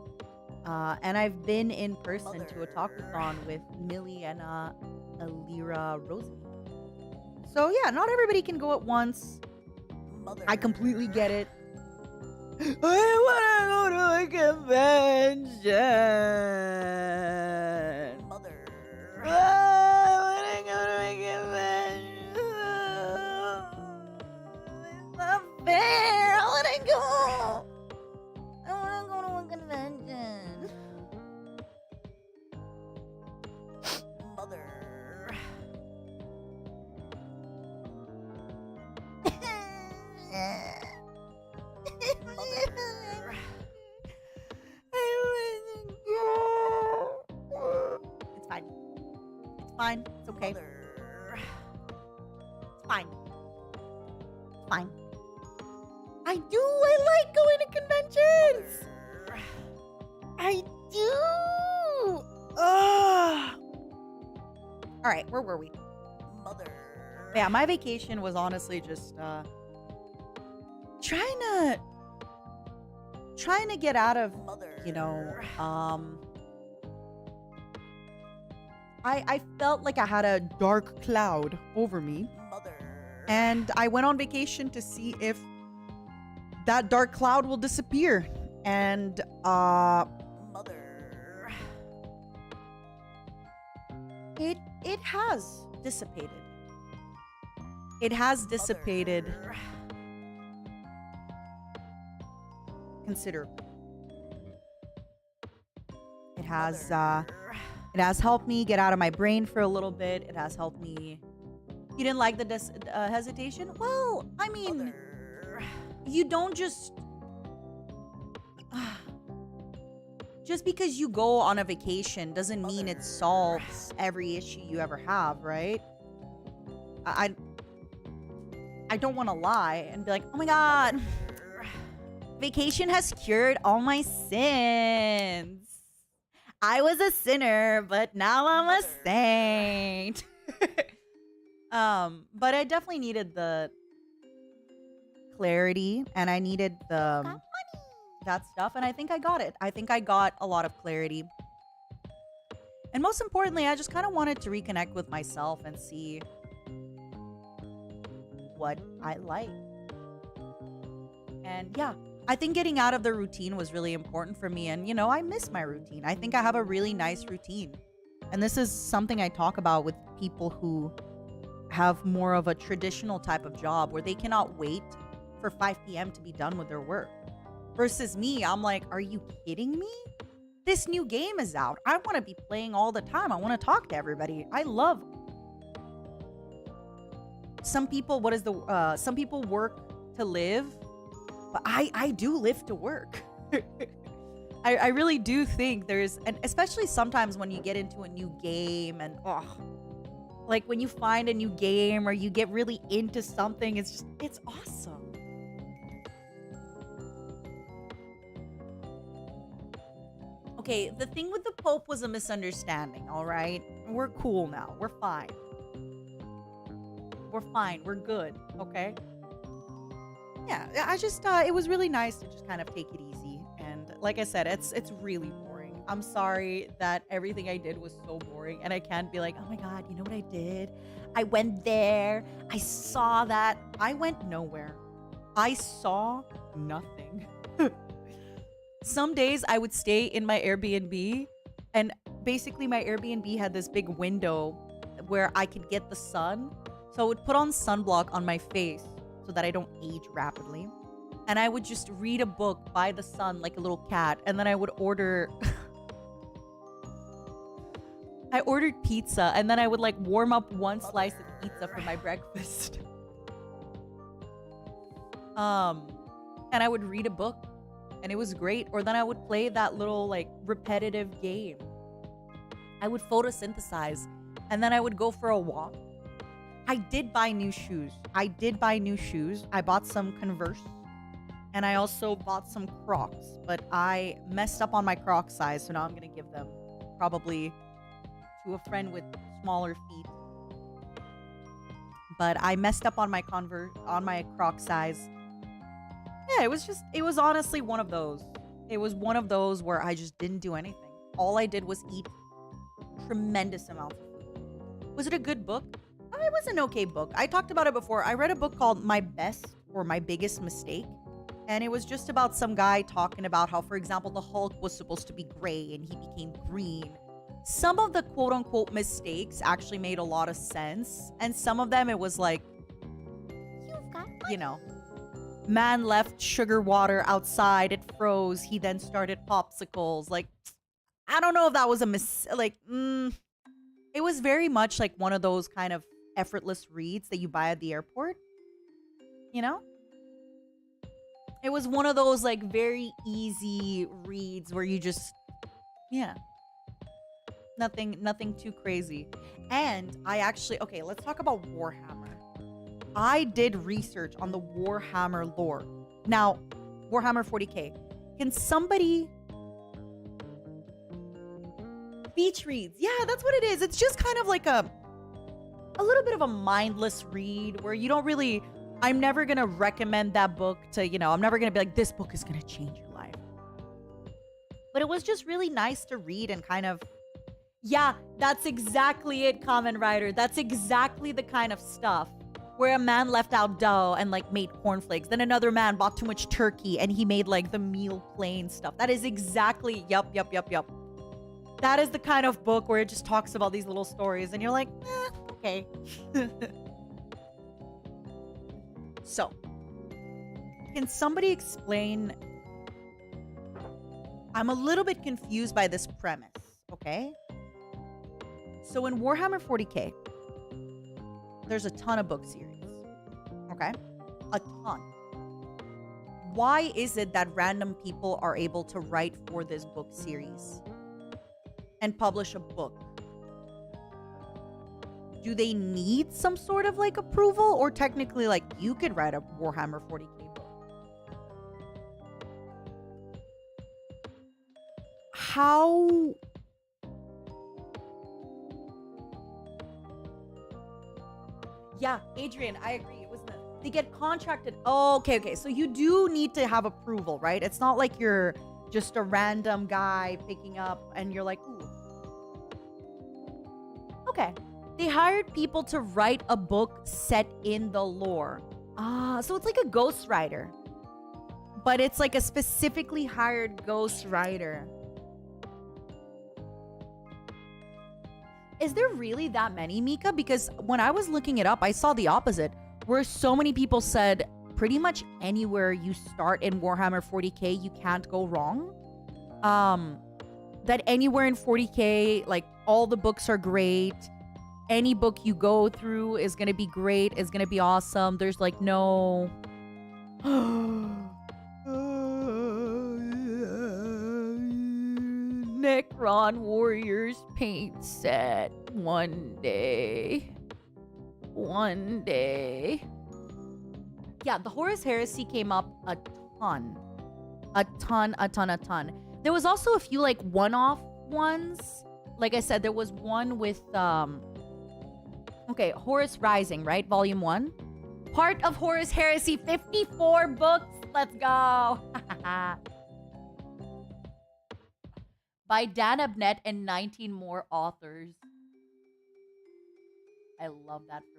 A: And I've been in person to a talkathon with Millie and Alira Rosie. So yeah, not everybody can go at once. I completely get it. I wanna go to a convention. I wanna go to a convention. It's not fair. I wanna go. I wanna go to a convention. It's fine. It's fine. It's okay. It's fine. It's fine. I like going to conventions. I do. All right, where were we? Yeah, my vacation was honestly just trying to get out of, you know, I felt like I had a dark cloud over me. And I went on vacation to see if that dark cloud will disappear. And it has dissipated. It has dissipated considerably. It has helped me get out of my brain for a little bit. It has helped me. You didn't like the hesitation? Well, I mean, you don't just because you go on a vacation doesn't mean it solves every issue you ever have, right? I don't want to lie and be like, oh my god, vacation has cured all my sins. I was a sinner, but now I'm a saint. But I definitely needed the clarity and I needed the that stuff, and I think I got it. I think I got a lot of clarity. And most importantly, I just kind of wanted to reconnect with myself and see what I like. And yeah, I think getting out of the routine was really important for me. And, you know, I miss my routine. I think I have a really nice routine. And this is something I talk about with people who have more of a traditional type of job where they cannot wait for 5 p.m. to be done with their work. Versus me, I'm like, are you kidding me? This new game is out. I want to be playing all the time. I want to talk to everybody. I love. Some people, some people work to live, but I do live to work. I really do think there's, and especially sometimes when you get into a new game and like when you find a new game or you get really into something, it's awesome. Okay, the thing with the Pope was a misunderstanding, all right? We're cool now. We're fine. We're fine. We're good, okay? Yeah, I just, it was really nice to just kind of take it easy. And like I said, it's really boring. I'm sorry that everything I did was so boring. And I can't be like, oh my God, you know what I did? I went there. I saw that. I went nowhere. I saw nothing. Some days I would stay in my Airbnb, and basically my Airbnb had this big window where I could get the sun. So I would put on sunblock on my face so that I don't age rapidly. And I would just read a book by the sun like a little cat. And then I would order... I ordered pizza, and then I would like warm up one slice of pizza for my breakfast. And I would read a book. And it was great. Or then I would play that little like repetitive game. I would photosynthesize. And then I would go for a walk. I did buy new shoes. I bought some Converse. And I also bought some Crocs. But I messed up on my Croc size. So now I'm going to give them probably to a friend with smaller feet. But I messed up on my Croc size. Yeah, it was honestly one of those. It was one of those where I just didn't do anything. All I did was eat tremendous amounts of food. Was it a good book? It was an okay book. I talked about it before. I read a book called My Best or My Biggest Mistake. And it was just about some guy talking about how, for example, the Hulk was supposed to be gray and he became green. Some of the quote-unquote mistakes actually made a lot of sense. And some of them, it was like, you know, man left sugar water outside. It froze. He then started popsicles. Like, I don't know if that was a it was very much like one of those kind of effortless reads that you buy at the airport. You know? It was one of those like very easy reads where you just, yeah. Nothing too crazy. And I actually, okay, let's talk about Warhammer. I did research on the Warhammer lore. Now, Warhammer 40k. Can somebody... Beach reads. Yeah, that's what it is. It's just kind of like a little bit of a mindless read where you don't really... I'm never going to recommend that book to, you know, I'm never going to be like, this book is going to change your life. But it was just really nice to read and kind of... Yeah, that's exactly it, Kamen Rider. That's exactly the kind of stuff where a man left out dough and like made cornflakes. Then another man bought too much turkey and he made like the meal plain stuff. That is exactly, yup. That is the kind of book where it just talks about these little stories and you're like, okay. So, can somebody explain? I'm a little bit confused by this premise, okay? So in Warhammer 40k, there's a ton of book series, okay? A ton. Why is it that random people are able to write for this book series and publish a book? Do they need some sort of like approval, or technically like you could write a Warhammer 40k book? How... Yeah, Adrian, I agree. It was they get contracted. Oh, okay. So you do need to have approval, right? It's not like you're just a random guy picking up and you're like, ooh. Okay. They hired people to write a book set in the lore. So it's like a ghostwriter. But it's like a specifically hired ghostwriter. Is there really that many, Mika? Because when I was looking it up, I saw the opposite, where so many people said pretty much anywhere you start in Warhammer 40k, you can't go wrong. That anywhere in 40k, like all the books are great. Any book you go through is gonna be great. It's gonna be awesome. There's like no. Necron Warriors paint set. One day. Yeah, the Horus Heresy came up a ton. A ton. There was also a few like one-off ones. Like I said, there was one with okay, Horus Rising, right? Volume 1. Part of Horus Heresy, 54 books. Let's go. By Dan Abnett and 19 more authors. I love that for me.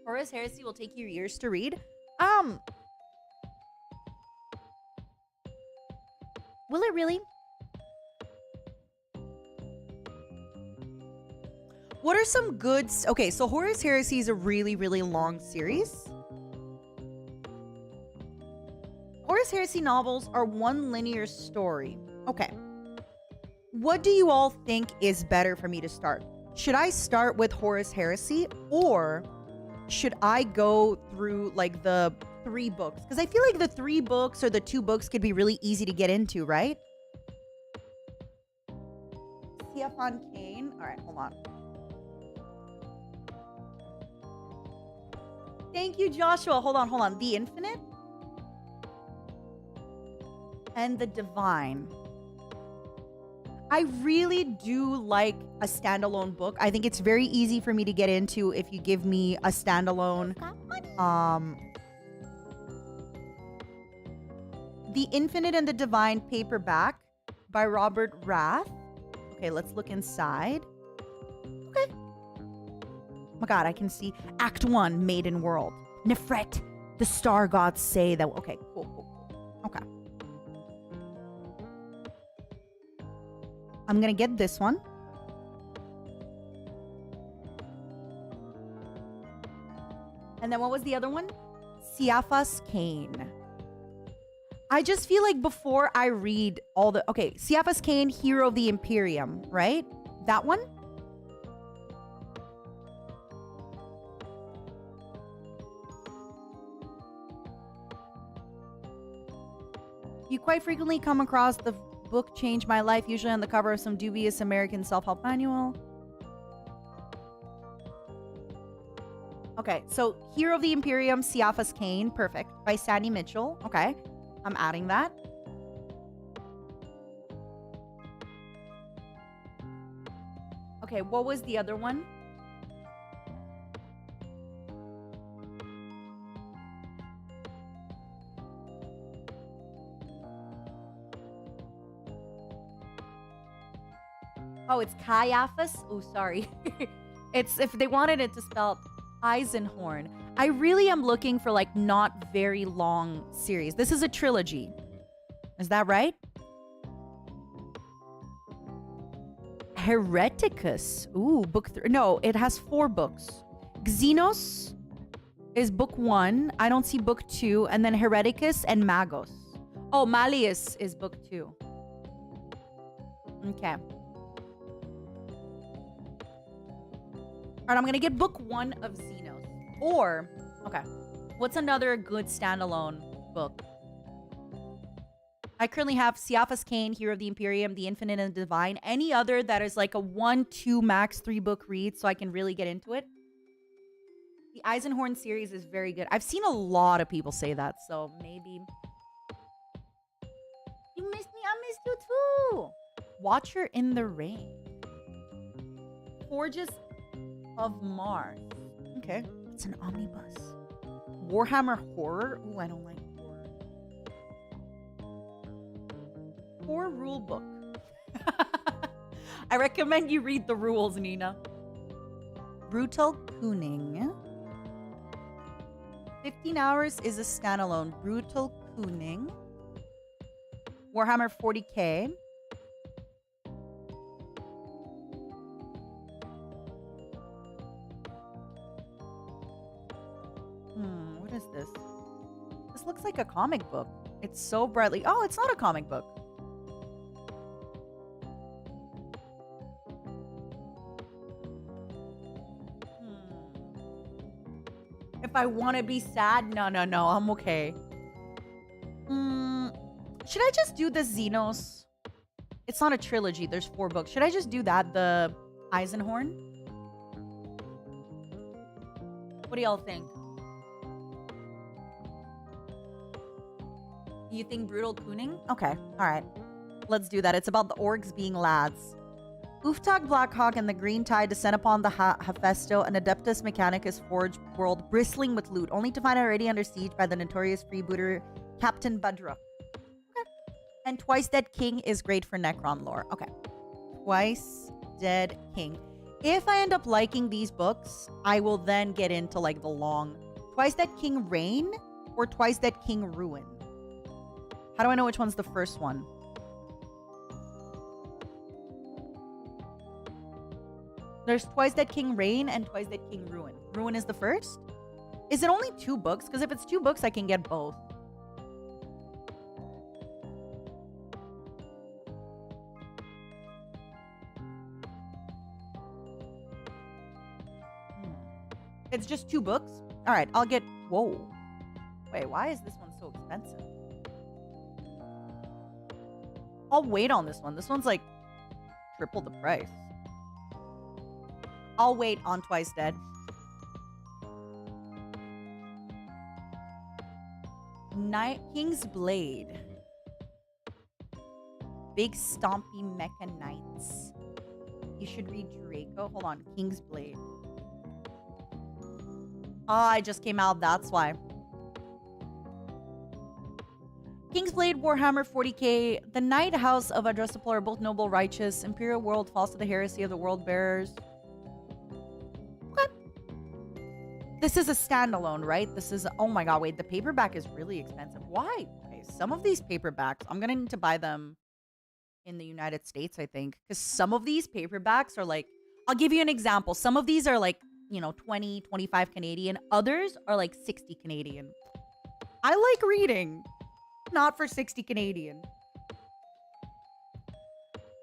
A: Horus Heresy will take you years to read. Will it really? What are some good... Okay, so Horus Heresy is a really, really long series. Horus Heresy novels are one linear story. Okay. What do you all think is better for me to start? Should I start with Horus Heresy, or should I go through like the 3 books? Because I feel like the 3 books or the 2 books could be really easy to get into, right? Siafan Kane. All right, hold on. Thank you, Joshua. Hold on. The Infinite and the Divine. I really do like a standalone book. I think it's very easy for me to get into if you give me a standalone. The Infinite and the Divine paperback by Robert Rath. Okay, let's look inside. Okay. Oh my god, I can see Act 1, Maiden World. Nefret, the star gods say that... Okay, cool. Okay. I'm gonna get this one. And then what was the other one? Siafas Kane. I just feel like before I read all the... Okay, Siafas Kane, Hero of the Imperium, right? That one? You quite frequently come across the book Changed My Life, usually on the cover of some dubious American self-help manual. Okay, so Hero of the Imperium, Siafas Kane, perfect, by Sandy Mitchell. Okay, I'm adding that. Okay, what was the other one? Oh, it's Caiaphas? Oh, sorry. It's, if they wanted it to spell Eisenhorn. I really am looking for like not very long series. This is a trilogy. Is that right? Hereticus. Ooh, book 3. No, it has 4 books. Xenos is book 1. I don't see book 2. And then Hereticus and Magos. Oh, Malleus is book 2. Okay. All right, I'm going to get book 1 of Xenos. Or, okay, what's another good standalone book? I currently have Siafas Kane, Hero of the Imperium, The Infinite and the Divine. Any other that is like a 1, 2, max 3 book read so I can really get into it? The Eisenhorn series is very good. I've seen a lot of people say that, so maybe... You missed me, I missed you too! Watcher in the Rain. Forges of Mars. Okay. It's an omnibus. Warhammer Horror. Ooh, I don't like horror. Horror rule book. I recommend you read the rules, Nina. Brutal Cooning. 15 Hours is a standalone. Brutal Cooning. Warhammer 40k. like a comic book. It's so brightly. Oh, it's not a comic book. If I want to be sad, no, I'm okay. Should I just do the Xenos? It's not a trilogy. There's 4 books. Should I just do that? The Eisenhorn? What do y'all think? You think brutal cooning? Okay, all right. Let's do that. It's about the orcs being lads. Uftag Blackhawk and the Green Tide descend upon the Hephaesto, an Adeptus Mechanicus forged world bristling with loot, only to find it already under siege by the notorious freebooter Captain Budra. Okay. And Twice Dead King is great for Necron lore. Okay. Twice Dead King. If I end up liking these books, I will then get into like the long Twice Dead King Reign or Twice Dead King Ruin. How do I know which one's the first one? There's Twice Dead King Reign and Twice Dead King Ruin. Ruin is the first? Is it only 2 books? Because if it's 2 books, I can get both. It's just 2 books? All right, I'll get... Whoa. Wait, why is this one so expensive? I'll wait on this one. This one's like triple the price. I'll wait on Twice Dead. King's Blade. Big Stompy Mecha Knights. You should read Draco. Hold on. King's Blade. Ah, I just came out. That's why. King's Blade, Warhammer 40k. The Knight House of Adressapol are both noble, righteous. Imperial world falls to the heresy of the world bearers. This is a standalone, right? This is... Oh my god, wait. The paperback is really expensive. Why? Okay, some of these paperbacks, I'm going to need to buy them in the United States, I think. Because some of these paperbacks are like... I'll give you an example. Some of these are like, you know, 20, 25 Canadian. Others are like 60 Canadian. I like reading. Not for 60 Canadian.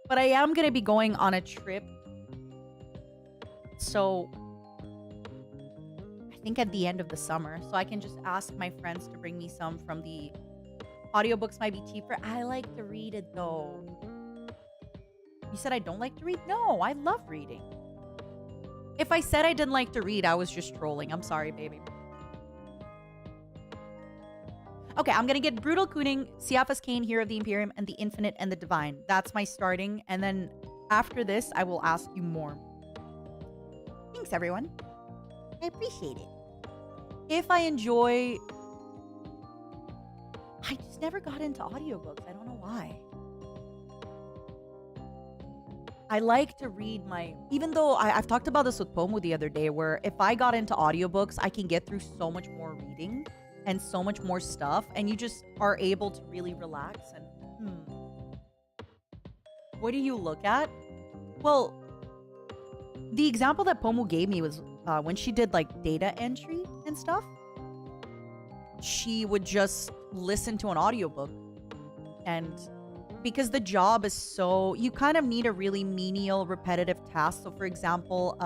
A: But I am going to be going on a trip. So... I think at the end of the summer, so I can just ask my friends to bring me some from the audiobooks. Might be cheaper. I like to read it though. You said I don't like to read? No, I love reading. If I said I didn't like to read, I was just trolling. I'm sorry, baby. Okay, I'm gonna get Brutal Cooning, Siaphas Cain, Hero of the Imperium, and the Infinite and the Divine. That's my starting, and then after this, I will ask you more. Thanks, everyone. I appreciate it. If I enjoy... I just never got into audiobooks. I don't know why. I like to read my... Even though I've talked about this with Pomu the other day, where if I got into audiobooks, I can get through so much more reading and so much more stuff, and you just are able to really relax and... What do you look at? Well, the example that Pomu gave me was... when she did like data entry and stuff, she would just listen to an audiobook. And because the job is so, you kind of need a really menial, repetitive task. So for example,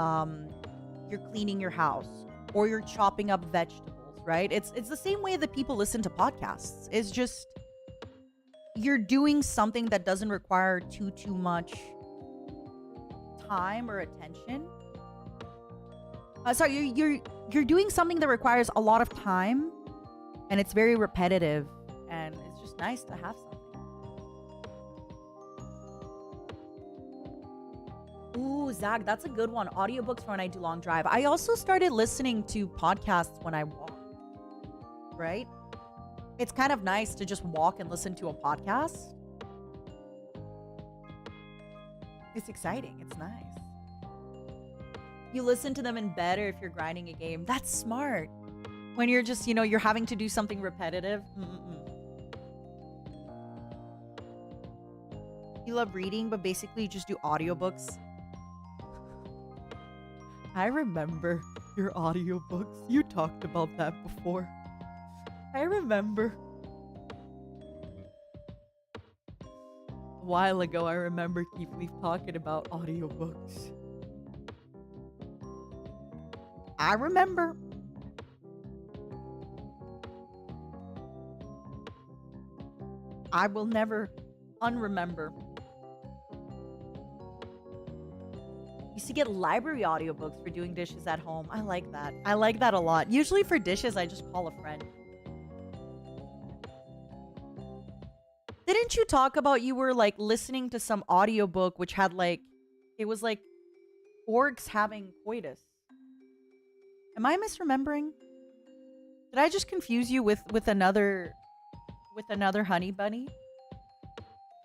A: you're cleaning your house or you're chopping up vegetables, right? It's the same way that people listen to podcasts. It's just, you're doing something that doesn't require too much time or attention. Sorry, you're doing something that requires a lot of time, and it's very repetitive, and it's just nice to have something. Ooh, Zach, that's a good one. Audiobooks for when I do long drive. I also started listening to podcasts when I walk, right? It's kind of nice to just walk and listen to a podcast. It's exciting. It's nice. You listen to them in bed or if you're grinding a game. That's smart. When you're just, you know, you're having to do something repetitive. You love reading, but basically you just do audiobooks. I remember your audiobooks. You talked about that before. I remember. while ago, I remember Keith Leaf talking about audiobooks. I remember. I will never unremember. Used to get library audiobooks for doing dishes at home. I like that. I like that a lot. Usually for dishes, I just call a friend. Didn't you talk about you were like listening to some audiobook which had like, it was like orcs having coitus? Am I misremembering? Did I just confuse you with another honey bunny?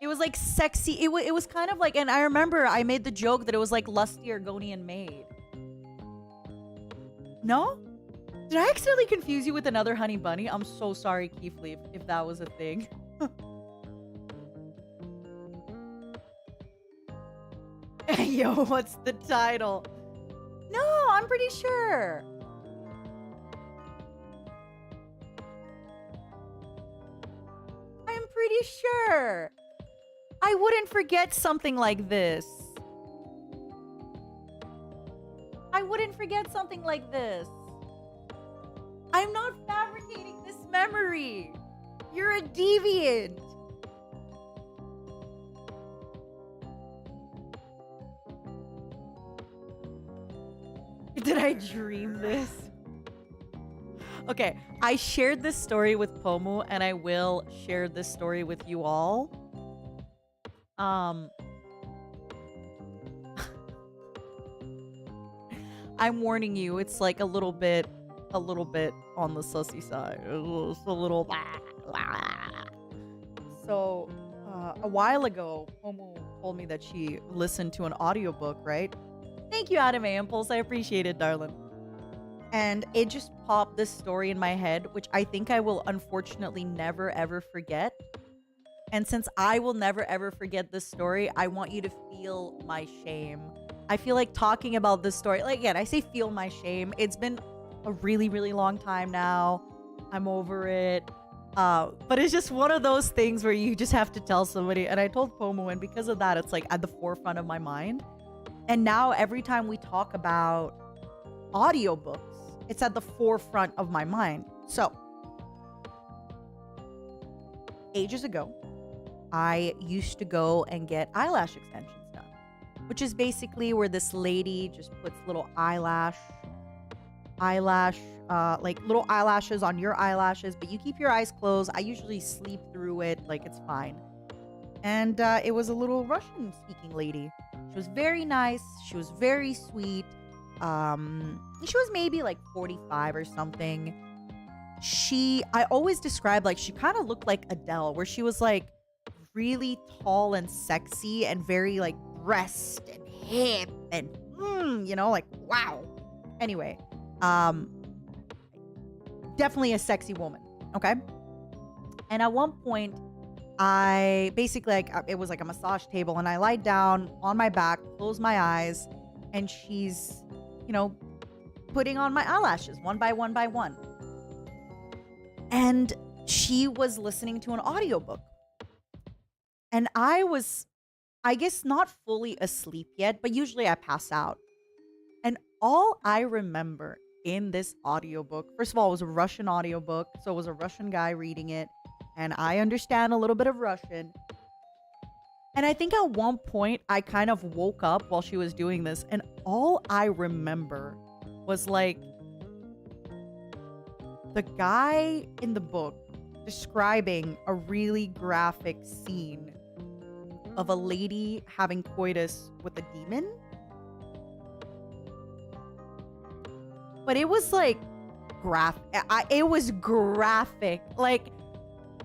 A: It was like sexy. It was kind of like, and I remember I made the joke that it was like lusty Argonian maid. No? Did I accidentally confuse you with another honey bunny? I'm so sorry, Keith Leaf, if that was a thing. Yo, what's the title? No, I'm pretty sure. I'm pretty sure. I wouldn't forget something like this. I wouldn't forget something like this. I'm not fabricating this memory. You're a deviant. Did I dream this? Okay, I shared this story with Pomu, and I will share this story with you all. I'm warning you, it's like a little bit on the sussy side. It's a little. So, a while ago, Pomu told me that she listened to an audiobook, right? Thank you, Anime Impulse. I appreciate it, darling. And it just popped this story in my head, which I think I will unfortunately never ever forget. And since I will never ever forget this story, I want you to feel my shame. I feel like talking about this story, like again, I say feel my shame. It's been a really, really long time now. I'm over it. But it's just one of those things where you just have to tell somebody. And I told Pomu, and because of that, it's like at the forefront of my mind. And now every time we talk about audiobooks, it's at the forefront of my mind. So, ages ago, I used to go and get eyelash extensions done, which is basically where this lady just puts little eyelash, like little eyelashes on your eyelashes, but you keep your eyes closed. I usually sleep through it, like it's fine. And it was a little Russian-speaking lady. She was very nice. She was very sweet. She was maybe like 45 or something. I always described like she kind of looked like Adele, where she was like really tall and sexy and very like breast and hip and you know, like wow. Anyway, definitely a sexy woman. Okay. And at one point, I basically like it was like a massage table, and I lied down on my back, closed my eyes, and she's, you know, putting on my eyelashes one by one by one. And she was listening to an audiobook. And I was, I guess, not fully asleep yet, but usually I pass out. And all I remember in this audiobook, first of all, it was a Russian audiobook, so it was a Russian guy reading it. And I understand a little bit of Russian. And I think at one point, I kind of woke up while she was doing this. And all I remember was like the guy in the book describing a really graphic scene of a lady having coitus with a demon. But it was like it was graphic. Like,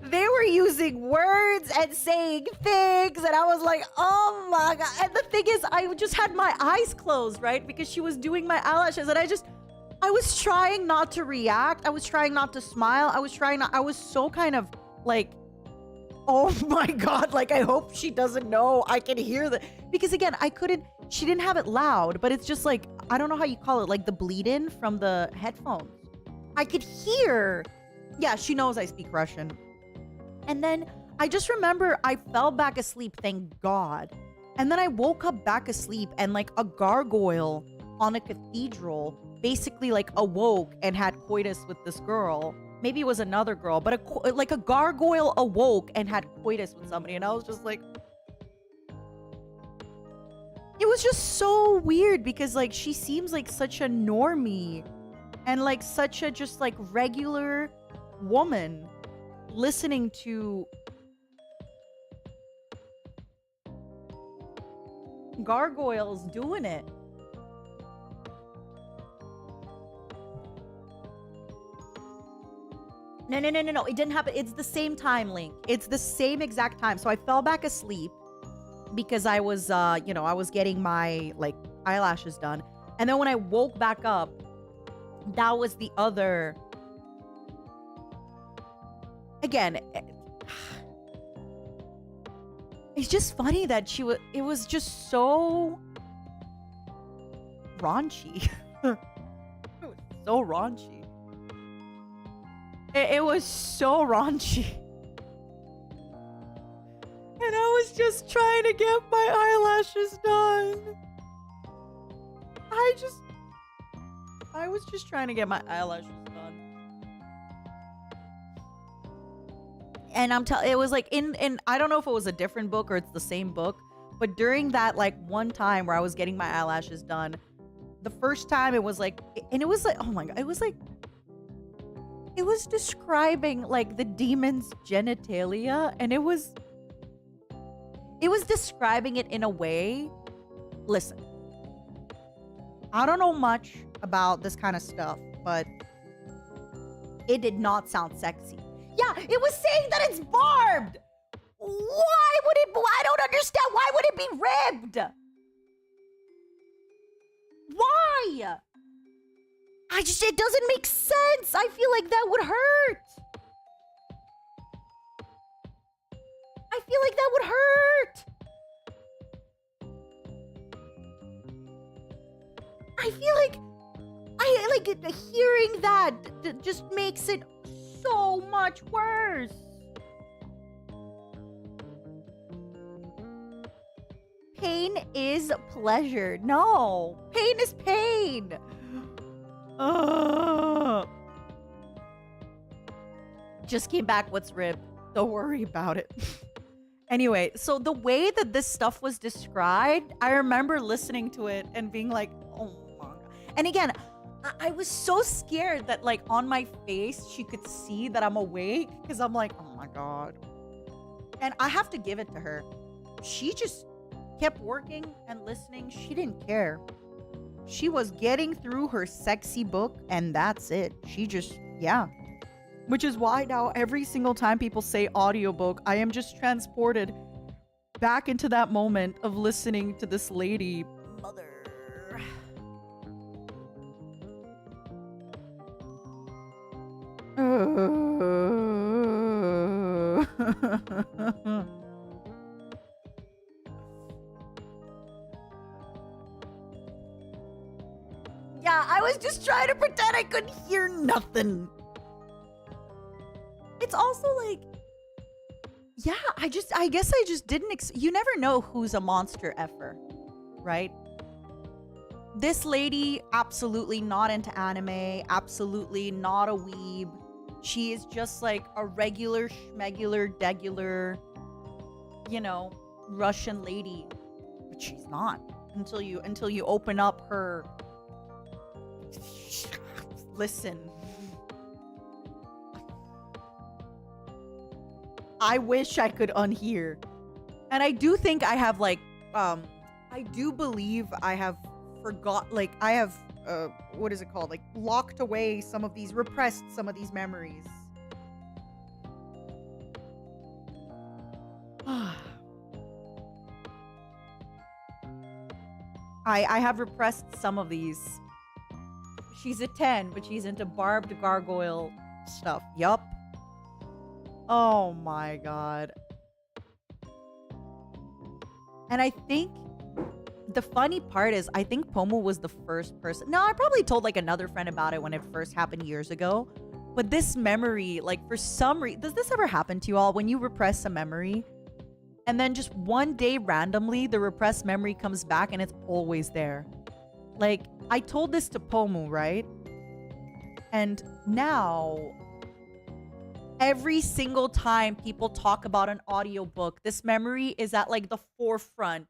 A: they were using words and saying things, and I was like, oh my god. And the thing is, I just had my eyes closed, right? Because she was doing my eyelashes, and I was trying not to react. I was trying not to smile. I was so kind of like, oh my god, like I hope she doesn't know I can hear that. Because again, she didn't have it loud, but it's just like, I don't know how you call it, like the bleed in from the headphones. I could hear. Yeah, she knows I speak Russian. And then I just remember I fell back asleep, thank God. And then I woke up back asleep and like a gargoyle on a cathedral basically like awoke and had coitus with this girl. Maybe it was another girl, but like a gargoyle awoke and had coitus with somebody. And I was just like, it was just so weird because like she seems like such a normie and like such a just like regular woman listening to gargoyles doing it. No. It didn't happen. It's the same time, Link. It's the same exact time. So I fell back asleep because I was, I was getting my, like, eyelashes done. And then when I woke back up, that was the other... Again, it's just funny that it was just so raunchy. It was so raunchy. It was so raunchy. And I was just trying to get my eyelashes done. I was just trying to get my eyelashes done. And it was like in I don't know if it was a different book or it's the same book, but during that like one time where I was getting my eyelashes done, the first time it was like, and it was like, oh my God, it was describing like the demon's genitalia, and it was describing it in a way. Listen, I don't know much about this kind of stuff, but it did not sound sexy. Yeah, it was saying that it's barbed. Why would it? I don't understand. Why would it be ribbed? Why? It doesn't make sense. I feel like that would hurt. I feel like that would hurt. I feel like hearing that just makes it so much worse. Pain is pleasure. No, pain is pain. Just came back. What's ribbed? Don't worry about it. Anyway, so the way that this stuff was described, I remember listening to it and being like, oh my God. And again, I was so scared that like on my face, she could see that I'm awake because I'm like, oh my God. And I have to give it to her. She just kept working and listening. She didn't care. She was getting through her sexy book and that's it. She just, yeah. Which is why now every single time people say audiobook, I am just transported back into that moment of listening to this lady. Mother. Yeah, I was just trying to pretend I couldn't hear nothing. It's also like, yeah, I guess I just didn't, you never know who's a monster effer, right? This lady, absolutely not into anime, absolutely not a weeb. She is just like a regular, schmegular, degular, Russian lady. But she's not until you open up her. Listen. I wish I could unhear. And I do think I have I do believe I have what is it called? Like locked away repressed some of these memories. I have repressed some of these. She's a 10, but she's into barbed gargoyle stuff. Yup. Oh my God. And I think the funny part is I think Pomu was the first person. No, I probably told like another friend about it when it first happened years ago. But this memory, like for some reason, does this ever happen to you all when you repress a memory? And then just one day randomly, the repressed memory comes back and it's always there. Like, I told this to Pomu, right? And now, every single time people talk about an audiobook, this memory is at like the forefront.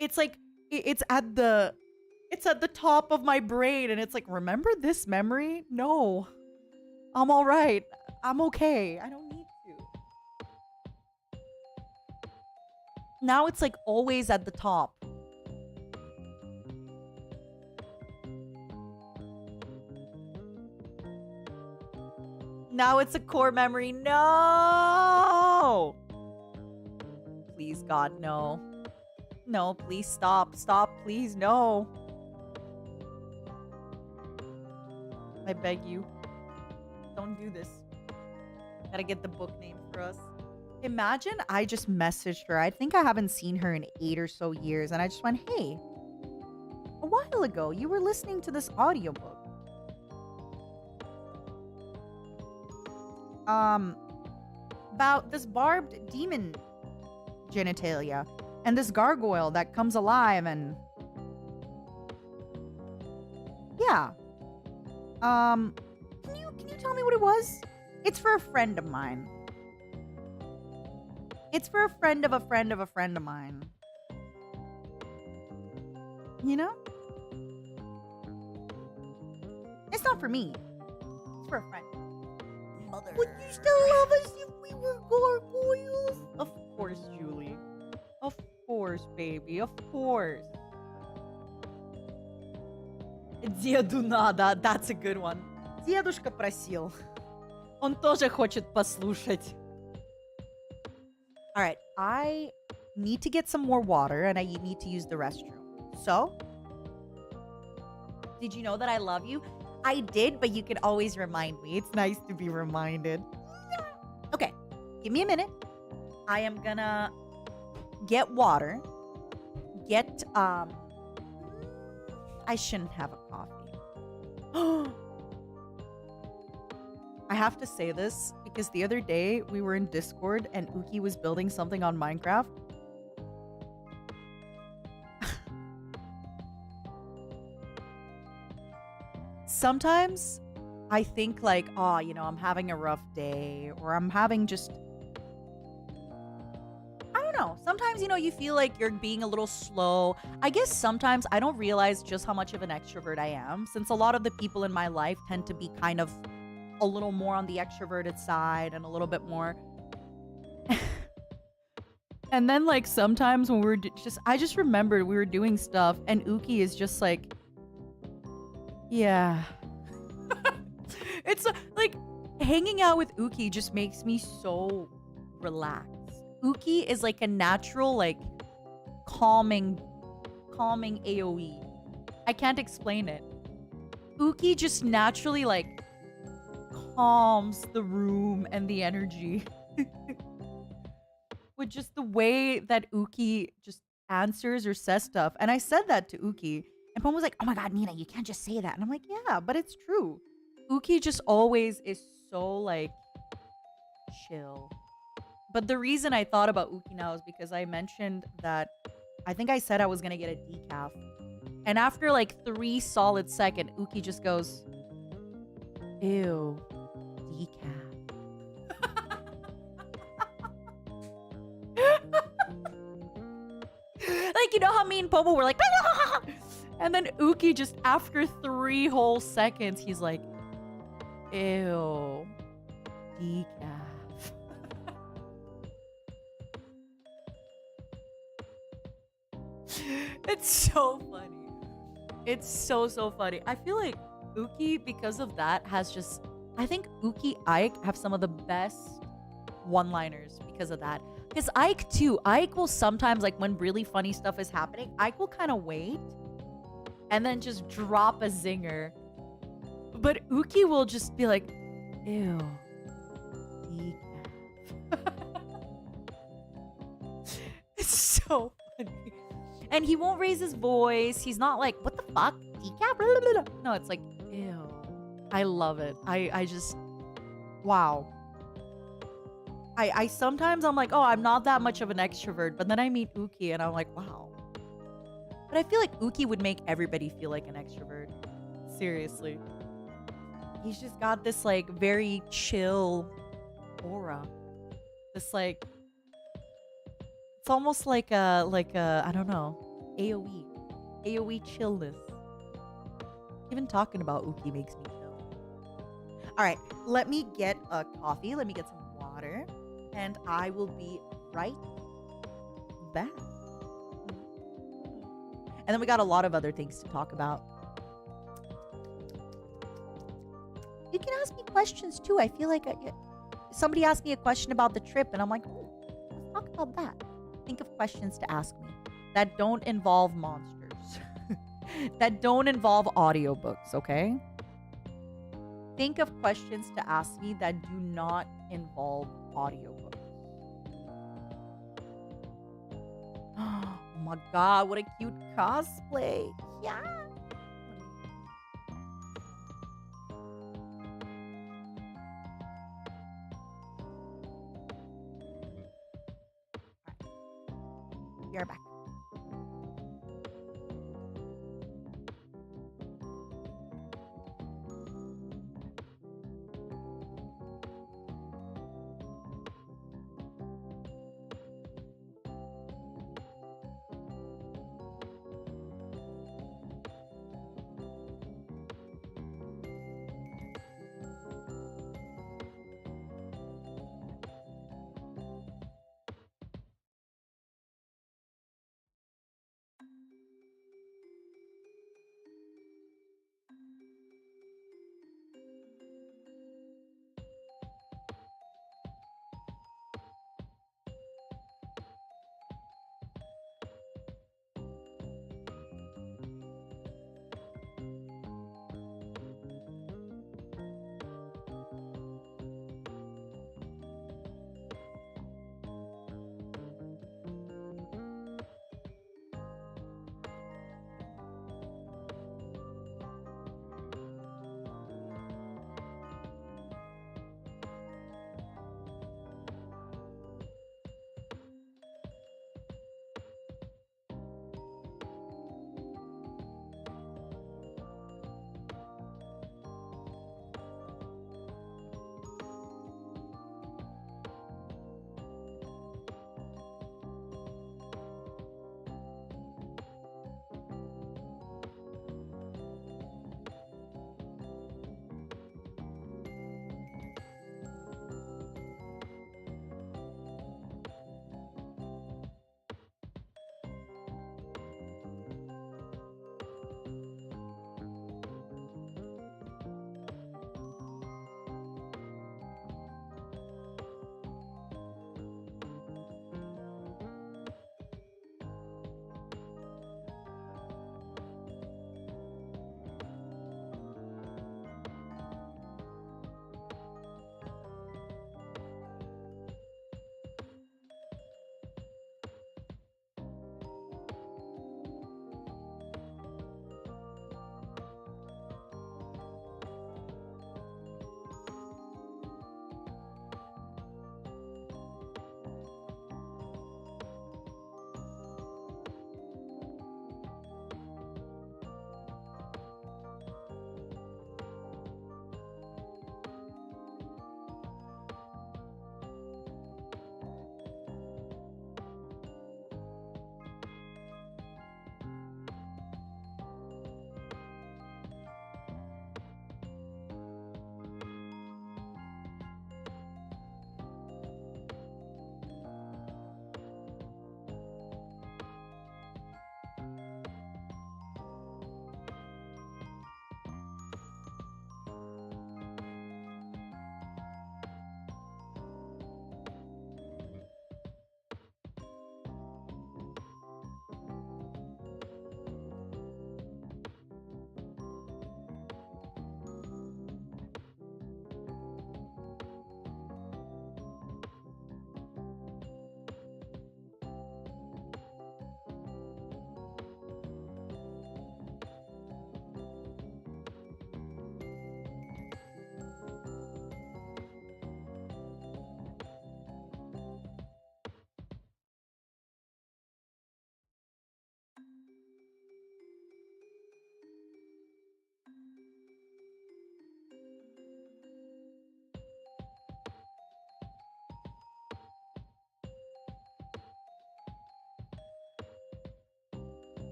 A: It's like, it's at the top of my brain. And it's like, remember this memory? No, I'm all right. I'm okay. I don't need to. Now it's like always at the top. Now it's a core memory. No! Please, God, no. No, please stop. Stop, please, no. I beg you. Don't do this. Gotta get the book name for us. Imagine I just messaged her. I think I haven't seen her in 8 or so years. And I just went, hey, a while ago, you were listening to this audiobook. About this barbed demon genitalia and this gargoyle that comes alive and yeah. Can you tell me what it was? It's for a friend of mine. It's for a friend of a friend of a friend of mine. You know? It's not for me. It's for a friend. Mother. Would you still love us if we were gargoyles? Of course, Julie. Of course, baby. Of course. Деду надо. That's a good one. Дедушка просил. Он тоже хочет послушать. All right. I need to get some more water and I need to use the restroom. So, did you know that I love you? I did, but you can always remind me. It's nice to be reminded. Okay, give me a minute. I am gonna get water. Get, I shouldn't have a coffee. I have to say this because the other day we were in Discord and Uki was building something on Minecraft. Sometimes I think like, oh, you know, I'm having a rough day or I'm having just, I don't know. Sometimes, you know, you feel like you're being a little slow. I guess sometimes I don't realize just how much of an extrovert I am since a lot of the people in my life tend to be kind of a little more on the extroverted side and a little bit more. And then like sometimes when we were I just remembered we were doing stuff and Uki is just like, yeah. It's like hanging out with Uki just makes me so relaxed. Uki is like a natural, like calming AoE. I can't explain it. Uki just naturally like calms the room and the energy. With just the way that Uki just answers or says stuff. And I said that to Uki. And Pom was like, oh my God, Nina, you can't just say that. And I'm like, yeah, but it's true. Uki just always is so, like, chill. But the reason I thought about Uki now is because I mentioned that I think I said I was going to get a decaf. And after, like, 3 solid seconds, Uki just goes, ew, decaf. Like, you know how me and Pomo were like, and then Uki just after 3 whole seconds, he's like, ew, decaf. It's so funny. It's so funny. I feel like Uki, because of that, has just, I think Uki, Ike have some of the best one-liners because of that. Because Ike too, Ike will sometimes, like when really funny stuff is happening, Ike will kind of wait and then just drop a zinger. But Uki will just be like, ew, decaf. It's so funny. And he won't raise his voice. He's not like, what the fuck? Decaf? No, it's like, ew. I love it. I just, Wow. I sometimes I'm like, oh, I'm not that much of an extrovert, but then I meet Uki and I'm like, wow. But I feel like Uki would make everybody feel like an extrovert. Seriously. He's just got this like very chill aura. This like it's almost like a I don't know, AoE. AoE chillness. Even talking about Uki makes me chill. All right, let me get a coffee. Let me get some water, and I will be right back. And then we got a lot of other things to talk about. You can ask me questions too. I feel like somebody asked me a question about the trip, and I'm like, oh, let's talk about that. Think of questions to ask me that don't involve monsters, that don't involve audiobooks, okay? Think of questions to ask me that do not involve audiobooks. Oh my god, what a cute cosplay. Yeah. We are back.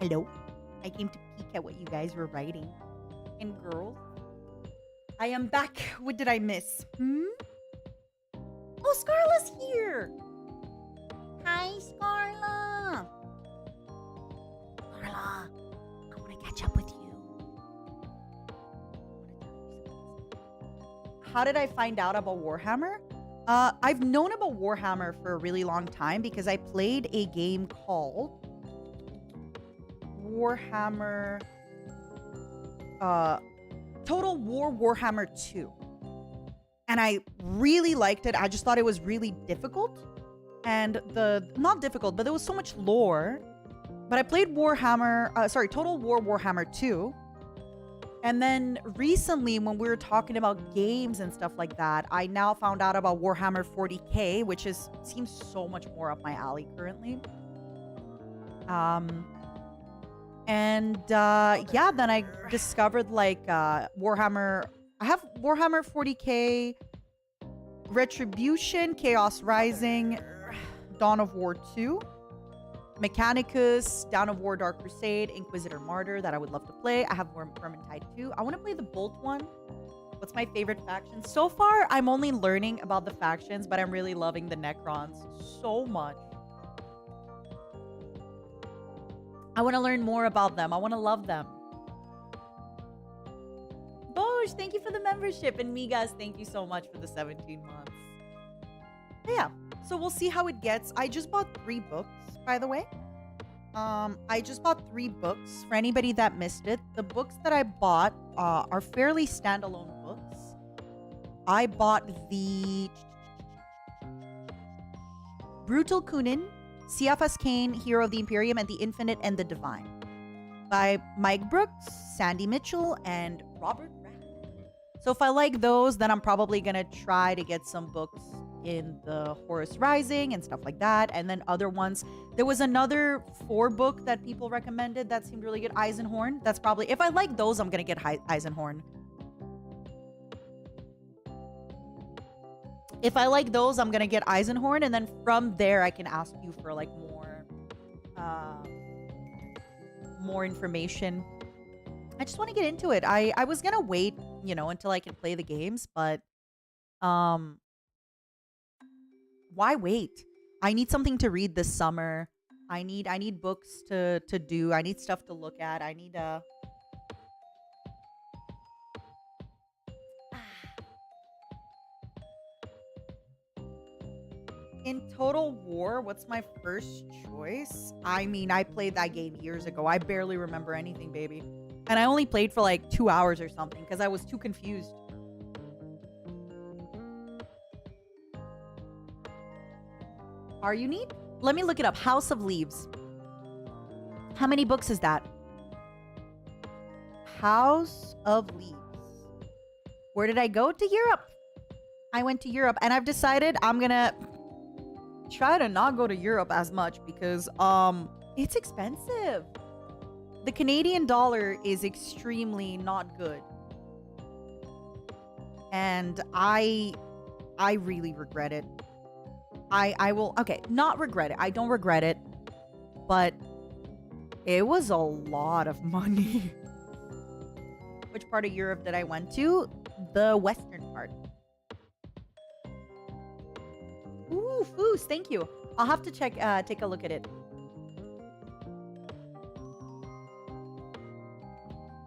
A: Hello. I came to peek at what you guys were writing. And girls, I am back. What did I miss? Oh, Scarla's here. Hi, Scarla. Scarla, I want to catch up with you. How did I find out about Warhammer? I've known about Warhammer for a really long time because I played a game called Warhammer Total War Warhammer 2. And I really liked it. I just thought it was really difficult. And not difficult, but there was so much lore. But I played Total War Warhammer 2. And then recently, when we were talking about games and stuff like that, I now found out about Warhammer 40k, which seems so much more up my alley currently. Then I discovered Warhammer. I have Warhammer 40k, Retribution, Chaos Rising, Dawn of War 2, Mechanicus, Dawn of War Dark Crusade, Inquisitor Martyr that I would love to play. I have Vermintide 2. I want to play the Bolt one. What's my favorite faction? So far, I'm only learning about the factions, but I'm really loving the Necrons so much. I want to learn more about them. I want to love them. Bosh, thank you for the membership. And Migas, thank you so much for the 17 months. But yeah, so we'll see how it gets. I just bought 3 books, by the way. I just bought 3 books. For anybody that missed it, the books that I bought are fairly standalone books. I bought the Brutal Kunin, CFS Kane, Hero of the Imperium, and the Infinite and the Divine by Mike Brooks, Sandy Mitchell, and Robert Rath. So if I like those, then I'm probably going to try to get some books in the Horus Rising and stuff like that. And then other ones. There was another 4 book that people recommended that seemed really good. Eisenhorn. That's probably, if I like those, I'm going to get Eisenhorn. If I like those, I'm going to get Eisenhorn. And then from there, I can ask you for like more information. I just want to get into it. I was going to wait, until I can play the games, but why wait? I need something to read this summer. I need books to do. I need stuff to look at. I need In Total War, what's my first choice? I mean, I played that game years ago. I barely remember anything, baby. And I only played for like 2 hours or something because I was too confused. Are you neat? Let me look it up. House of Leaves. How many books is that? House of Leaves. Where did I go? To Europe. I went to Europe and I've decided I'm gonna try to not go to Europe as much because it's expensive. The Canadian dollar is extremely not good. And I really regret it. I will, okay, not regret it. I don't regret it. But it was a lot of money. Which part of Europe did I went to? The western part. Ooh, Foos, thank you. I'll have to take a look at it.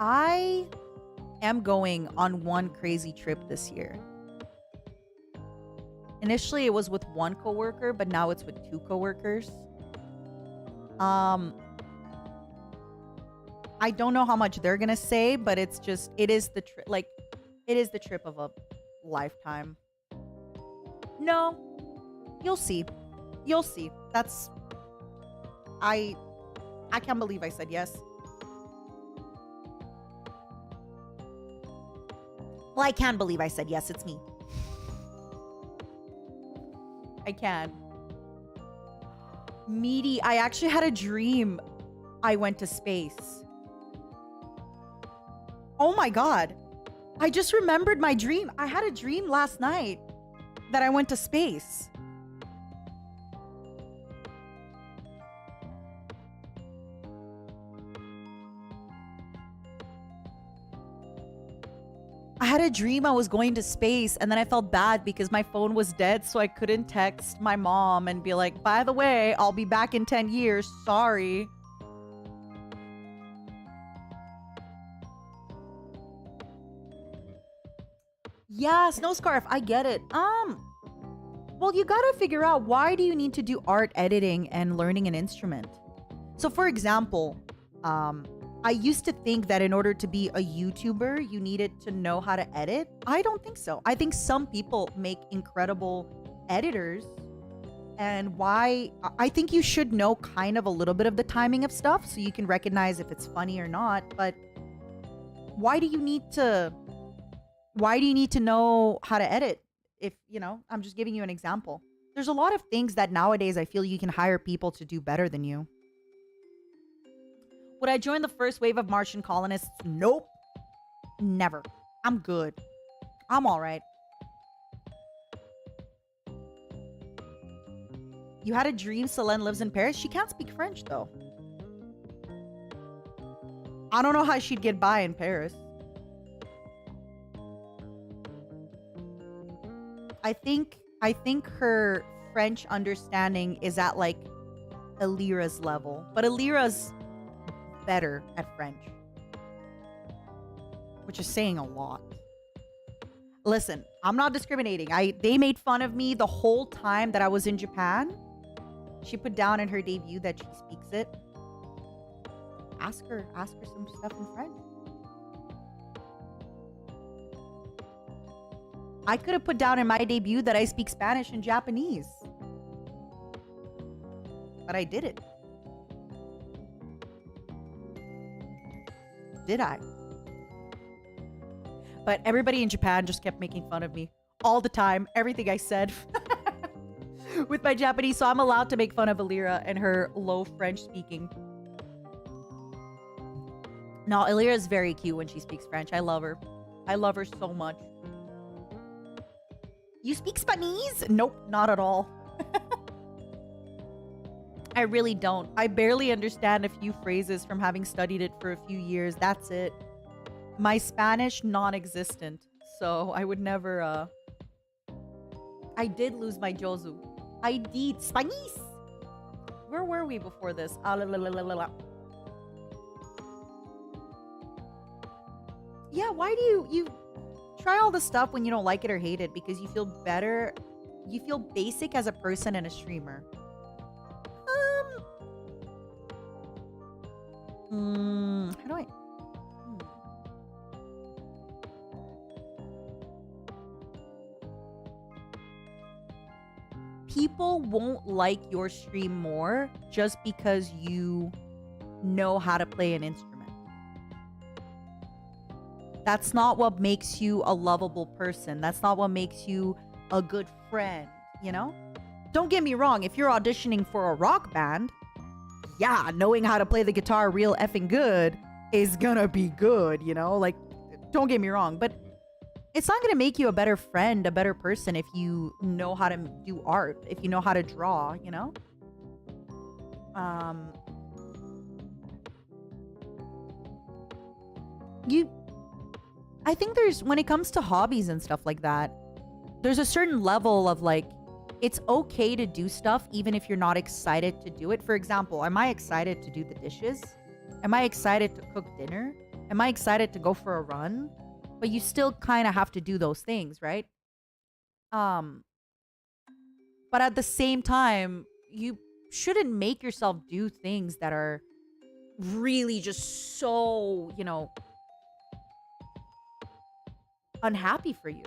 A: I am going on one crazy trip this year. Initially, it was with one coworker, but now it's with 2 coworkers. I don't know how much they're gonna say, but it is the trip. Like, it is the trip of a lifetime. No, you'll see. You'll see. I can't believe I said yes. Well, I can believe I said yes. It's me. I can. Meaty. I actually had a dream. I went to space. Oh my god. I just remembered my dream. I had a dream last night that I went to space. a dream I was going to space, and then I felt bad because my phone was dead, so I couldn't text my mom and be like, by the way, I'll be back in 10 years. Sorry. Yeah, Snow Scarf, I get it. Well, you gotta figure out, why do you need to do art editing and learning an instrument? So for example, I used to think that in order to be a YouTuber, you needed to know how to edit. I don't think so. I think some people make incredible editors. And I think you should know kind of a little bit of the timing of stuff so you can recognize if it's funny or not. But why do you need to know how to edit? If, I'm just giving you an example. There's a lot of things that nowadays I feel you can hire people to do better than you. Would I join the first wave of Martian colonists? Nope. Never. I'm good. I'm all right. You had a dream Selene lives in Paris? She can't speak French, though. I don't know how she'd get by in Paris. I think her French understanding is at, like, Elira's level. But Elira's better at French, which is saying a lot. Listen, I'm not discriminating. They made fun of me the whole time that I was in Japan. She put down in her debut that she speaks it. Ask her some stuff in French. I could have put down in my debut that I speak Spanish and Japanese, but I did it. Did I? But everybody in Japan just kept making fun of me all the time. Everything I said with my Japanese. So I'm allowed to make fun of Elira and her low French speaking. No, Elira is very cute when she speaks French. I love her. I love her so much. You speak Spanish? Nope, not at all. I really don't. I barely understand a few phrases from having studied it for a few years. That's it. My Spanish, non-existent. So I would never, I did lose my Jozu. I did. Spanish! Where were we before this? Yeah, why do you try all the stuff when you don't like it or hate it? Because you feel better. You feel basic as a person and a streamer. How do I... People won't like your stream more just because you know how to play an instrument. That's not what makes you a lovable person. That's not what makes you a good friend, you know? Don't get me wrong, if you're auditioning for a rock band, yeah, knowing how to play the guitar real effing good is gonna be good, you know? Like, don't get me wrong, but it's not gonna make you a better friend, a better person if you know how to do art, if you know how to draw, you know? I think when it comes to hobbies and stuff like that, there's a certain level of, like, it's okay to do stuff even if you're not excited to do it. For example, am I excited to do the dishes? Am I excited to cook dinner? Am I excited to go for a run? But you still kind of have to do those things, right? But at the same time, you shouldn't make yourself do things that are really just so, you know, unhappy for you.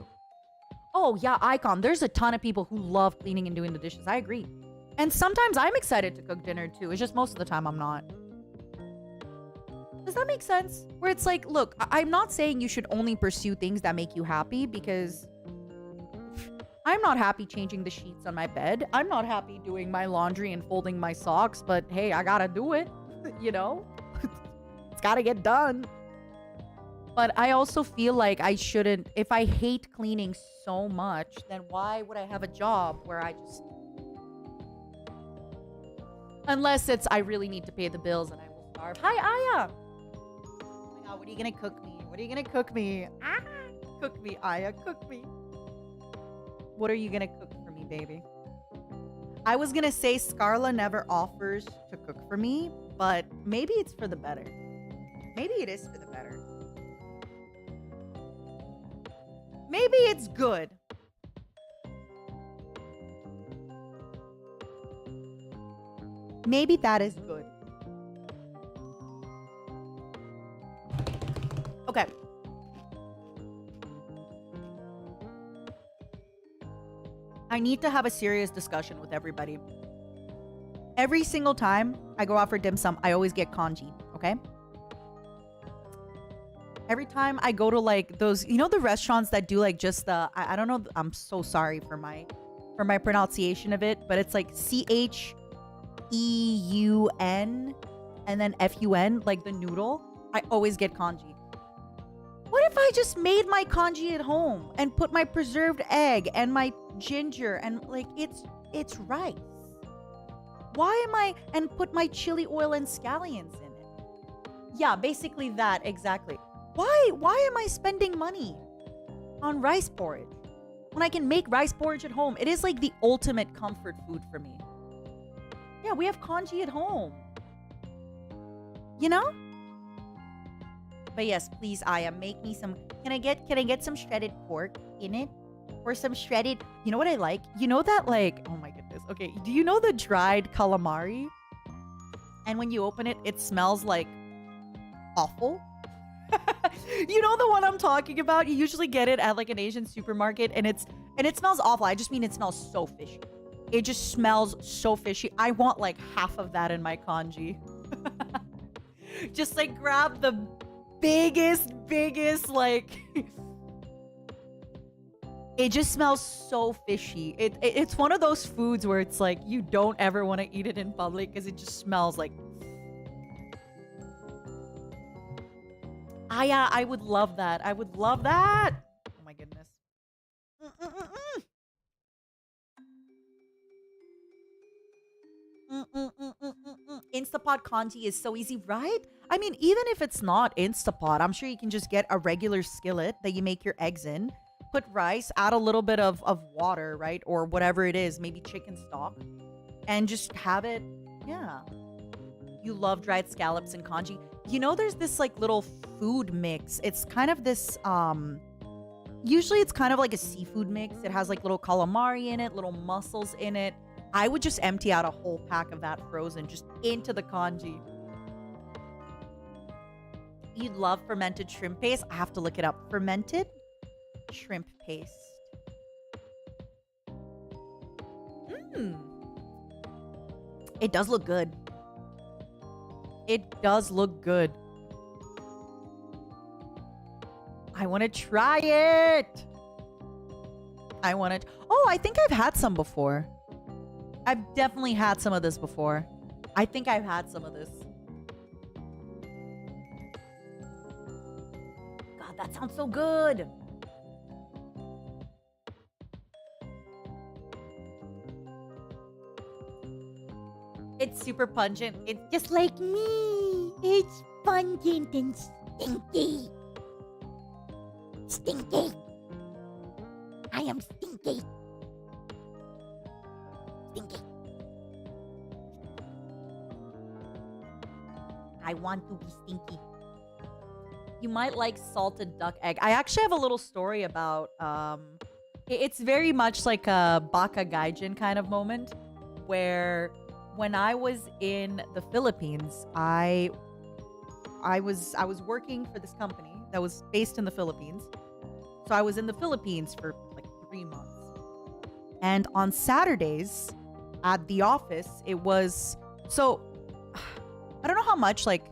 A: Oh, yeah, Icon. There's a ton of people who love cleaning and doing the dishes. I agree. And sometimes I'm excited to cook dinner, too. It's just most of the time I'm not. Does that make sense? Where it's like, look, I'm not saying you should only pursue things that make you happy, because I'm not happy changing the sheets on my bed. I'm not happy doing my laundry and folding my socks, but hey, I gotta do it, you know? It's gotta get done. But I also feel like I shouldn't, if I hate cleaning so much, then why would I have a job where I just... Unless it's, I really need to pay the bills and I will starve. Hi, Aya! Oh my god, what are you gonna cook me? What are you gonna cook me? Ah! Cook me, Aya. Cook me. What are you gonna cook for me, baby? I was gonna say Scarla never offers to cook for me, but maybe it's for the better. Maybe it is for the better. Maybe it's good. Maybe that is good. Okay. I need to have a serious discussion with everybody. Every single time I go out for dim sum, I always get congee, okay? Every time I go to like those, you know, the restaurants that do like just the, I don't know, I'm so sorry for my pronunciation of it, but it's like CHEUN and then FUN, like the noodle. I always get congee. What if I just made my congee at home and put my preserved egg and my ginger and like it's rice? Why am I and put my chili oil and scallions in it? Yeah, basically that exactly. Why am I spending money on rice porridge when I can make rice porridge at home? It is like the ultimate comfort food for me. Yeah, we have congee at home. You know? But yes, please, Aya, make me some. Can I get some shredded pork in it? Or some shredded, you know what I like? You know that like, oh my goodness. Okay, do you know the dried calamari? And when you open it, it smells like awful. You know the one I'm talking about? You usually get it at like an Asian supermarket and it smells awful. I just mean it smells so fishy. It just smells so fishy. I want like half of that in my congee. Just like grab the biggest like it just smells so fishy. It's one of those foods where it's like you don't ever want to eat it in public because it just smells like yeah, I would love that. I would love that. Oh my goodness. Instapot congee is so easy, right? I mean, even if it's not Instapot, I'm sure you can just get a regular skillet that you make your eggs in, put rice, add a little bit of water, right? Or whatever it is, maybe chicken stock, and just have it. Yeah. You love dried scallops and congee. You know, there's this like little food mix. It's kind of this, usually it's kind of like a seafood mix. It has like little calamari in it, little mussels in it. I would just empty out a whole pack of that frozen just into the congee. You love fermented shrimp paste? I have to look it up. Fermented shrimp paste. It does look good. It does look good. I want to try it. I want to. Oh, I think I've had some before. I've definitely had some of this before. I think I've had some of this. God, that sounds so good. It's super pungent. It's just like me.
B: It's pungent and stinky. Stinky. I am stinky. Stinky.
A: I want to be stinky. You might like salted duck egg. I actually have a little story about it's very much like a baka gaijin kind of moment where when I was in the Philippines, I was working for this company that was based in the Philippines. So I was in the Philippines for like 3 months. And on Saturdays at the office, it was so I don't know how much like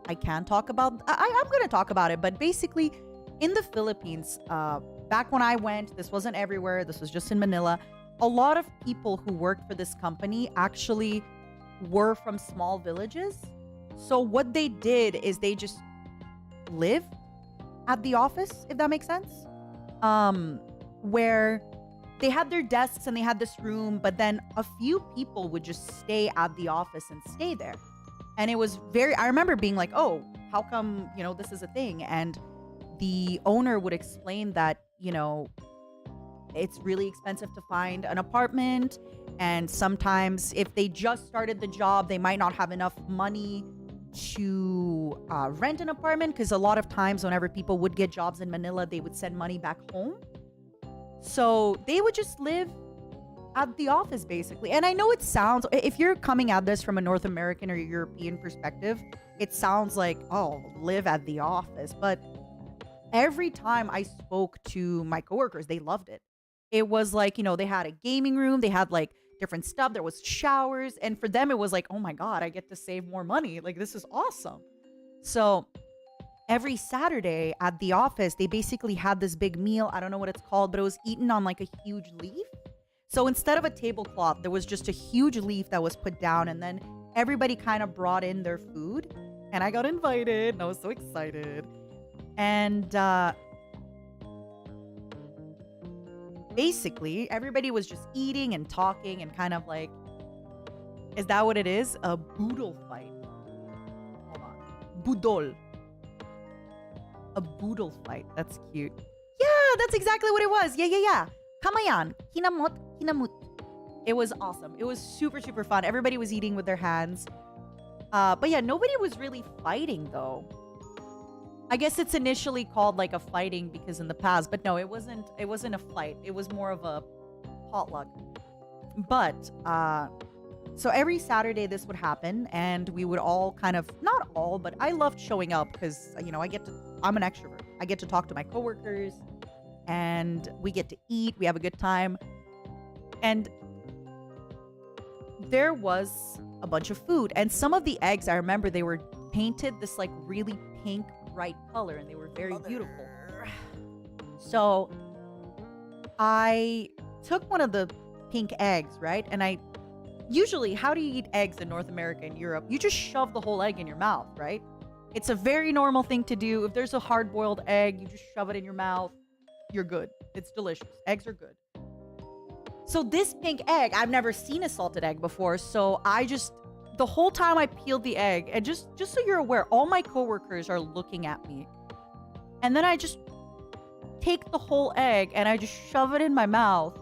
A: I can talk about. I'm going to talk about it, but basically in the Philippines, back when I went, this wasn't everywhere. This was just in Manila. A lot of people who worked for this company actually were from small villages. So what they did is they just lived at the office, if that makes sense. Where they had their desks and they had this room, but then a few people would just stay at the office and stay there. And it was I remember being like, oh, how come, this is a thing? And the owner would explain that, it's really expensive to find an apartment. And sometimes if they just started the job, they might not have enough money to rent an apartment. Because a lot of times whenever people would get jobs in Manila, they would send money back home. So they would just live at the office, basically. And I know it sounds, if you're coming at this from a North American or European perspective, it sounds like, oh, live at the office. But every time I spoke to my coworkers, they loved it. It was like, they had a gaming room, they had like different stuff, there was showers, and for them it was like, oh my god, I get to save more money, like this is awesome. So every Saturday at the office, they basically had this big meal. I don't know what it's called, but it was eaten on like a huge leaf. So instead of a tablecloth, there was just a huge leaf that was put down, and then everybody kind of brought in their food, and I got invited and I was so excited. And basically everybody was just eating and talking and kind of like, is that what it is? A boodle fight. Hold on. Budol. A boodle fight. That's cute. Yeah, that's exactly what it was. Yeah. Kamayan. Hinamut. It was awesome. It was super, super fun. Everybody was eating with their hands. But yeah, nobody was really fighting though. I guess it's initially called like a fighting because in the past, but no, it wasn't a fight. It was more of a potluck. But so every Saturday this would happen, and we would all kind of, not all, but I loved showing up because I'm an extrovert. I get to talk to my coworkers and we get to eat, we have a good time. And there was a bunch of food, and some of the eggs, I remember they were painted this like really pink bright color, and they were very beautiful. So I took one of the pink eggs, right? And I usually, how do you eat eggs in North America and Europe? You just shove the whole egg in your mouth, right? It's a very normal thing to do. If there's a hard-boiled egg, you just shove it in your mouth. You're good. It's delicious. Eggs are good. So this pink egg, I've never seen a salted egg before, so the whole time I peeled the egg, and just so you're aware, all my coworkers are looking at me. And then I just take the whole egg and I just shove it in my mouth.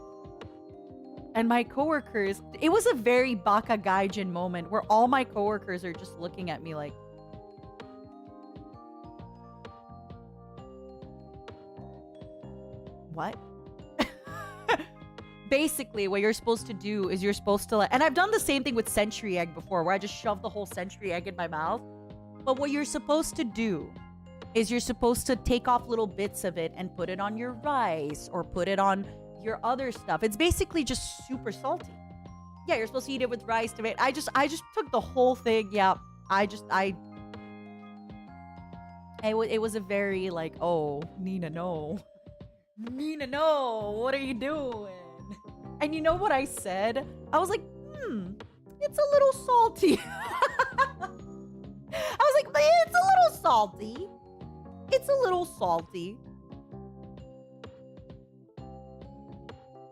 A: And my coworkers, it was a very Baka Gaijin moment where all my coworkers are just looking at me like, what? Basically, what you're supposed to do is you're supposed to and I've done the same thing with century egg before, where I just shove the whole century egg in my mouth. But what you're supposed to do is you're supposed to take off little bits of it and put it on your rice or put it on your other stuff. It's basically just super salty. Yeah, you're supposed to eat it with rice, tomato. I just took the whole thing. Yeah, it was a very like, oh, Nina, no. Nina, no, what are you doing? And you know what I said? I was like, it's a little salty. I was like, it's a little salty. It's a little salty.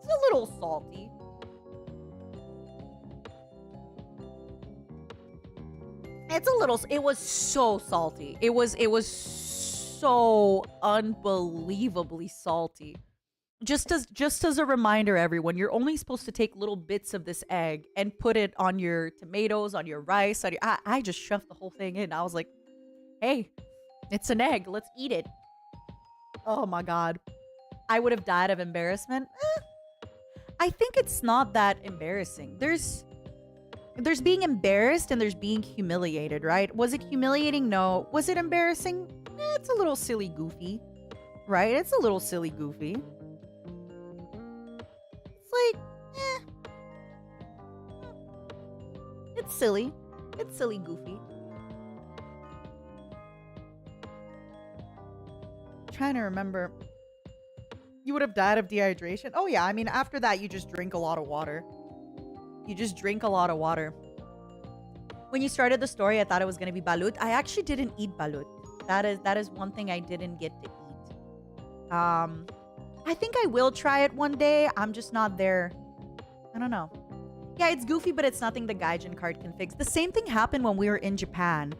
A: It's a little salty. It was so salty. It was so unbelievably salty. Just as a reminder, everyone, you're only supposed to take little bits of this egg and put it on your tomatoes, on your rice. I just shoved the whole thing in. I was like, hey, it's an egg. Let's eat it. Oh my God. I would have died of embarrassment. I think it's not that embarrassing. There's being embarrassed and there's being humiliated, right? Was it humiliating? No. Was it embarrassing? It's a little silly goofy, right? It's a little silly goofy. It's like, it's silly. It's silly goofy. I'm trying to remember. You would have died of dehydration? Oh yeah, I mean, after that, you just drink a lot of water. You just drink a lot of water. When you started the story, I thought it was going to be balut. I actually didn't eat balut. That is one thing I didn't get to eat. I think I will try it one day. I'm just not there. I don't know. Yeah, it's goofy, but it's nothing the Gaijin card can fix. The same thing happened when we were in Japan.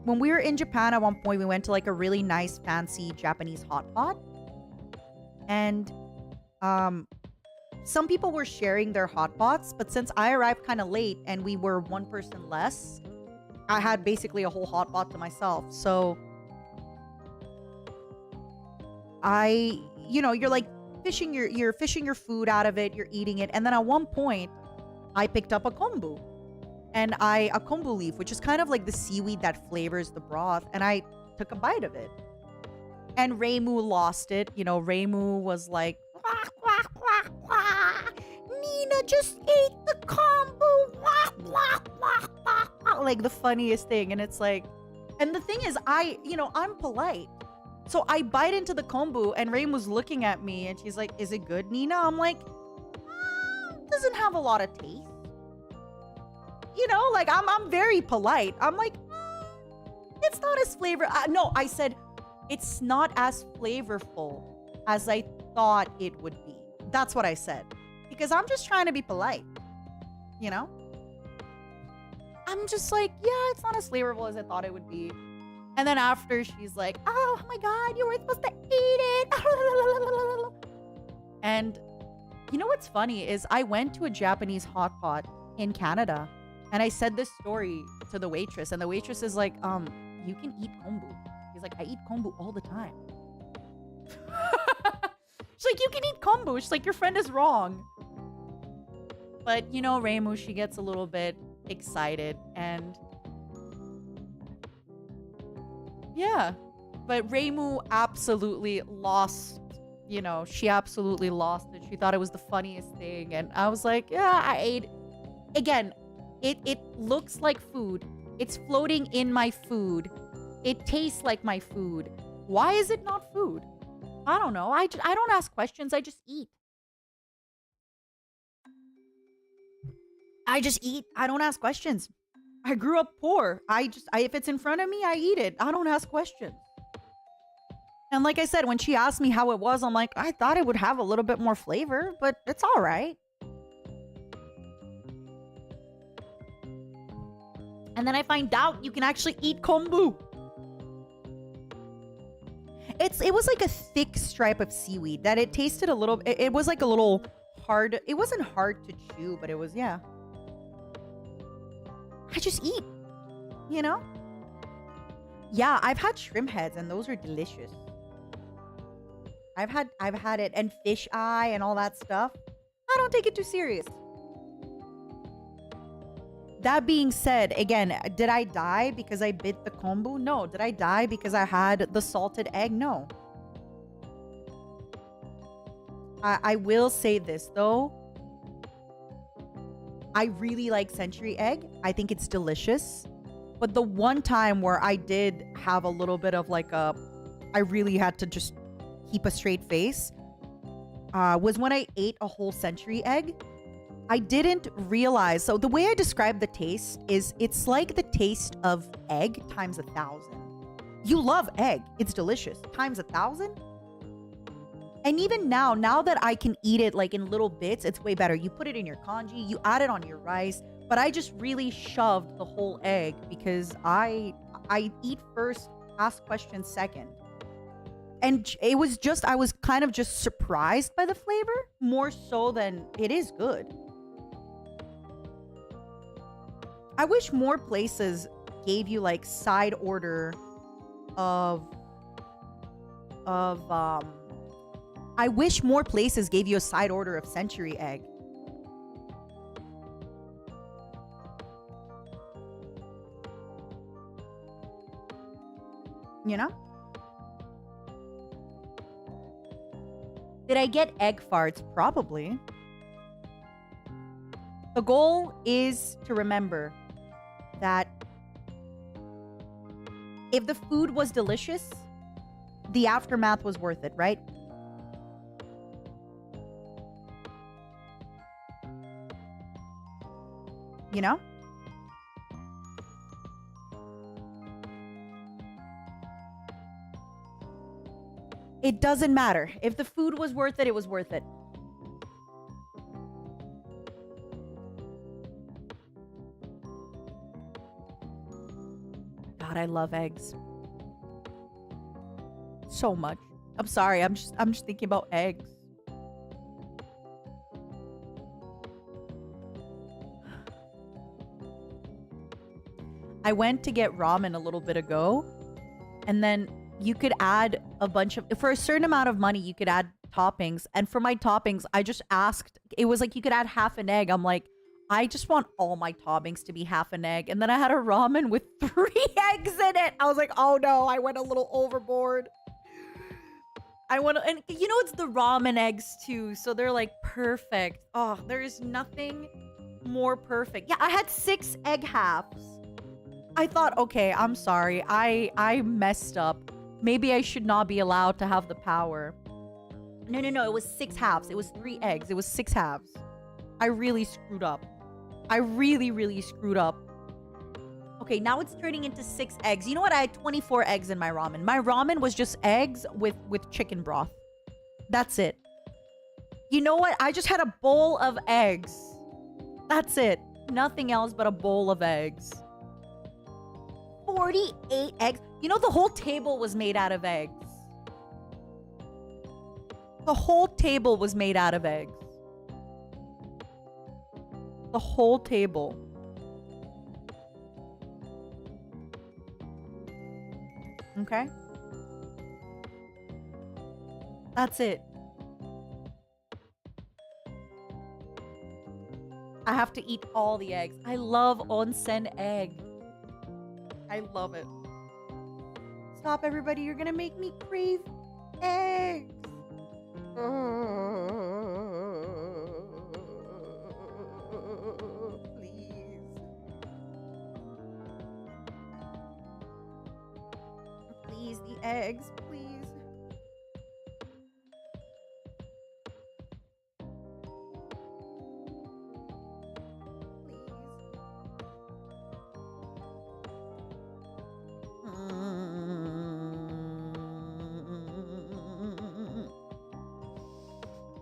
A: when we were in Japan at one point, we went to like a really nice, fancy Japanese hot pot. And some people were sharing their hot pots, but since I arrived kind of late and we were one person less, I had basically a whole hot pot to myself. So you're like you're fishing your food out of it, you're eating it. And then at one point, I picked up a kombu. And a kombu leaf, which is kind of like the seaweed that flavors the broth. And I took a bite of it. And Reimu lost it. You know, Reimu was like, quack, quack, quack, quack. Nina just ate the kombu. Quack, quack, quack, quack, quack. Like the funniest thing. And it's like, and the thing is, I'm polite. So I bite into the kombu and Reimu's looking at me and she's like, is it good, Nina? I'm like, doesn't have a lot of taste. You know, like I'm very polite. I'm like, it's not as no, I said, it's not as flavorful as I thought it would be. That's what I said. Because I'm just trying to be polite. You know? I'm just like, yeah, it's not as flavorful as I thought it would be. And then after, she's like, oh my God, you were supposed to eat it. And you know what's funny is I went to a Japanese hot pot in Canada. And I said this story to the waitress, and the waitress is like, you can eat kombu. He's like, I eat kombu all the time. She's like, you can eat kombu. She's like, your friend is wrong. But, you know, Reimu, she gets a little bit excited, and yeah. But Reimu absolutely lost, you know, she absolutely lost it. She thought it was the funniest thing, and I was like, yeah, I ate. Again, It looks like food. It's floating in my food. It tastes like my food. Why is it not food? I don't know. I don't ask questions. I just eat. I just eat. I don't ask questions. I grew up poor. If it's in front of me, I eat it. I don't ask questions. And like I said, when she asked me how it was, I'm like, I thought it would have a little bit more flavor, but it's all right. And then I find out you can actually eat kombu. It was like a thick stripe of seaweed that it tasted a little, it was like a little hard. It wasn't hard to chew, but it was, yeah. I just eat, you know? Yeah, I've had shrimp heads and those are delicious. I've had it, and fish eye and all that stuff. I don't take it too serious. That being said, again, did I die because I bit the kombu? No. Did I die because I had the salted egg? No. I will say this, though. I really like century egg. I think it's delicious. But the one time where I did have a little bit of like I really had to just keep a straight face was when I ate a whole century egg. I didn't realize. So the way I describe the taste is it's like the taste of egg times 1,000. You love egg. It's delicious. Times 1,000. And even now that I can eat it like in little bits, it's way better. You put it in your congee, you add it on your rice. But I just really shoved the whole egg because I eat first, ask questions second. And it was just, I was kind of just surprised by the flavor more so than it is good. I wish more places gave you like side order of I wish more places gave you a side order of century egg. You know? Did I get egg farts? Probably. The goal is to remember that if the food was delicious, the aftermath was worth it, right? You know? It doesn't matter. If the food was worth it, it was worth it. God, I love eggs so much. I'm sorry. I'm just thinking about eggs. I went to get ramen a little bit ago, and then you could add a bunch of, for a certain amount of money, you could add toppings. And for my toppings, I just asked, it was like you could add half an egg. I'm like, I just want all my toppings to be half an egg. And then I had a ramen with 3 eggs in it. I was like, oh no, I went a little overboard. And you know, it's the ramen eggs too. So they're like perfect. Oh, there is nothing more perfect. Yeah, I had 6 egg halves. I thought, okay, I'm sorry. I messed up. Maybe I should not be allowed to have the power. No. It was 6 halves. It was 3 eggs. It was 6 halves. I really screwed up. I really screwed up. Okay, now it's turning into 6 eggs. You know what? I had 24 eggs in my ramen. My ramen was just eggs with chicken broth. That's it. You know what? I just had a bowl of eggs. That's it. Nothing else but a bowl of eggs. 48 eggs. You know, the whole table was made out of eggs. The whole table was made out of eggs. The whole table. Okay? That's it. I have to eat all the eggs. I love onsen egg. I love it. Stop, everybody. You're gonna make me crave eggs. Please. Please, the eggs, please.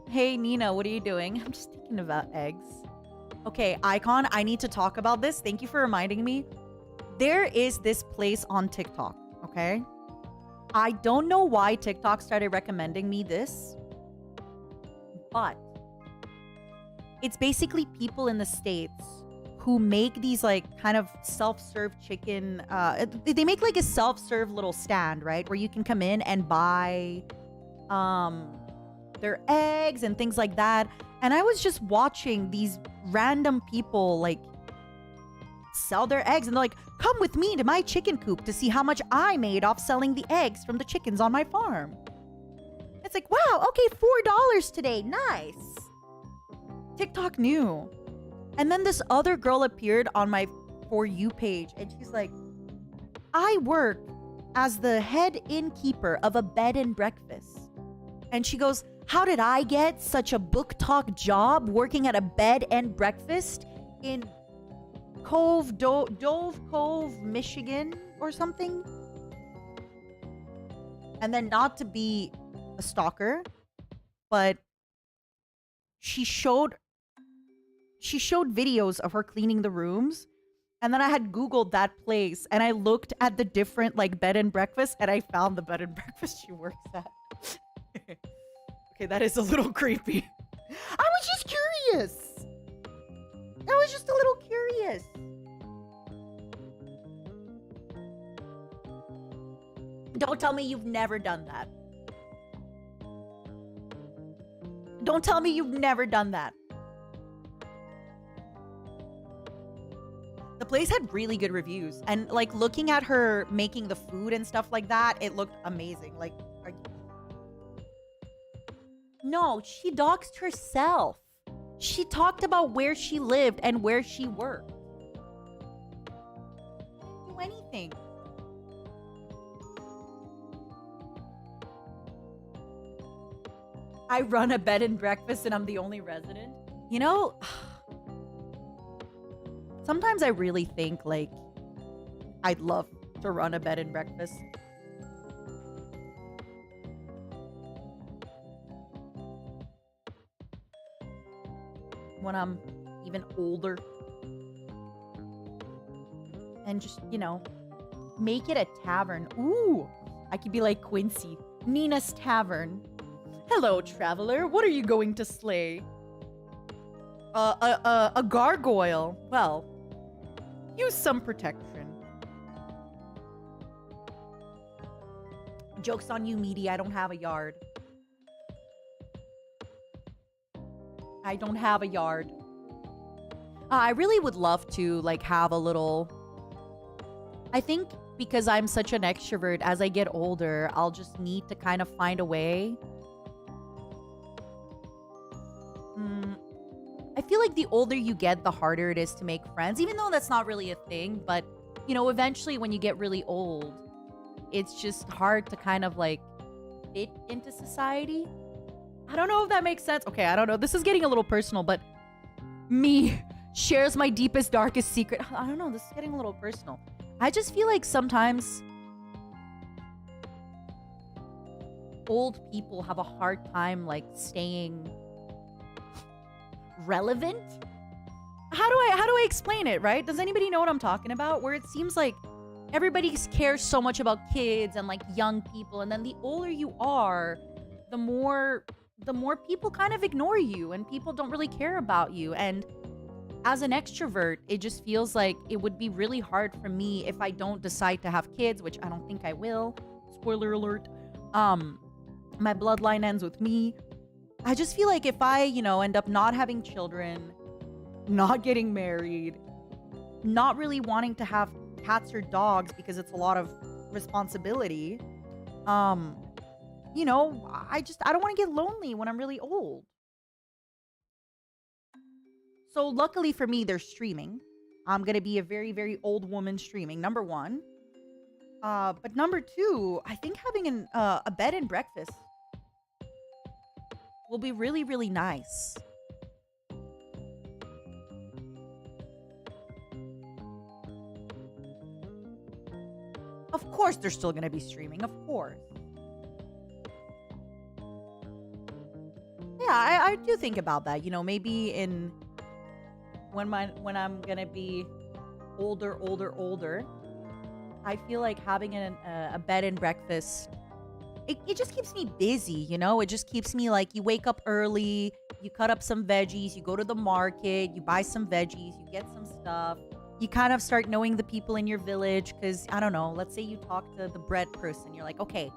A: Hey, Nina, what are you doing? I'm just thinking about eggs. Okay, Icon, I need to talk about this. Thank you for reminding me. There is this place on TikTok, okay? I don't know why TikTok started recommending me this, but it's basically people in the States who make these like kind of self-serve chicken. They make like a self-serve little stand, right? Where you can come in and buy their eggs and things like that. And I was just watching these random people like sell their eggs, and they're like, come with me to my chicken coop to see how much I made off selling the eggs from the chickens on my farm. It's like, wow, okay, $4 today. Nice. TikTok knew. And then this other girl appeared on my For You page, and she's like, I work as the head innkeeper of a bed and breakfast. And she goes, how did I get such a book talk job working at a bed and breakfast in Dove Cove, Michigan or something? And then, not to be a stalker, but she showed videos of her cleaning the rooms. And then I had Googled that place, and I looked at the different like bed and breakfast, and I found the bed and breakfast she works at. Okay, that is a little creepy. I was just curious. I was just a little curious. Don't tell me you've never done that. Don't tell me you've never done that. The place had really good reviews. And like looking at her making the food and stuff like that, it looked amazing. Like, no, she doxed herself. She talked about where she lived and where she worked. I didn't do anything. I run a bed and breakfast and I'm the only resident. You know, sometimes I really think like I'd love to run a bed and breakfast. When I'm even older. And just, you know, Make it a tavern. Ooh, I could be like Quincy. Nina's Tavern. Hello, traveler. What are you going to slay? A gargoyle. Well, use some protection. Joke's on you, Meaty. I don't have a yard. I don't have a yard. I really would love to, like, have a little... I think because I'm such an extrovert, as I get older, I'll just need to kind of find a way. I feel like the older you get, the harder it is to make friends, even though that's not really a thing. But, you know, eventually when you get really old, it's just hard to kind of, like, fit into society. I don't know if that makes sense. Okay, I don't know. This is getting a little personal, but me shares my deepest, darkest secret. I don't know. This is getting a little personal. I just feel like sometimes old people have a hard time, like, staying relevant. How do I explain it, right? Does anybody know what I'm talking about? Where it seems like everybody cares so much about kids and, like, young people, and then the older you are, the more people kind of ignore you and people don't really care about you. And as an extrovert, it just feels like it would be really hard for me if I don't decide to have kids, which I don't think I will. Spoiler alert. My bloodline ends with me. I just feel like if I, you know, end up not having children, not getting married, not really wanting to have cats or dogs because it's a lot of responsibility, you know, I don't want to get lonely when I'm really old. So luckily for me, they're streaming. I'm going to be a very, very old woman streaming, number one. But number two, I think having a bed and breakfast will be really, really nice. Of course, they're still going to be streaming. Of course. Yeah, I do think about that. You know, maybe when I'm gonna be older, I feel like having a bed and breakfast, it just keeps me busy, you know? It just keeps me, like, you wake up early, you cut up some veggies, you go to the market, you buy some veggies, you get some stuff. You kind of start knowing the people in your village because, I don't know, let's say you talk to the bread person. You're like, okay,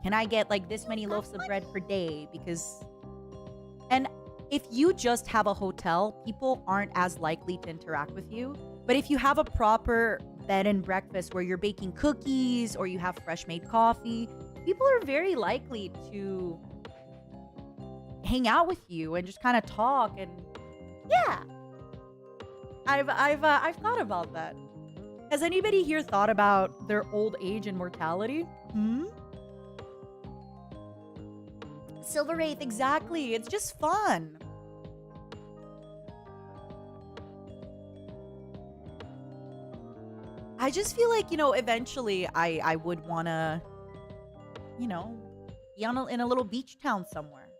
A: can I get, like, this many loaves of bread per day? Because... And if you just have a hotel, people aren't as likely to interact with you. But if you have a proper bed and breakfast where you're baking cookies or you have fresh made coffee, people are very likely to hang out with you and just kind of talk. And yeah, I've thought about that. Has anybody here thought about their old age and mortality? Silver Wraith, exactly. It's just fun. I just feel like, you know, eventually I would want to, you know, be in a little beach town somewhere.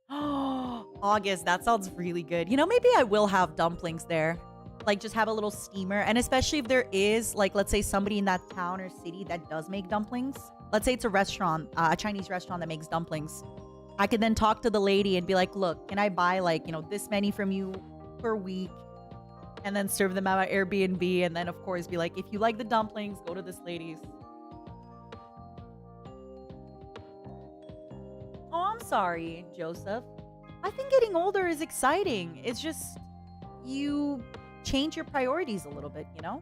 A: Oh, August, that sounds really good. You know, maybe I will have dumplings there. Like, just have a little steamer. And especially if there is, like, let's say somebody in that town or city that does make dumplings. Let's say it's a restaurant, a Chinese restaurant that makes dumplings. I could then talk to the lady and be like, look, can I buy, like, you know, this many from you per week? And then serve them at my Airbnb. And then, of course, be like, if you like the dumplings, go to this lady's. Oh, I'm sorry, Joseph. I think getting older is exciting. It's just you change your priorities a little bit, you know?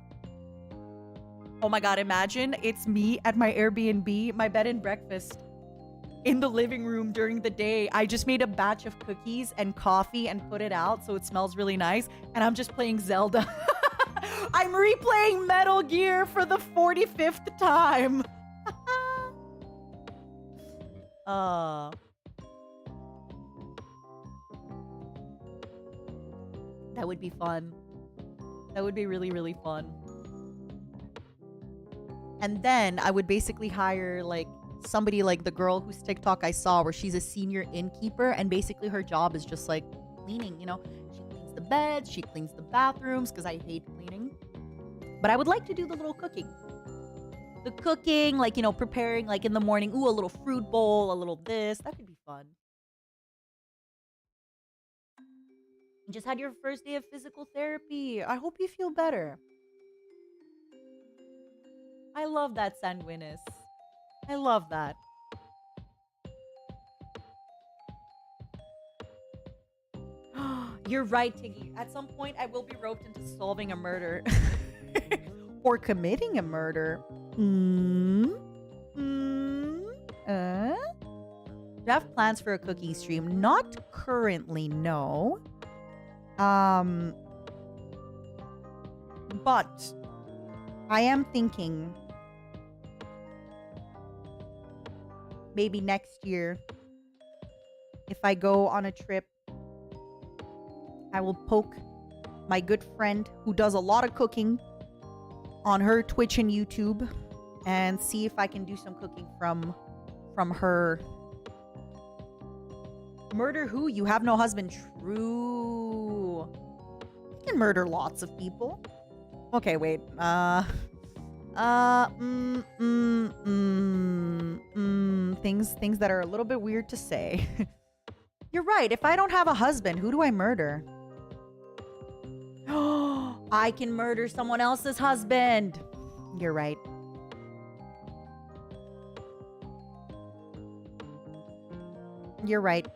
A: Oh my God, imagine it's me at my Airbnb, my bed and breakfast in the living room during the day. I just made a batch of cookies and coffee and put it out so it smells really nice. And I'm just playing Zelda. I'm replaying Metal Gear for the 45th time. That would be fun. That would be really, really fun. And then I would basically hire, like, somebody like the girl whose TikTok I saw where she's a senior innkeeper and basically her job is just, like, cleaning, you know? She cleans the beds, she cleans the bathrooms because I hate cleaning. But I would like to do the little cooking. The cooking, like, you know, preparing, like, in the morning. Ooh, a little fruit bowl, a little this. That could be fun. You just had your first day of physical therapy. I hope you feel better. I love that, Sanguinis. I love that. You're right, Tiggy. At some point, I will be roped into solving a murder. Or committing a murder. Do you have plans for a cooking stream? Not currently, no. But I am thinking maybe next year, if I go on a trip, I will poke my good friend who does a lot of cooking on her Twitch and YouTube and see if I can do some cooking from her. Murder who? You have no husband. True. You can murder lots of people. Okay, wait. Things that are a little bit weird to say. You're right. If I don't have a husband, who do I murder? I can murder someone else's husband. You're right. You're right.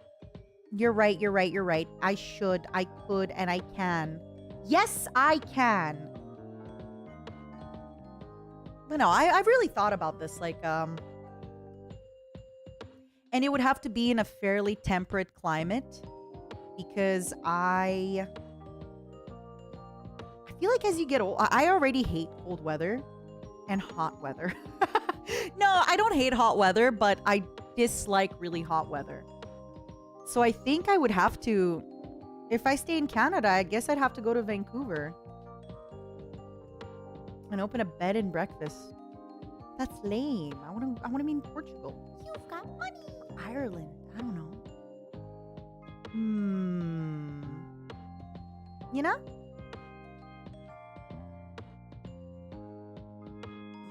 A: You're right. You're right. You're right. I should, I could, and I can. Yes, I can. But no, I've really thought about this. Like, and it would have to be in a fairly temperate climate because I feel like as you get old, I already hate cold weather and hot weather. No, I don't hate hot weather, but I dislike really hot weather. So I think I would have to, if I stay in Canada, I guess I'd have to go to Vancouver and open a bed and breakfast. That's lame. I want to be in Portugal.
B: You've got money.
A: Ireland. I don't know. You know?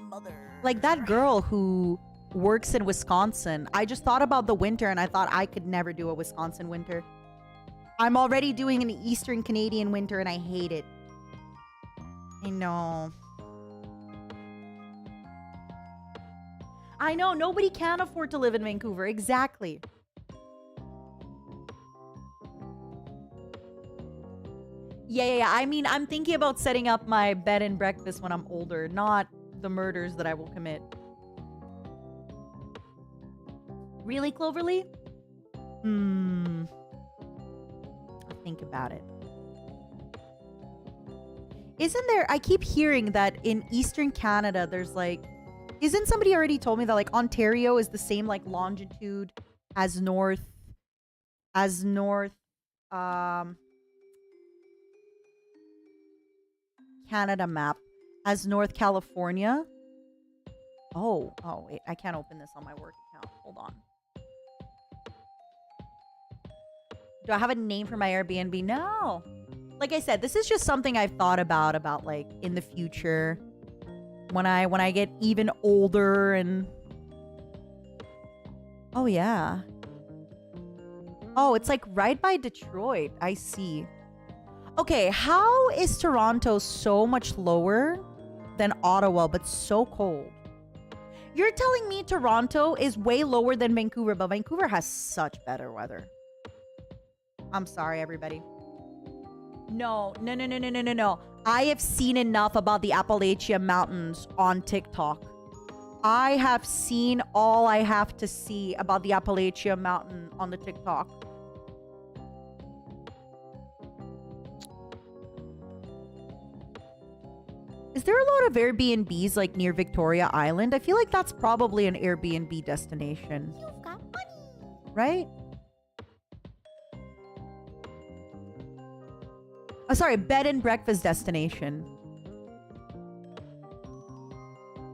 B: Mother.
A: Like that girl who works in Wisconsin. I just thought about the winter and I thought I could never do a Wisconsin winter. I'm already doing an Eastern Canadian winter and I hate it. I know. I know. Nobody can afford to live in Vancouver. Exactly. Yeah. I mean, I'm thinking about setting up my bed and breakfast when I'm older, not the murders that I will commit. Really, Cloverly? I'll think about it. Isn't there... I keep hearing that in Eastern Canada, there's like... Isn't somebody already told me that like Ontario is the same like longitude as North... Canada map as North California? Oh, wait. I can't open this on my work account. Hold on. Do I have a name for my Airbnb? No. Like I said, this is just something I've thought about like in the future when I get even older and... Oh, yeah. Oh, it's like right by Detroit. I see. Okay, how is Toronto so much lower than Ottawa, but so cold? You're telling me Toronto is way lower than Vancouver, but Vancouver has such better weather. I'm sorry, everybody. No. I have seen enough about the Appalachian Mountains on TikTok. I have seen all I have to see about the Appalachian Mountain on the TikTok. Is there a lot of Airbnbs like near Victoria Island? I feel like that's probably an Airbnb destination.
B: You've got money.
A: Right? Oh, sorry, bed and breakfast destination.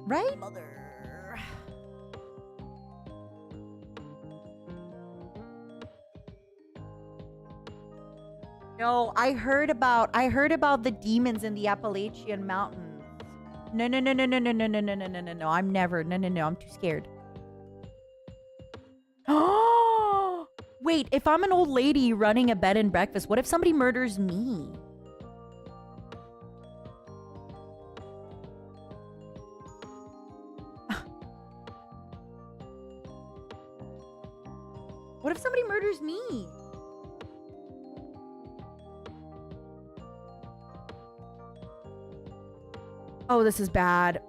A: Right?
B: Mother.
A: No, I heard about the demons in the Appalachian Mountains. No, no, no, no, no, no, no, no, no, no, no, no, no. I'm never. No, no, no. I'm too scared. Oh! Wait, if I'm an old lady running a bed and breakfast, what if somebody murders me? What if somebody murders me? Oh, this is bad.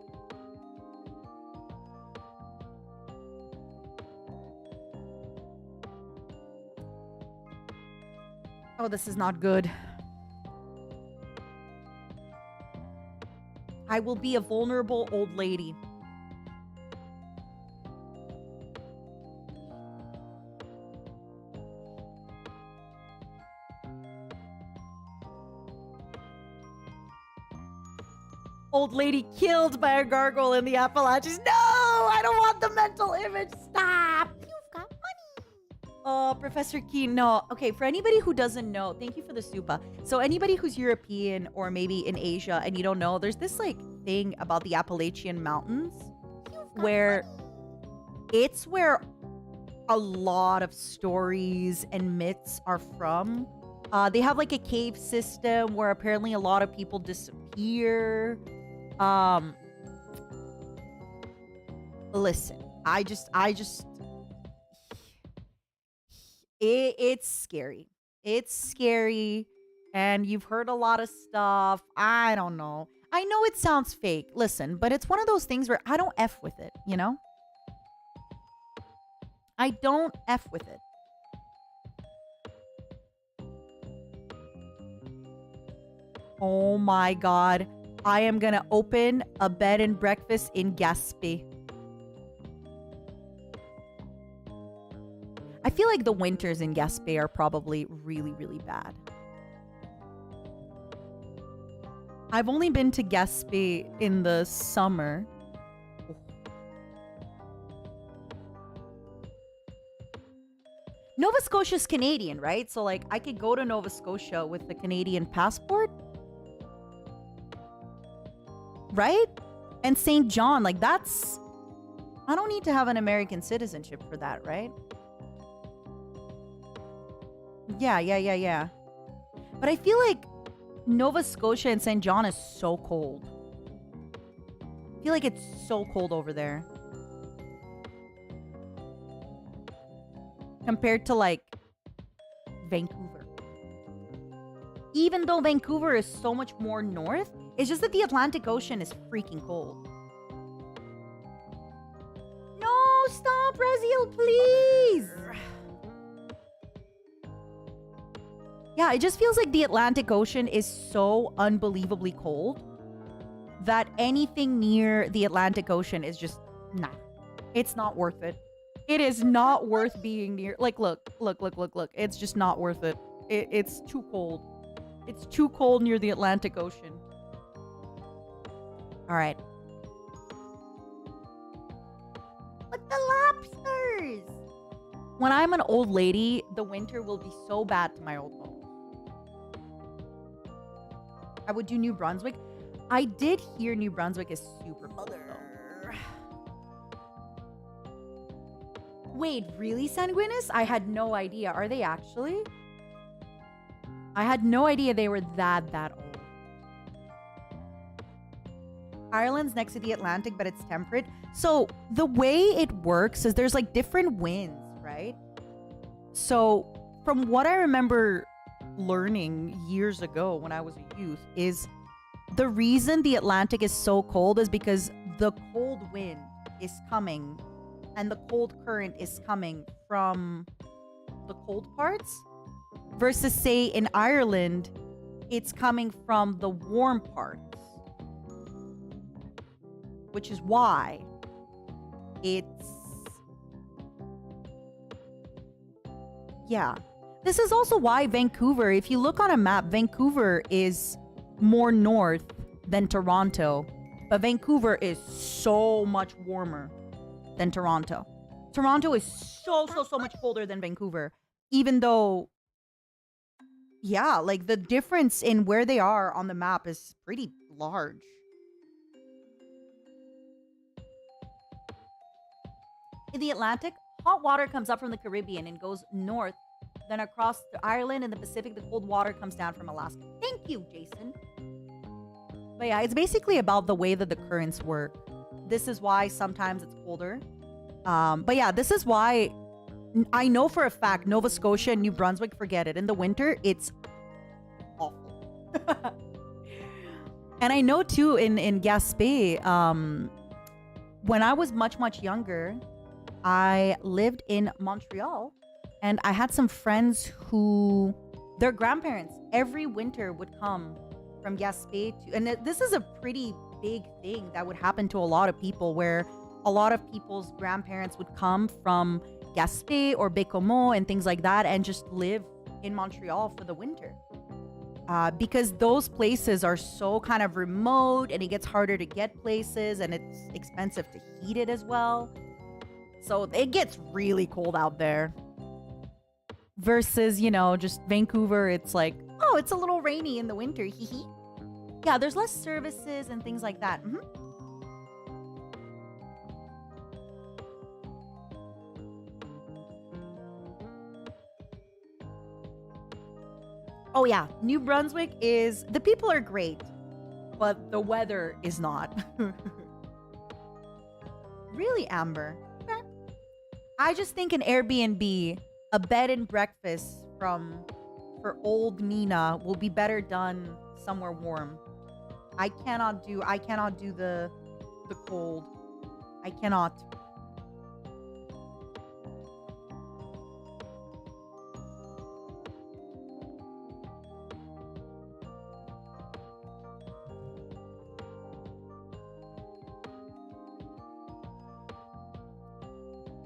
A: Oh, this is not good. I will be a vulnerable old lady. Old lady killed by a gargoyle in the Appalachians. No! I don't want the mental image. Stop!
B: You've got money.
A: Oh, Professor Keen. No. Okay, for anybody who doesn't know, thank you for the supa. So anybody who's European or maybe in Asia and you don't know, there's this like thing about the Appalachian Mountains where it's where a lot of stories and myths are from. They have like a cave system where apparently a lot of people disappear. Listen, it's scary. It's scary. And you've heard a lot of stuff. I don't know. I know it sounds fake. Listen, but it's one of those things where I don't F with it, you know? I don't F with it. Oh my God. I am gonna open a bed and breakfast in Gaspé. I feel like the winters in Gaspé are probably really, really bad. I've only been to Gaspé in the summer. Nova Scotia's Canadian, right? So like I could go to Nova Scotia with the Canadian passport. Right? And St. John, like that's... I don't need to have an American citizenship for that, right? Yeah. But I feel like Nova Scotia and St. John is so cold. I feel like it's so cold over there. Compared to like Vancouver. Even though Vancouver is so much more north, it's just that the Atlantic Ocean is freaking cold. No, stop, Raziel, please. Yeah, it just feels like the Atlantic Ocean is so unbelievably cold that anything near the Atlantic Ocean is just, nah. It's not worth it. It is not worth being near. Like, look. It's just not worth it. It's too cold. It's too cold near the Atlantic Ocean. All right.
B: But the lobsters.
A: When I'm an old lady, the winter will be so bad to my old bones. I would do New Brunswick. I did hear New Brunswick is super cold, though. Wait, really, Sanguinus? I had no idea. Are they actually? I had no idea they were that old. Ireland's next to the Atlantic, but it's temperate. So the way it works is there's like different winds, right? So from what I remember learning years ago when I was a youth is the reason the Atlantic is so cold is because the cold wind is coming and the cold current is coming from the cold parts versus say in Ireland, it's coming from the warm parts. Which is why it's... Yeah. This is also why Vancouver, if you look on a map, Vancouver is more north than Toronto. But Vancouver is so much warmer than Toronto. Toronto is so much colder than Vancouver. Even though, yeah, like the difference in where they are on the map is pretty large. In the Atlantic, hot water comes up from the Caribbean and goes north. Then across to Ireland. In the Pacific, the cold water comes down from Alaska. Thank you, Jason. But yeah, it's basically about the way that the currents work. This is why sometimes it's colder. But yeah, this is why I know for a fact Nova Scotia and New Brunswick, forget it. In the winter, it's awful. And I know too in Gaspé, when I was much younger, I lived in Montreal and I had some friends who their grandparents every winter would come from Gaspé to, and this is a pretty big thing that would happen to a lot of people, where a lot of people's grandparents would come from Gaspé or Bécomo and things like that and just live in Montreal for the winter. Because those places are so kind of remote and it gets harder to get places and it's expensive to heat it as well. So it gets really cold out there. Versus, you know, just Vancouver, it's like, oh, it's a little rainy in the winter. Hee hee. Yeah, there's less services and things like that. Oh yeah, New Brunswick is, the people are great, but the weather is not. Really, Amber? Okay. I just think an Airbnb, a bed and breakfast for old Mina will be better done somewhere warm. I cannot do the cold. I cannot.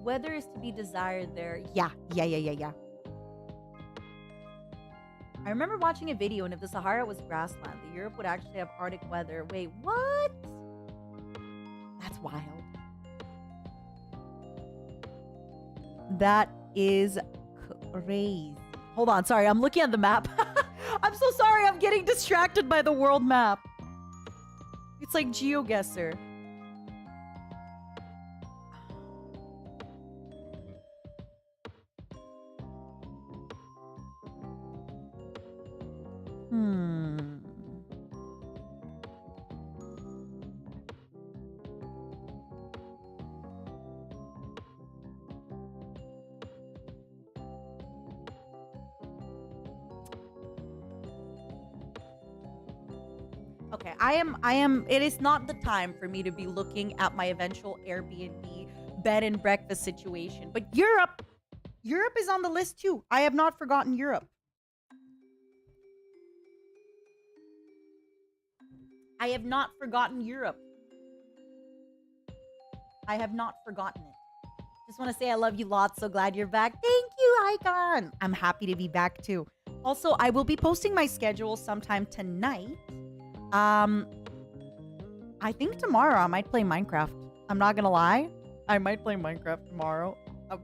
A: Weather is to be desired there. Yeah. I remember watching a video, and if the Sahara was grassland, the Europe would actually have Arctic weather. Wait, what? That's wild. That is crazy. Hold on, sorry, I'm looking at the map. I'm so sorry, I'm getting distracted by the world map. It's like GeoGuessr. Okay, it is not the time for me to be looking at my eventual Airbnb bed and breakfast situation. But Europe is on the list too. I have not forgotten Europe. I have not forgotten Europe. I have not forgotten it. Just want to say I love you lots. So glad you're back. Thank you, Icon. I'm happy to be back too. Also, I will be posting my schedule sometime tonight. I think tomorrow I might play Minecraft. I'm not gonna lie. I might play Minecraft tomorrow. I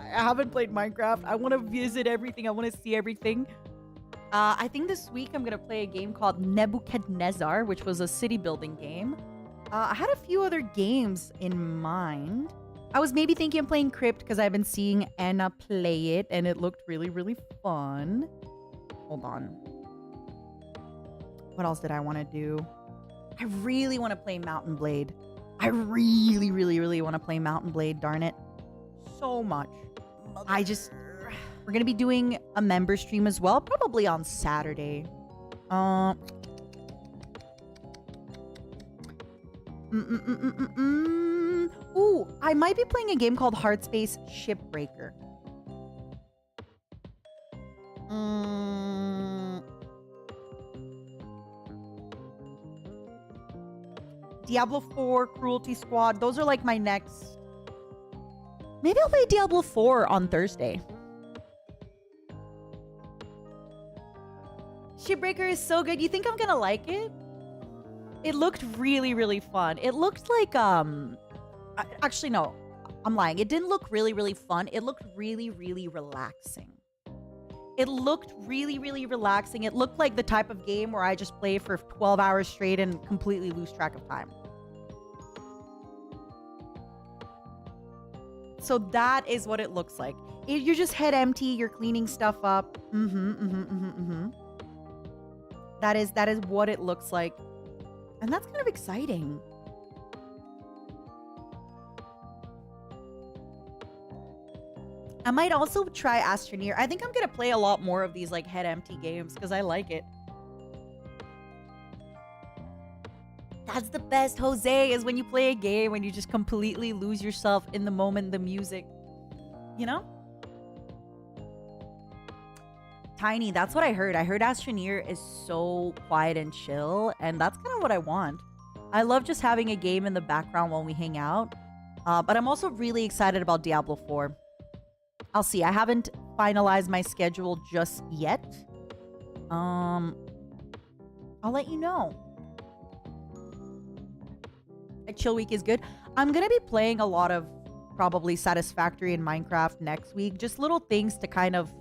A: haven't played Minecraft. I want to visit everything. I want to see everything. I think this week I'm gonna play a game called Nebuchadnezzar, which was a city building game. I had a few other games in mind. I was maybe thinking of playing Crypt because I've been seeing Enna play it and it looked really fun. Hold on. What else did I want to do? I really want to play Mountain Blade. I really want to play Mountain Blade, darn it. So much. We're going to be doing a member stream as well, probably on Saturday. Ooh, I might be playing a game called Heartspace Shipbreaker. Diablo 4, Cruelty Squad. Those are like my next... Maybe I'll play Diablo 4 on Thursday. Shipbreaker is so good. You think I'm gonna like it? It looked really fun. It looked like, actually, no. I'm lying. It didn't look really fun. It looked really relaxing. It looked really relaxing. It looked like the type of game where I just play for 12 hours straight and completely lose track of time. So that is what it looks like. You're just head empty. You're cleaning stuff up. That is what it looks like. And that's kind of exciting. I might also try Astroneer. I think I'm going to play a lot more of these like head empty games because I like it. That's the best, Jose, is when you play a game when you just completely lose yourself in the moment, the music. You know? Tiny, that's what I heard. I heard Astroneer is so quiet and chill, and that's kind of what I want. I love just having a game in the background while we hang out. But I'm also really excited about Diablo 4. I'll see. I haven't finalized my schedule just yet. I'll let you know. A chill week is good. I'm going to be playing a lot of probably Satisfactory in Minecraft next week. Just little things to kind of...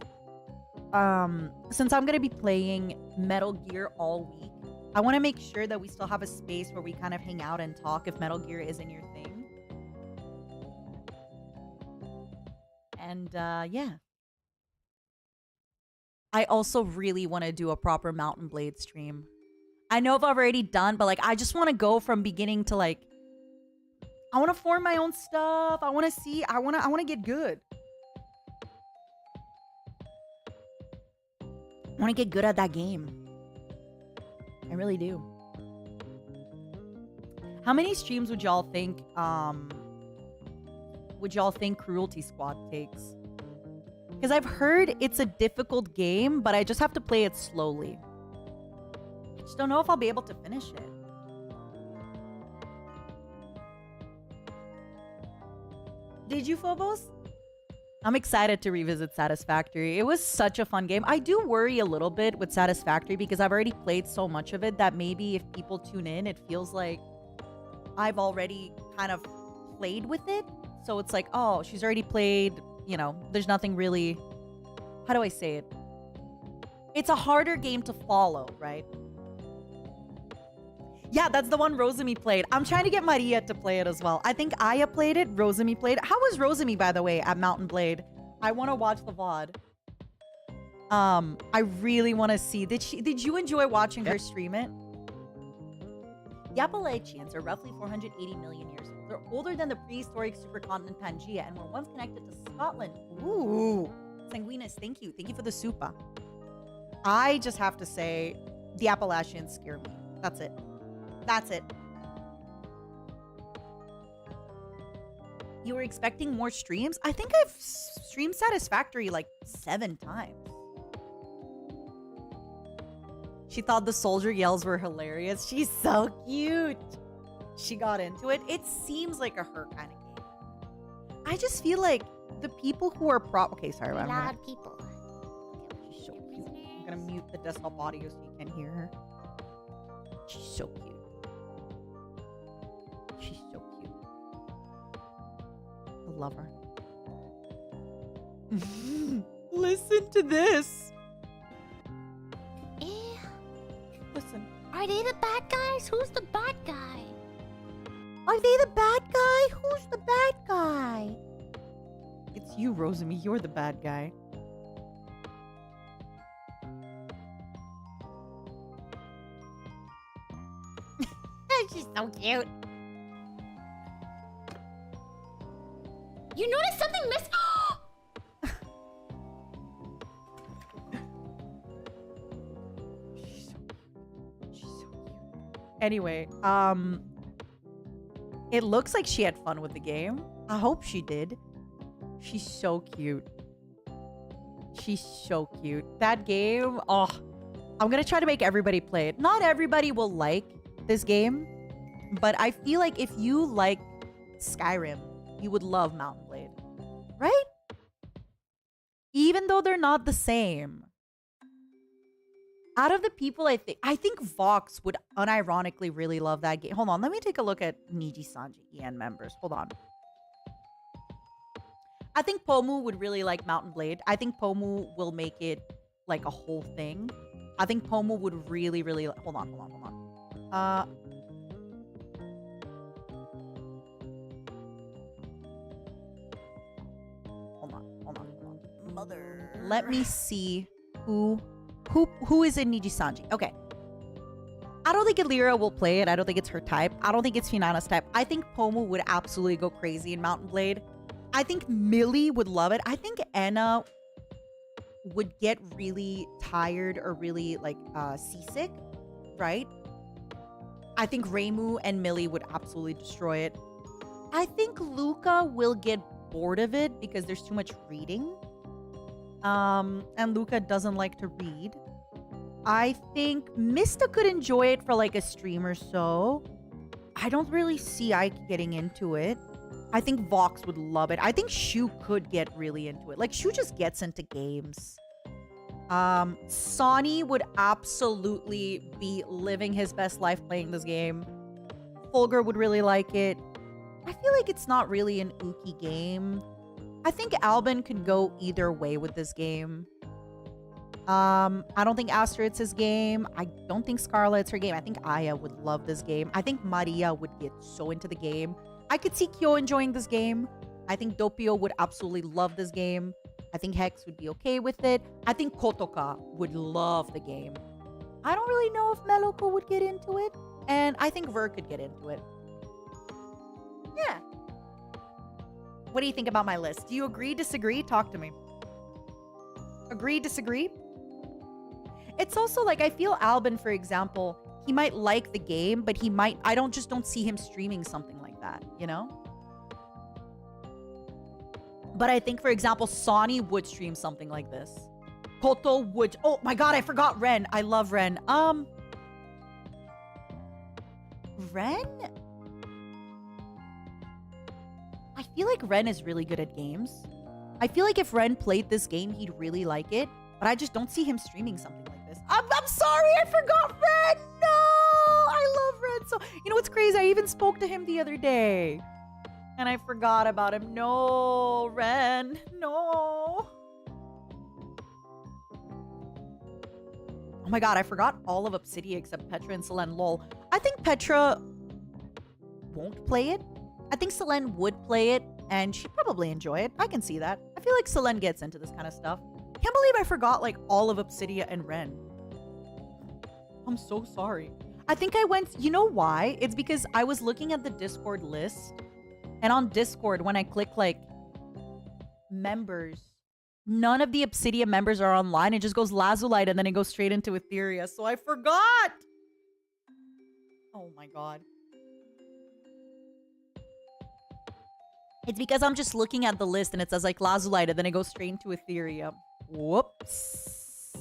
A: since I'm going to be playing Metal Gear all week, I want to make sure that we still have a space where we kind of hang out and talk if Metal Gear isn't your thing. And, yeah. I also really want to do a proper Mountain Blade stream. I know I've already done, but, like, I just want to go from beginning to, like... I want to form my own stuff. I want to see... I want to get good. I want to get good at that game. I really do. How many streams would y'all think, Cruelty Squad takes? Because I've heard it's a difficult game, but I just have to play it slowly. I just don't know if I'll be able to finish it. Did you, Phobos? I'm excited to revisit Satisfactory. It was such a fun game. I do worry a little bit with Satisfactory because I've already played so much of it that maybe if people tune in, it feels like I've already kind of played with it. So it's like, oh, she's already played, you know, there's nothing really... How do I say it? It's a harder game to follow, right? Yeah, that's the one Rosemi played. I'm trying to get Maria to play it as well. I think Aya played it. Rosemi played it. How was Rosemi, by the way, at Mountain Blade? I want to watch the VOD. I really want to see. Did you enjoy watching her stream it? The Appalachians are roughly 480 million years old. They're older than the prehistoric supercontinent Pangaea and were once connected to Scotland. Ooh. Sanguinus, thank you. Thank you for the super. I just have to say, the Appalachians scare me. That's it. That's it. You were expecting more streams? I think I've streamed Satisfactory like 7 times. She thought the soldier yells were hilarious. She's so cute. She got into it. It seems like a her kind of game. I just feel like the people who are okay, sorry.
B: A lot of people.
A: She's so cute. I'm gonna mute the desktop audio so you can hear her. She's so cute. She's so cute. I love her. Listen to this. Listen.
B: Are they the bad guys? Who's the bad guy?
A: Are they the bad guy? Who's the bad guy? It's you, Rosemi. You're the bad guy.
B: She's so cute. You noticed something missing?
A: Anyway, it looks like she had fun with the game. I hope she did. She's so cute. She's so cute. That game, oh, I'm gonna try to make everybody play it. Not everybody will like this game, but I feel like if you like Skyrim, you would love Mountain Blade, right? Even though they're not the same. Out of the people, I think Vox would unironically really love that game. Hold on, let me take a look at Nijisanji EN members. Hold on. I think Pomu would really like Mountain Blade. I think Pomu will make it like a whole thing. I think Pomu would really, really... Hold on. Let me see who is in Nijisanji. Okay. I don't think Ethyria will play it. I don't think it's her type. I don't think it's Hinana's type. I think Pomu would absolutely go crazy in Mountain Blade. I think Millie would love it. I think Enna would get really tired or really like seasick, right? I think Reimu and Millie would absolutely destroy it. I think Luca will get bored of it because there's too much reading. And Luca doesn't like to read. I think Mista could enjoy it for like a stream or so. I don't really see Ike getting into it. I think Vox would love it. I think Shu could get really into it. Like, Shu just gets into games. Sonny would absolutely be living his best life playing this game. Fulgur would really like it. I feel like it's not really an Uki game. I think Albin could go either way with this game. I don't think Astrid's his game. I don't think Scarlet's her game. I think Aya would love this game. I think Maria would get so into the game. I could see Kyo enjoying this game. I think Doppio would absolutely love this game. I think Hex would be okay with it. I think Kotoka would love the game. I don't really know if Meloko would get into it. And I think Ver could get into it. Yeah. What do you think about my list? Do you agree, disagree? Talk to me. Agree, disagree? It's also like, I feel Albin, for example, he might like the game, but he might, I don't see him streaming something like that, you know? But I think, for example, Sonny would stream something like this. Koto would, oh my god, I forgot Ren. I love Ren. Ren? I feel like Ren is really good at games. I feel like if Ren played this game, he'd really like it. But I just don't see him streaming something like this. I'm sorry, I forgot Ren! No! I love Ren so... You know what's crazy? I even spoke to him the other day. And I forgot about him. No, Ren. No. Oh my god, I forgot all of Obsidia except Petra and Selene. Lol. I think Petra won't play it. I think Selene would play it, and she'd probably enjoy it. I can see that. I feel like Selene gets into this kind of stuff. Can't believe I forgot, like, all of Obsidia and Ren. I'm so sorry. I think I went... You know why? It's because I was looking at the Discord list, and on Discord, when I click, like, members, none of the Obsidia members are online. It just goes Lazulite, and then it goes straight into Ethyria. So I forgot! Oh my god. It's because I'm just looking at the list and it says like Lazulite and then it goes straight into Ethyria. Whoops.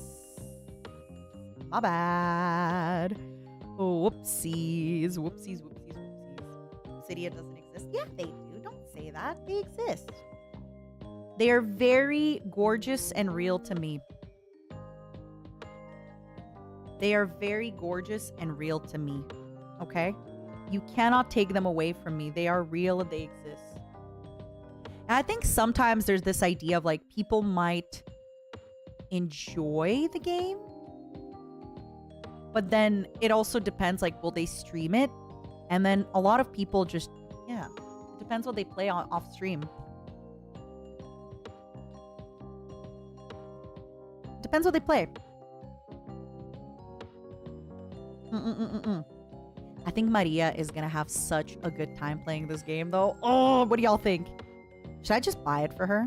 A: My bad. Whoopsies. Whoopsies, whoopsies, whoopsies. Obsidia doesn't exist. Yeah, they do. Don't say that. They exist. They are very gorgeous and real to me. They are very gorgeous and real to me. Okay? You cannot take them away from me. They are real and they exist. And I think sometimes there's this idea of like people might enjoy the game, but then it also depends, like, will they stream it? And then a lot of people just, yeah, it depends what they play on off stream. Depends what they play. I think Maria is gonna have such a good time playing this game though. Oh, what do y'all think? Should I just buy it for her?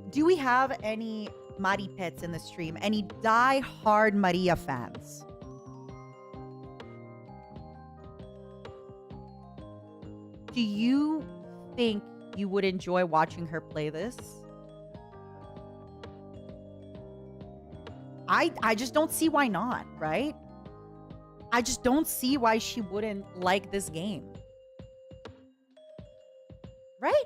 A: Do we have any Mari pets in the stream? Any die-hard Maria fans? Do you think you would enjoy watching her play this? I just don't see why not, right? I just don't see why she wouldn't like this game. Right?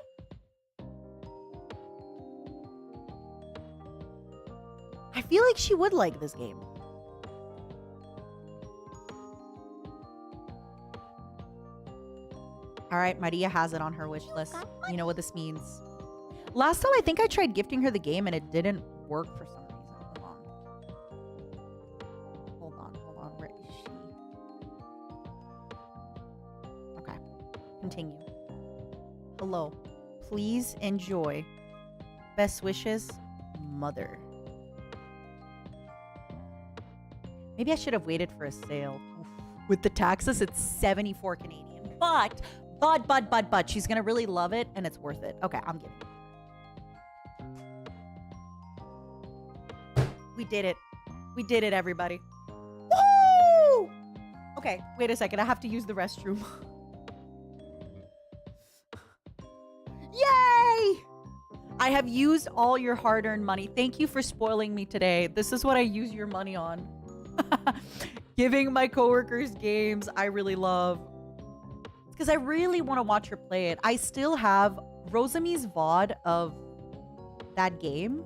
A: I feel like she would like this game. All right, Maria has it on her wish list. You know what this means. Last time I think I tried gifting her the game and it didn't work for some reason. Hold on. Hold on. Where is she? Okay. Continue. Hello. Please enjoy. Best wishes, Mother. Maybe I should have waited for a sale. Oof. With the taxes, it's 74 Canadian. But, she's gonna really love it and it's worth it. Okay, I'm getting it. We did it. We did it, everybody. Woo! Okay, wait a second. I have to use the restroom. Yay! I have used all your hard-earned money. Thank you for spoiling me today. This is what I use your money on. Giving my coworkers games I really love. Because I really want to watch her play it. I still have Rosami's VOD of that game.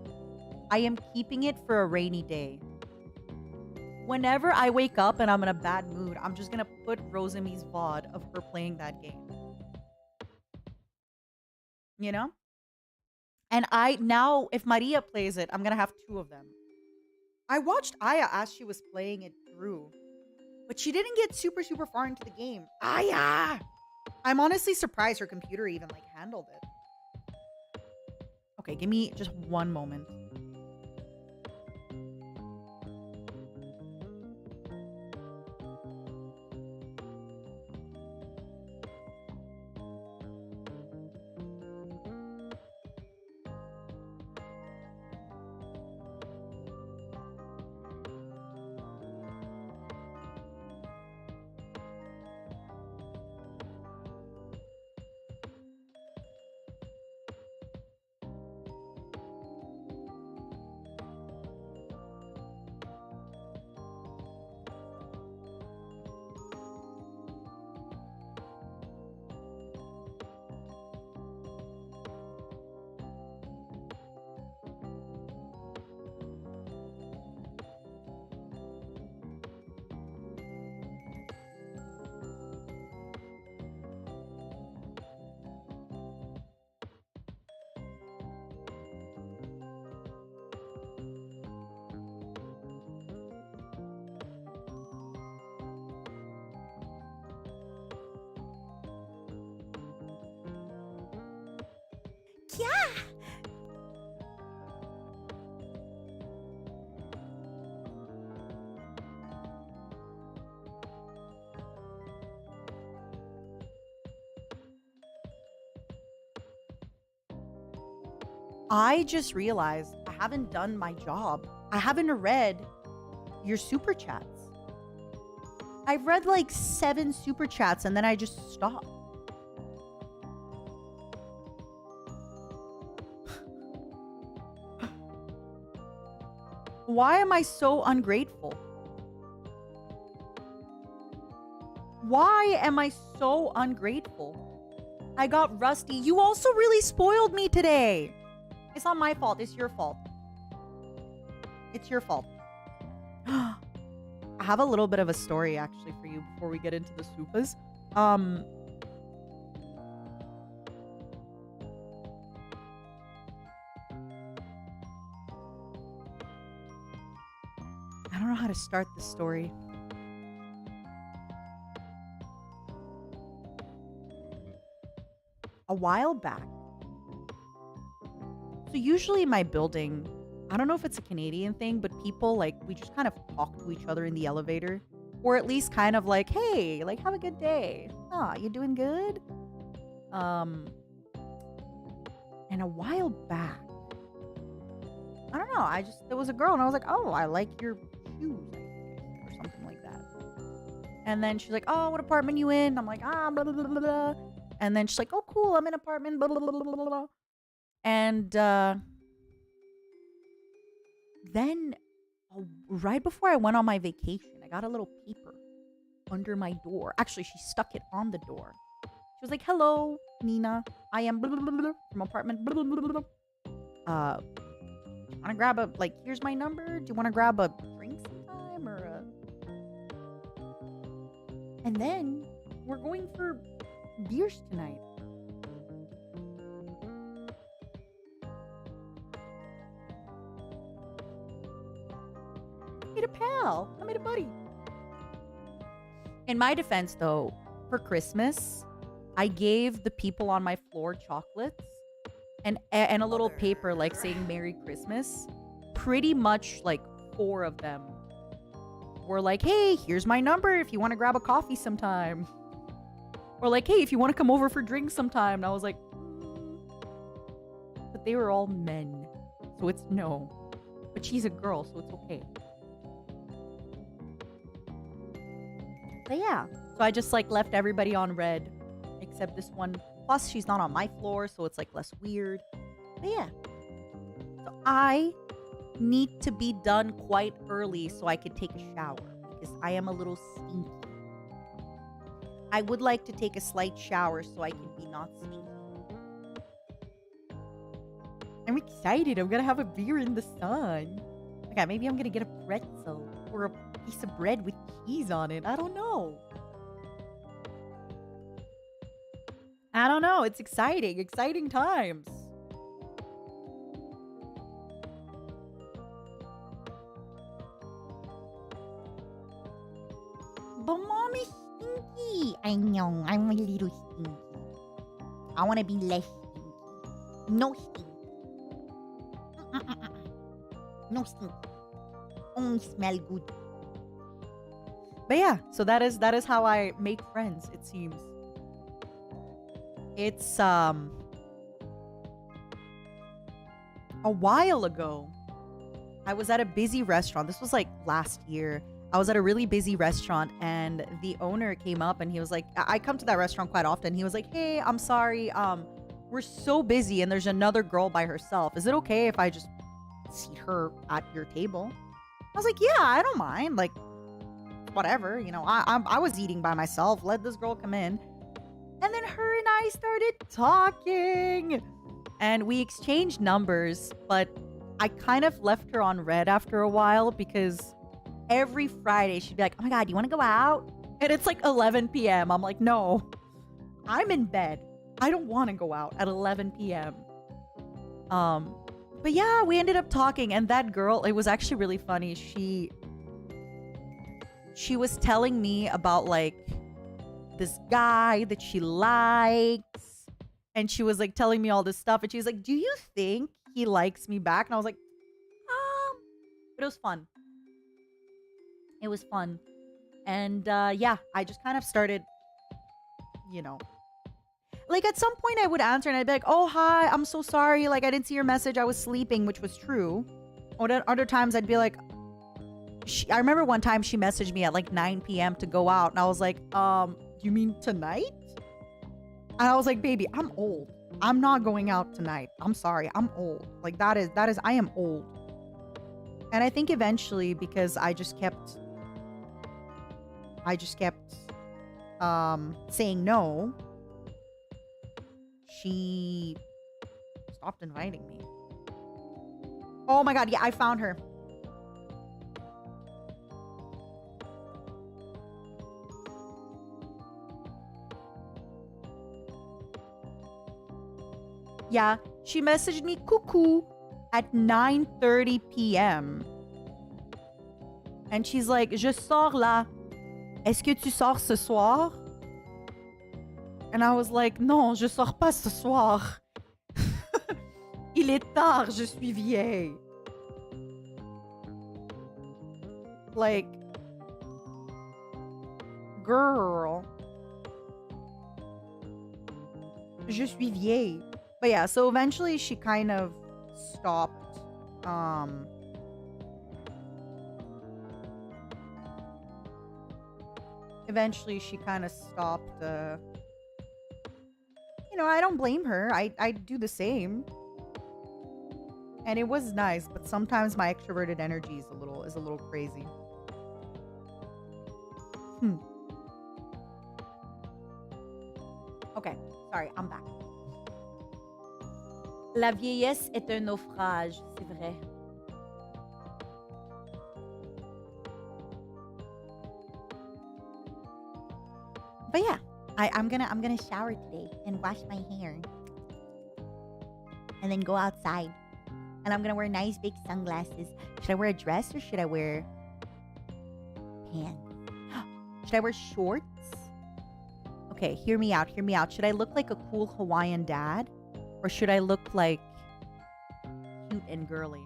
A: I am keeping it for a rainy day. Whenever I wake up and I'm in a bad mood, I'm just going to put Rosami's VOD of her playing that game. You know? And now, if Maria plays it, I'm going to have 2 of them. I watched Aya as she was playing it through. But she didn't get super, super far into the game. Aya! I'm honestly surprised her computer even, like, handled it. Okay, give me just one moment. Yeah. I just realized I haven't done my job. I haven't read your super chats. I've read like 7 super chats and then I just stopped. Why am I so ungrateful? Why am I so ungrateful? I got rusty. You also really spoiled me today. It's not my fault. It's your fault. It's your fault. I have a little bit of a story actually for you before we get into the supas. I don't know how to start this story. A while back. So usually in my building, I don't know if it's a Canadian thing, but people like, we just kind of talk to each other in the elevator. Or at least kind of like, hey, like, have a good day. Ah, you doing good? And a while back, I don't know, there was a girl and I was like, oh, I like your shoes, or something like that. And then she's like, oh, what apartment you in? I'm like, blah, blah, blah, blah, blah. And then she's like, oh, cool, I'm in apartment, blah, blah, blah, blah, blah, blah. And then right before I went on my vacation, I got a little paper under my door. Actually, she stuck it on the door. She was like, hello, Nina. I am blah, blah, blah, blah, from apartment blah, blah, blah, blah, blah. Do you want to grab a, like, here's my number. Do you want to grab a drink sometime or a... And then we're going for beers tonight. I made a pal. I made a buddy. In my defense, though, for Christmas, I gave the people on my floor chocolates and a little paper like saying Merry Christmas. Pretty much like 4 of them were like, hey, here's my number if you want to grab a coffee sometime. Or like, hey, if you want to come over for drinks sometime. And I was like, but they were all men. So it's no. But she's a girl, so it's okay. But yeah. So I just like left everybody on red. Except this one. Plus, she's not on my floor, so it's like less weird. But yeah. So I need to be done quite early so I could take a shower. Because I am a little stinky. I would like to take a slight shower so I can be not stinky. I'm excited. I'm gonna have a beer in the sun. Okay, maybe I'm gonna get a pretzel or a piece of bread with cheese on it. I don't know. It's exciting. Exciting times.
B: But mom is stinky. I know, I'm a little stinky. I want to be less stinky. No stink. No stink. Only smell good.
A: But yeah, so that is how I make friends, it seems. It's a while ago. I was at a busy restaurant. This was like last year. I was at a really busy restaurant and the owner came up and he was like, I come to that restaurant quite often. He was like, hey, I'm sorry. We're so busy and there's another girl by herself. Is it okay if I just seat her at your table? I was like, yeah, I don't mind. Like, whatever, you know, I was eating by myself. Let this girl come in. And then her and I started talking. And we exchanged numbers, but I kind of left her on red after a while because every Friday she'd be like, oh my God, you want to go out? And it's like 11 p.m. I'm like, no, I'm in bed. I don't want to go out at 11 p.m. But yeah, we ended up talking. And that girl, it was actually really funny. She was telling me about like this guy that she likes. And she was like telling me all this stuff. And she was like, do you think he likes me back? And I was like, but it was fun. It was fun. And yeah, I just kind of started, you know, like at some point I would answer and I'd be like, oh, hi, I'm so sorry. Like I didn't see your message. I was sleeping, which was true. Other times I'd be like, I remember one time she messaged me at like 9 p.m. to go out. And I was like, you mean tonight? And I was like, baby, I'm old. I'm not going out tonight. I'm sorry. I'm old. Like that is, I am old. And I think eventually, because I just kept saying no, she stopped inviting me. Oh my God. Yeah, I found her. Yeah, she messaged me cuckoo at 9:30 p.m. And she's like, je sors là. Est-ce que tu sors ce soir? And I was like, non, je sors pas ce soir. Il est tard, je suis vieille. Like, girl. Je suis vieille. But yeah, so eventually she kind of stopped. Eventually she kind of stopped. You know, I don't blame her. I do the same. And it was nice, but sometimes my extroverted energy is a little crazy. Okay, sorry, I'm back. La vieillesse est un naufrage, c'est vrai. But yeah, I'm gonna shower today and wash my hair. And then go outside. And I'm gonna wear nice big sunglasses. Should I wear a dress or should I wear pants? Should I wear shorts? Okay, hear me out. Should I look like a cool Hawaiian dad? Or should I look like cute and girly?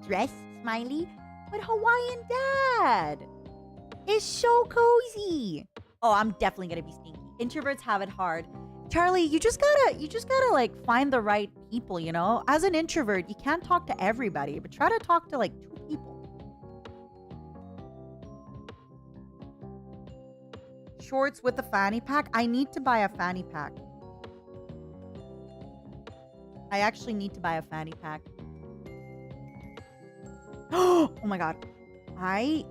B: Dress, Smiley? But Hawaiian Dad! It's so cozy!
A: Oh, I'm definitely gonna be stinky. Introverts have it hard. Charlie, you just gotta like find the right people, you know? As an introvert, you can't talk to everybody, but try to talk to like 2 people. Shorts with a fanny pack. I need to buy a fanny pack. I actually need to buy a fanny pack. Oh my god. I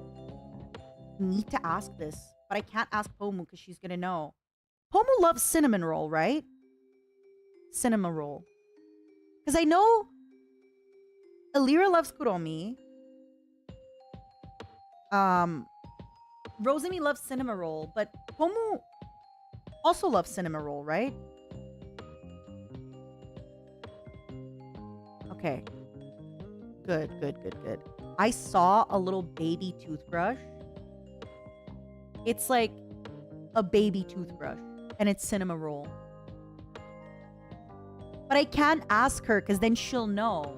A: need to ask this, but I can't ask Pomu because she's gonna know. Pomu loves cinnamon roll, right? Cinnamon roll. Because I know Alira loves kuromi. Rosemi loves cinnamon roll, but Pomu also loves cinnamon roll, right? Okay. Good. I saw a little baby toothbrush. It's like a baby toothbrush, and it's cinnamon roll. But I can't ask her because then she'll know.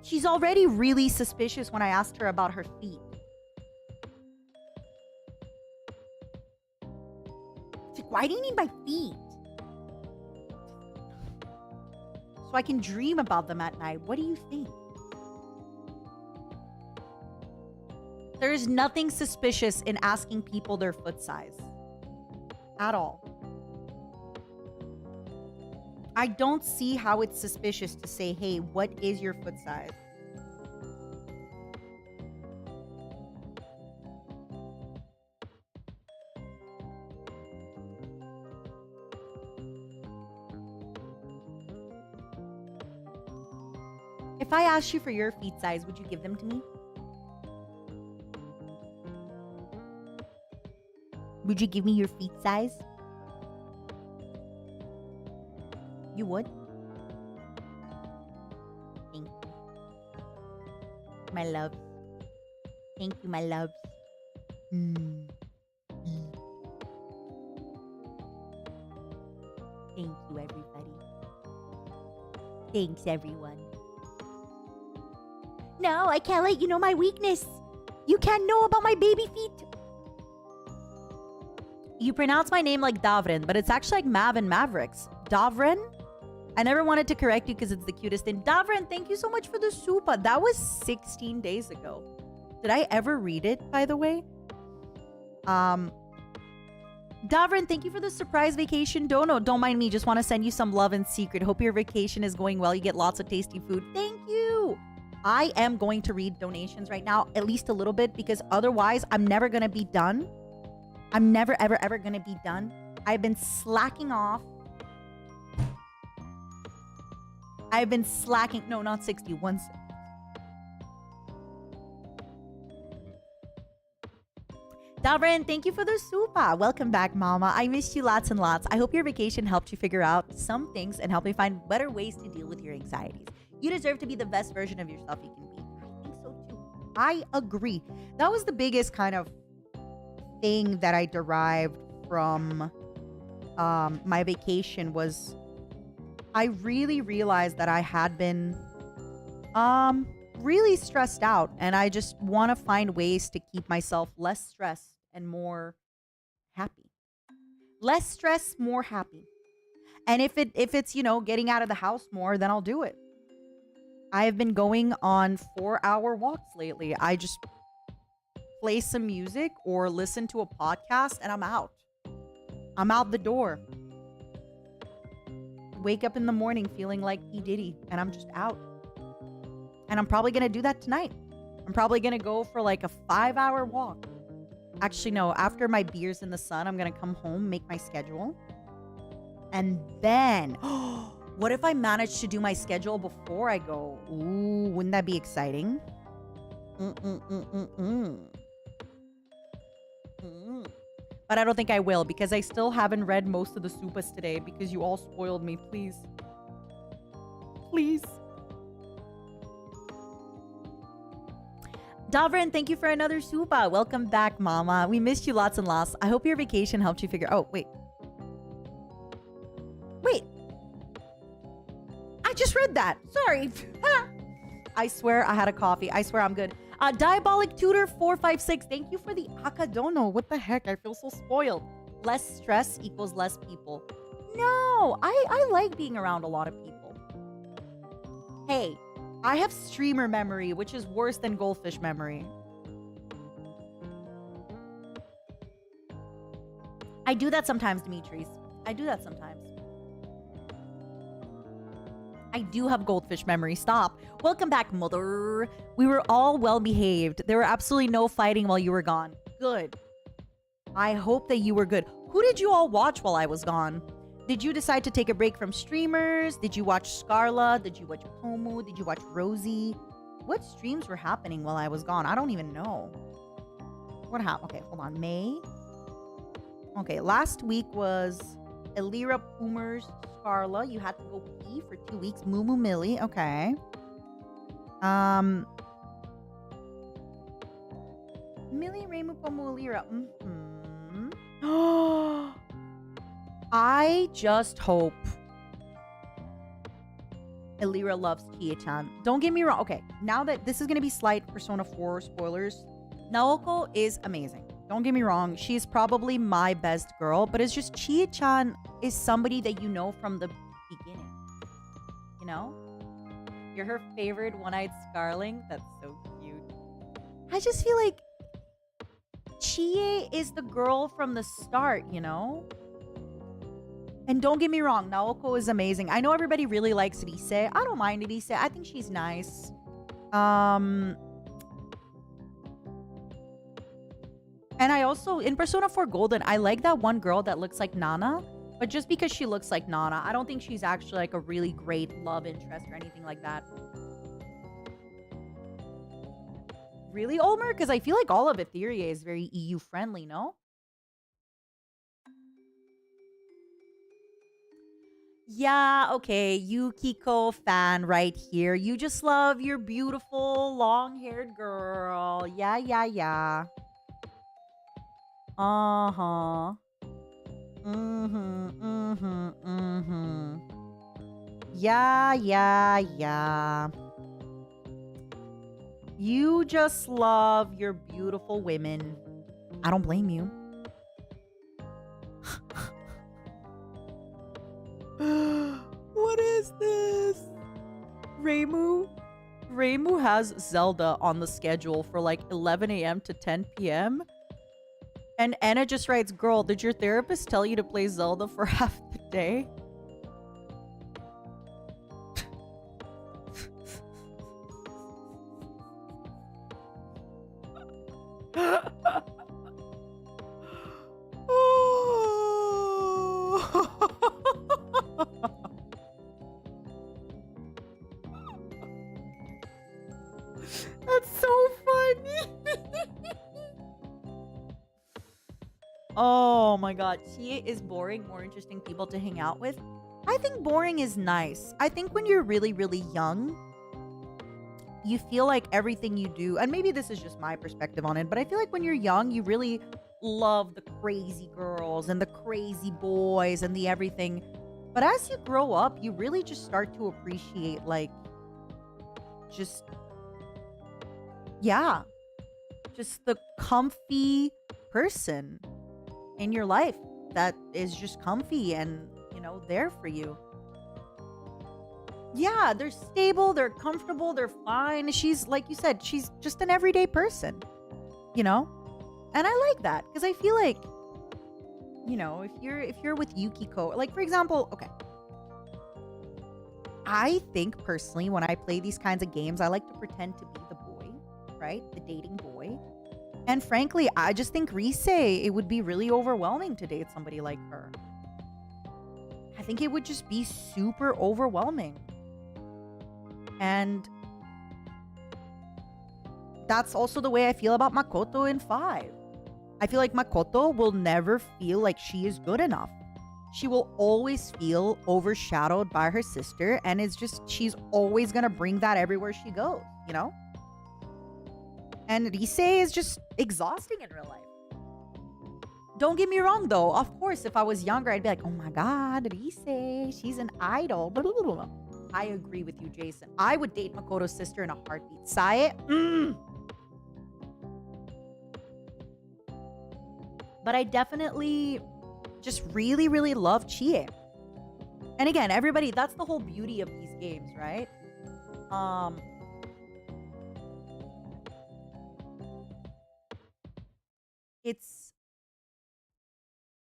A: She's already really suspicious when I asked her about her feet. She's like, why do you need my feet? So I can dream about them at night. What do you think? There is nothing suspicious in asking people their foot size. At all. I don't see how it's suspicious to say, hey, what is your foot size? If I asked you for your feet size, would you give them to me? Would you give me your feet size? You would? Thank you. My loves. Thank you, my loves. Thank you, everybody. Thanks, everyone. No, I can't let you know my weakness. You can't know about my baby feet. You pronounce my name like Davrin, but it's actually like Mav and Mavericks. Davrin? I never wanted to correct you because it's the cutest thing. Davrin, thank you so much for the supa. That was 16 days ago. Did I ever read it, by the way? Davrin, thank you for the surprise vacation dono. Don't mind me. Just want to send you some love in secret. Hope your vacation is going well. You get lots of tasty food. Thank you. I am going to read donations right now, at least a little bit, because otherwise I'm never going to be done. I'm never, ever, ever going to be done. I've been slacking off. I've been slacking. No, not 60. One. Davrin, thank you for the supa. Welcome back, mama. I missed you lots and lots. I hope your vacation helped you figure out some things and help me find better ways to deal with your anxieties. You deserve to be the best version of yourself you can be. I think so too. I agree. That was the biggest kind of thing that I derived from my vacation was I really realized that I had been really stressed out, and I just want to find ways to keep myself less stressed and more happy. Less stress, more happy. And if it's, you know, getting out of the house more, then I'll do it. I have been going on 4-hour walks lately. I just play some music or listen to a podcast and I'm out. I'm out the door. Wake up in the morning feeling like P. Diddy and I'm just out. And I'm probably going to do that tonight. I'm probably going to go for like a 5-hour walk. Actually, no. After my beers in the sun, I'm going to come home, make my schedule. And then, what if I manage to do my schedule before I go? Ooh, wouldn't that be exciting? But I don't think I will because I still haven't read most of the supas today because you all spoiled me. Please. Please.
C: Davrin, thank you for another suba. Welcome back, mama. We missed you lots and lots. I hope your vacation helped you figure... Oh, wait. Wait. I just read that. Sorry. I swear I had a coffee. I swear I'm good. Diabolic Tutor 456. Thank you for the Akadono. What the heck? I feel so spoiled. Less stress equals less people. No, I like being around a lot of people. Hey, I have streamer memory, which is worse than goldfish memory. I do that sometimes, Dimitris. I do that sometimes. I do have goldfish memory. Stop. Welcome back, mother. We were all well behaved. There were absolutely no fighting while you were gone. Good. I hope that you were good. Who did you all watch while I was gone? Did you decide to take a break from streamers? Did you watch Scarla? Did you watch Pomu? Did you watch Rosie? What streams were happening while I was gone? I don't even know. What happened? Okay, hold on. May. Okay, last week was Elira, Poomers, Scarla. You had to go pee for 2 weeks. Mumu Millie. Okay. Millie, Reimu, Pomu, Elira. I just hope Elira loves Kie-chan. Don't get me wrong. Okay, now that this is going to be slight Persona 4 spoilers, Naoko is amazing. Don't get me wrong. She is probably my best girl, but it's just Kie-chan is somebody that you know from the beginning. You know? You're her favorite one-eyed Scarling. That's so cute. I just feel like Chie is the girl from the start, you know? And don't get me wrong, Naoko is amazing. I know everybody really likes Rise. I don't mind Rise. I think she's nice. And I also, in Persona 4 Golden, I like that one girl that looks like Nana. But just because she looks like Nana, I don't think she's actually like a really great love interest or anything like that. Really, Olmer? Because I feel like all of Ethyria is very EU friendly, no? Yeah, okay, Yukiko fan right here. You just love your beautiful long-haired girl. Yeah. Uh-huh. Yeah. You just love your beautiful women. I don't blame you. What is this? Reimu has Zelda on the schedule for like 11 a.m. to 10 p.m. And Enna just writes, girl, did your therapist tell you to play Zelda for half the day? That's so funny. Oh my god. She is boring, more interesting people to hang out with. I think boring is nice. I think when you're really, really young, you feel like everything you do, and maybe this is just my perspective on it, but I feel like when you're young, you really love the crazy girls and the crazy boys and the everything. But as you grow up, you really just start to appreciate, like, just the comfy person in your life that is just comfy and, you know, there for you. Yeah, they're stable, they're comfortable, they're fine. She's, like you said, she's just an everyday person, you know? And I like that because I feel like, you know, if you're with Yukiko, like, for example, okay, I think personally when I play these kinds of games, I like to pretend to be the boy, right? The dating boy. And frankly, I just think Rise, it would be really overwhelming to date somebody like her. I think it would just be super overwhelming. And that's also the way I feel about Makoto in 5. I feel like Makoto will never feel like she is good enough. She will always feel overshadowed by her sister, and it's just, she's always gonna bring that everywhere she goes, you know? And Rise is just exhausting in real life. Don't get me wrong, though. Of course, if I was younger, I'd be like, oh my God, Rise, she's an idol. Blah, blah, blah, blah. I agree with you, Jason. I would date Makoto's sister in a heartbeat. Sae? But I definitely just really, really love Chie. And again, everybody, that's the whole beauty of these games, right?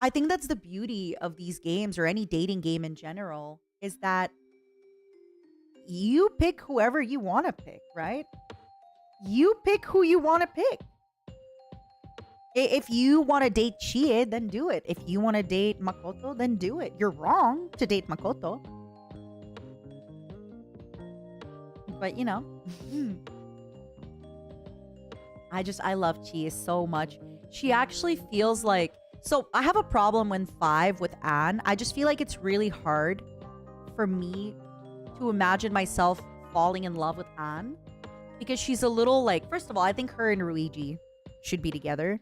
C: I think that's the beauty of these games or any dating game in general is that you pick whoever you want to pick, right? You pick who you want to pick. If you want to date Chie, then do it. If you want to date Makoto, then do it. You're wrong to date Makoto. But, you know. I love Chie so much. She actually feels like... So, I have a problem when 5 with Anne. I just feel like it's really hard for me to imagine myself falling in love with Anne. Because she's a little like... First of all, I think her and Ruiji should be together.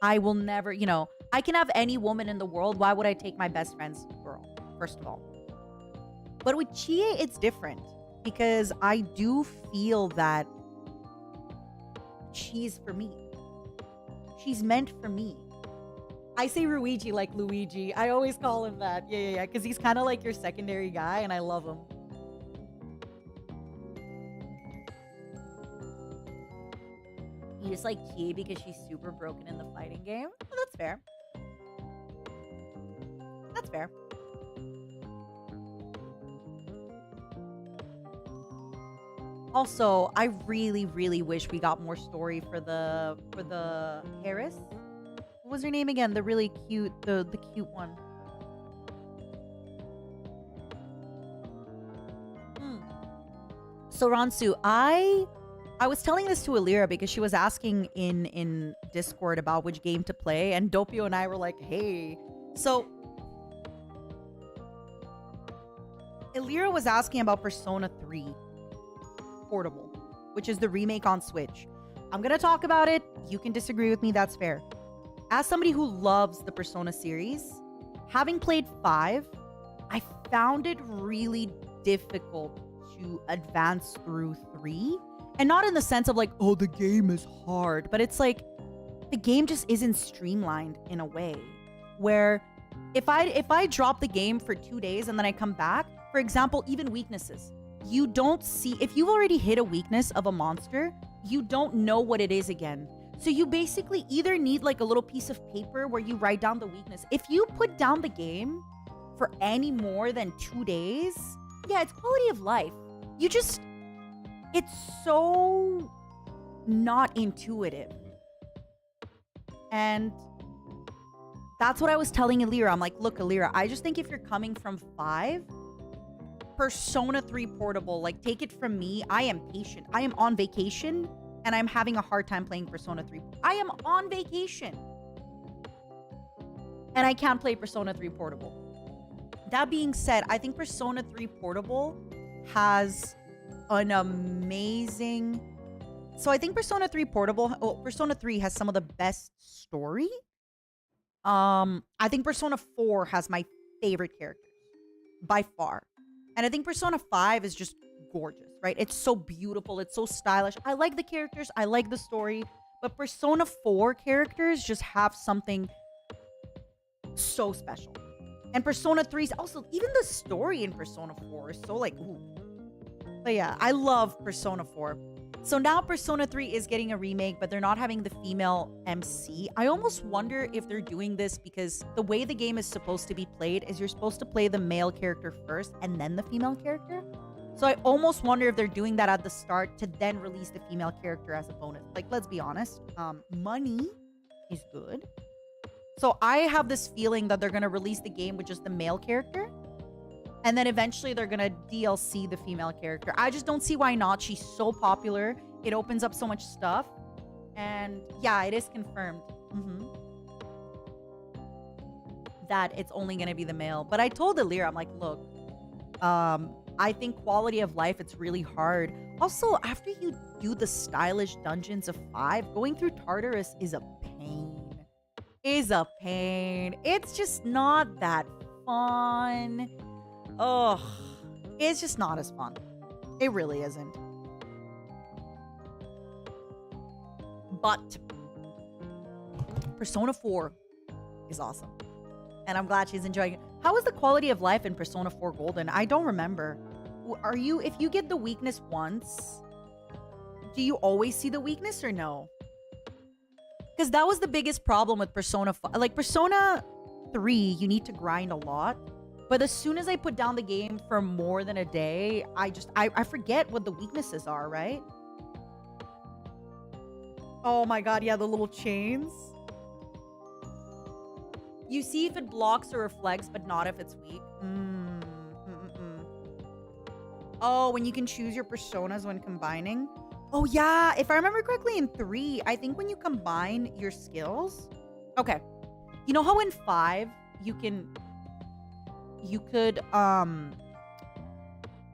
C: I will never, you know... I can have any woman in the world. Why would I take my best friend's girl? First of all. But with Chie, it's different. Because I do feel that she's for me. She's meant for me. I say Ruiji like Luigi. I always call him that. Yeah. Because he's kind of like your secondary guy, and I love him. You just like Chie because she's super broken in the fighting game? Oh, that's fair. That's fair. Also, I really, really wish we got more story for the Harris. What was her name again? The really cute, the cute one. So Ransu, I was telling this to Alira because she was asking in Discord about which game to play, and Doppio and I were like, hey. So Alira was asking about Persona 3 Portable, which is the remake on Switch. I'm gonna talk about it. You can disagree with me, that's fair. As somebody who loves the Persona series, having played 5, I found it really difficult to advance through 3. And not in the sense of like, oh, the game is hard, but it's like the game just isn't streamlined in a way where if I drop the game for 2 days and then I come back, for example, even weaknesses, you don't see, if you've already hit a weakness of a monster, you don't know what it is again. So you basically either need like a little piece of paper where you write down the weakness. If you put down the game for any more than 2 days, yeah, it's quality of life. You just, it's so not intuitive. And that's what I was telling Alira. I'm like, look, Alira, I just think if you're coming from 5, Persona 3 Portable, like, take it from me, I am patient. I am on vacation, and I'm having a hard time playing Persona 3. I am on vacation. And I can't play Persona 3 Portable. That being said, I think Persona 3 Portable has an amazing... So I think Persona 3 Portable... Oh, Persona 3 has some of the best story. I think Persona 4 has my favorite characters. By far. And I think Persona 5 is just gorgeous, right? It's so beautiful. It's so stylish. I like the characters. I like the story. But Persona 4 characters just have something so special. And Persona 3's also, even the story in Persona 4 is so like, ooh. But yeah, I love Persona 4. So now Persona 3 is getting a remake, but they're not having the female MC. I almost wonder if they're doing this because the way the game is supposed to be played is you're supposed to play the male character first and then the female character. So I almost wonder if they're doing that at the start to then release the female character as a bonus. Like, let's be honest. Money is good. So I have this feeling that they're going to release the game with just the male character. And then eventually they're going to DLC the female character. I just don't see why not. She's so popular. It opens up so much stuff. And yeah, it is confirmed. That it's only going to be the male. But I told Alira, I'm like, look, I think quality of life, it's really hard. Also, after you do the stylish dungeons of 5, going through Tartarus is a pain. It's just not that fun. Ugh. It's just not as fun. It really isn't. But Persona 4 is awesome. And I'm glad she's enjoying it. How is the quality of life in Persona 4 Golden? I don't remember. If you get the weakness once, do you always see the weakness or no? Because that was the biggest problem with Persona 5. Like, Persona 3, you need to grind a lot. But as soon as I put down the game for more than a day, I forget what the weaknesses are, right? Oh my god, yeah, the little chains. You see if it blocks or reflects, but not if it's weak. Oh, when you can choose your personas when combining. Oh yeah, if I remember correctly in 3, I think when you combine your skills. Okay. You know how in 5, you could,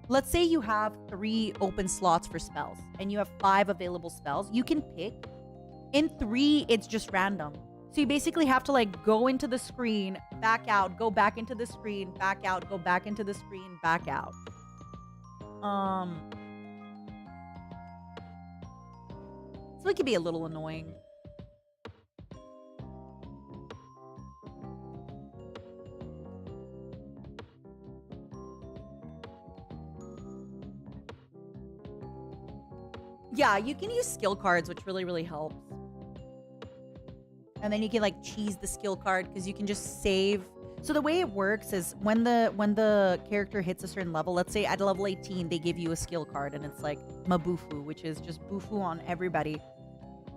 C: let's say you have 3 open slots for spells and you have 5 available spells. You can pick. In 3, it's just random. So you basically have to like go into the screen, back out, go back into the screen, back out, go back into the screen, back out. So it can be a little annoying. Yeah, you can use skill cards, which really, really helps. And then you can like cheese the skill card because you can just save. So the way it works is when the character hits a certain level, let's say at level 18, they give you a skill card and it's like Mabufu, which is just Bufu on everybody.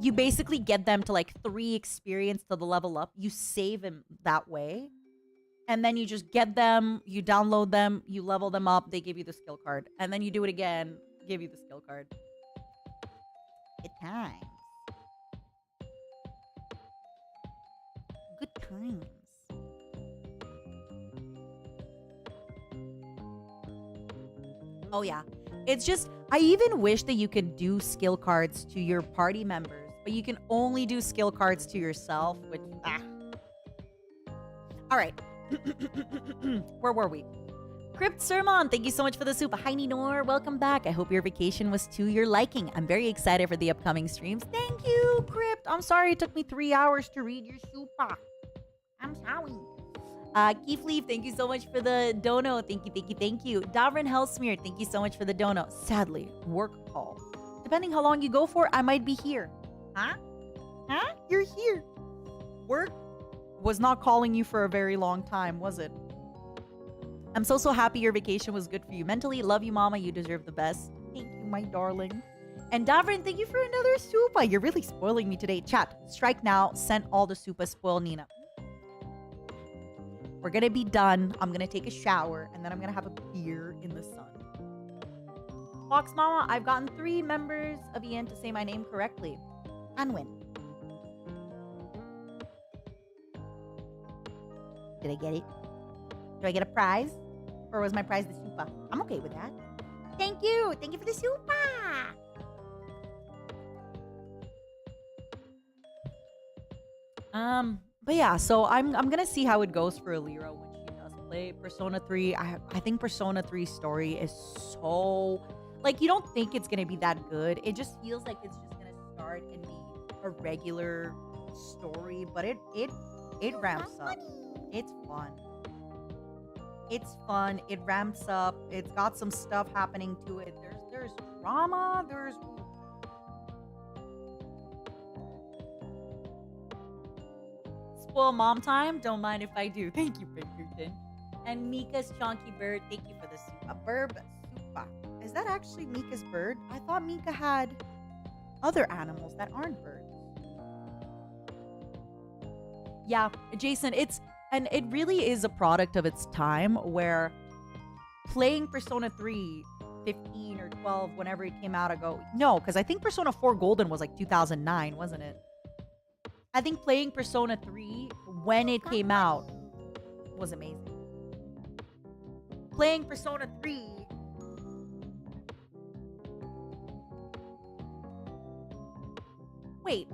C: You basically get them to like 3 experience to the level up. You save them that way. And then you just get them, you download them, you level them up, they give you the skill card. And then you do it again, give you the skill card.
B: Good times. Good times.
C: Oh yeah. It's just, I even wish that you could do skill cards to your party members, but you can only do skill cards to yourself, which, All right. Where were we? Crypt Sermon, thank you so much for the soup. Hi, Ninor. Welcome back. I hope your vacation was to your liking. I'm very excited for the upcoming streams. Thank you, Crypt. I'm sorry it took me 3 hours to read your super.
B: I'm sorry.
C: Keith Leaf, thank you so much for the dono. Thank you, thank you, thank you. Davrin Hellsmear, thank you so much for the dono. Sadly, work call. Depending how long you go for, I might be here.
B: Huh?
C: Huh? You're here. Work was not calling you for a very long time, was it? I'm so happy your vacation was good for you mentally. Love you, mama. You deserve the best. Thank you, my darling. And Davrin, thank you for another supa. You're really spoiling me today. Chat, strike now. Send all the supa. Spoil Nina. We're going to be done. I'm going to take a shower. And then I'm going to have a beer in the sun. Fox Mama, I've gotten 3 members of EN to say my name correctly.
B: Unwin. Did I get it? Do I get a prize? Or was my prize the super? I'm okay with that. Thank you. Thank you for the super.
C: But yeah, so I'm gonna see how it goes for Alira when she does play Persona 3. I think Persona 3 story is so, like, you don't think it's gonna be that good. It just feels like it's just gonna start and be a regular story, but it ramps up. It's fun. It's fun. It ramps up. It's got some stuff happening to it. There's drama. There's spoil mom time. Don't mind if I do. Thank you, Pinkerton. And Mika's chonky bird. Thank you for the soup. A burb soupa. Is that actually Mika's bird? I thought Mika had other animals that aren't birds. Yeah, Jason, and it really is a product of its time where playing Persona 3 15 or 12 whenever it came out ago. No, because I think Persona 4 Golden was like 2009, wasn't it? I think playing Persona 3 when it came out was amazing. Playing Persona 3 Wait,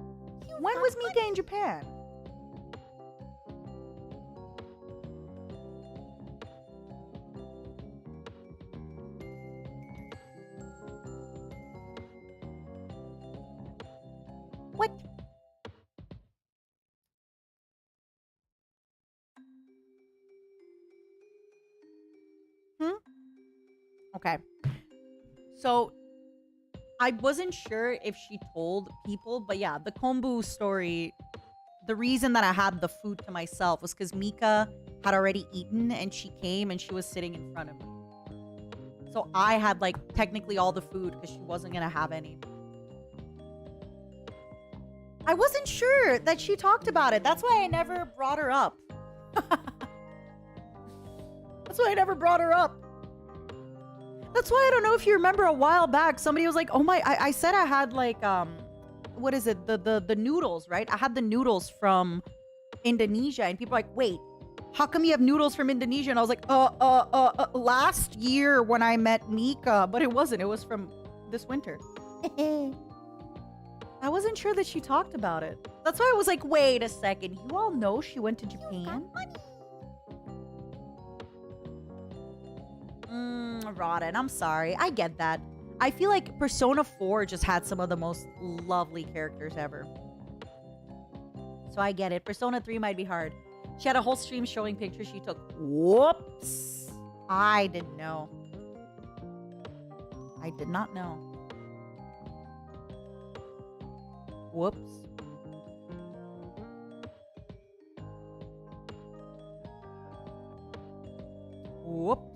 C: when was Mika in Japan? What? Okay. So I wasn't sure if she told people, but yeah, the kombu story, the reason that I had the food to myself was because Mika had already eaten and she came and she was sitting in front of me. So I had like technically all the food because she wasn't going to have any. I wasn't sure that she talked about it. That's why I never brought her up. That's why I never brought her up. That's why I don't know if you remember a while back, somebody was like, oh my, I said I had like, what is it? The noodles, right? I had the noodles from Indonesia and people are like, wait, how come you have noodles from Indonesia? And I was like, last year when I met Mika, but it wasn't, it was from this winter. I wasn't sure that she talked about it. That's why I was like, wait a second, you all know she went to Japan? Rodden, I'm sorry. I get that. I feel like Persona 4 just had some of the most lovely characters ever. So I get it. Persona 3 might be hard. She had a whole stream showing pictures she took. Whoops. I didn't know. I did not know. Whoops. Whoops.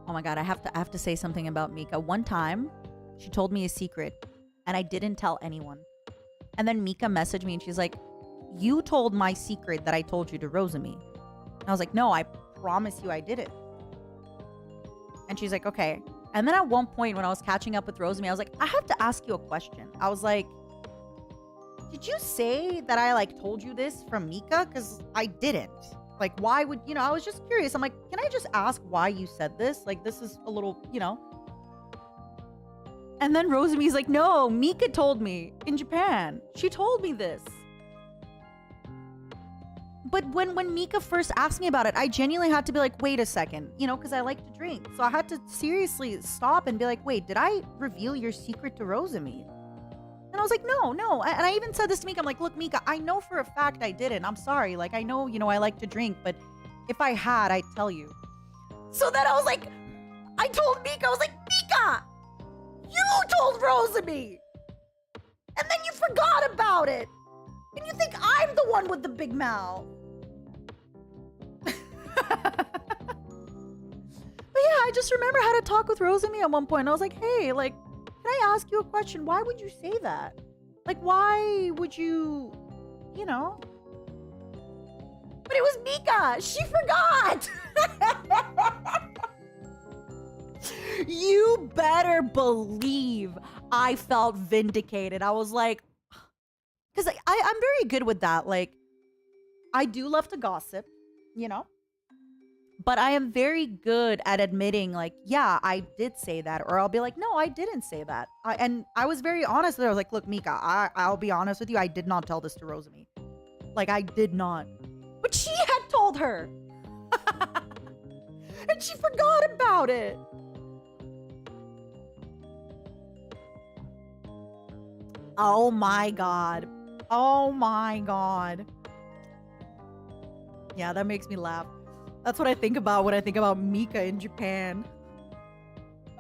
C: Oh my god, I have to say something about Mika. One time, she told me a secret, and I didn't tell anyone. And then Mika messaged me, and she's like, you told my secret that I told you to Rosemi. And I was like, no, I promise you I did it. And she's like, okay. And then at one point, when I was catching up with Rosemi, I was like, I have to ask you a question. I was like, did you say that I, like, told you this from Mika? Because I didn't. Like, why would, you know, I was just curious. I'm like, can I just ask why you said this? Like, this is a little, you know. And then Rosemi's like, no, Mika told me in Japan. She told me this. But when Mika first asked me about it, I genuinely had to be like, wait a second, you know, because I like to drink. So I had to seriously stop and be like, wait, did I reveal your secret to Rosemi? And I was like, no. And I even said this to Mika. I'm like, look, Mika, I know for a fact I didn't. I'm sorry. Like, I know, you know, I like to drink, but if I had, I'd tell you. So then I was like, I told Mika, I was like, Mika, you told Rosemi. And then you forgot about it. And you think I'm the one with the big mouth. But yeah, I just remember how to talk with Rosemi at one point. I was like, hey, like, can I ask you a question? Why would you say that? Like, why would you, you know? But it was Mika. She forgot. You better believe I felt vindicated. I was like, because I'm very good with that. Like, I do love to gossip, you know? But I am very good at admitting, like, yeah, I did say that. Or I'll be like, no, I didn't say that. And I was very honest. I was like, look, Mika, I'll be honest with you. I did not tell this to Rosemi. Like, I did not. But she had told her. And she forgot about it. Oh my god. Oh my god. Yeah, that makes me laugh. That's what I think about when I think about Mika in Japan.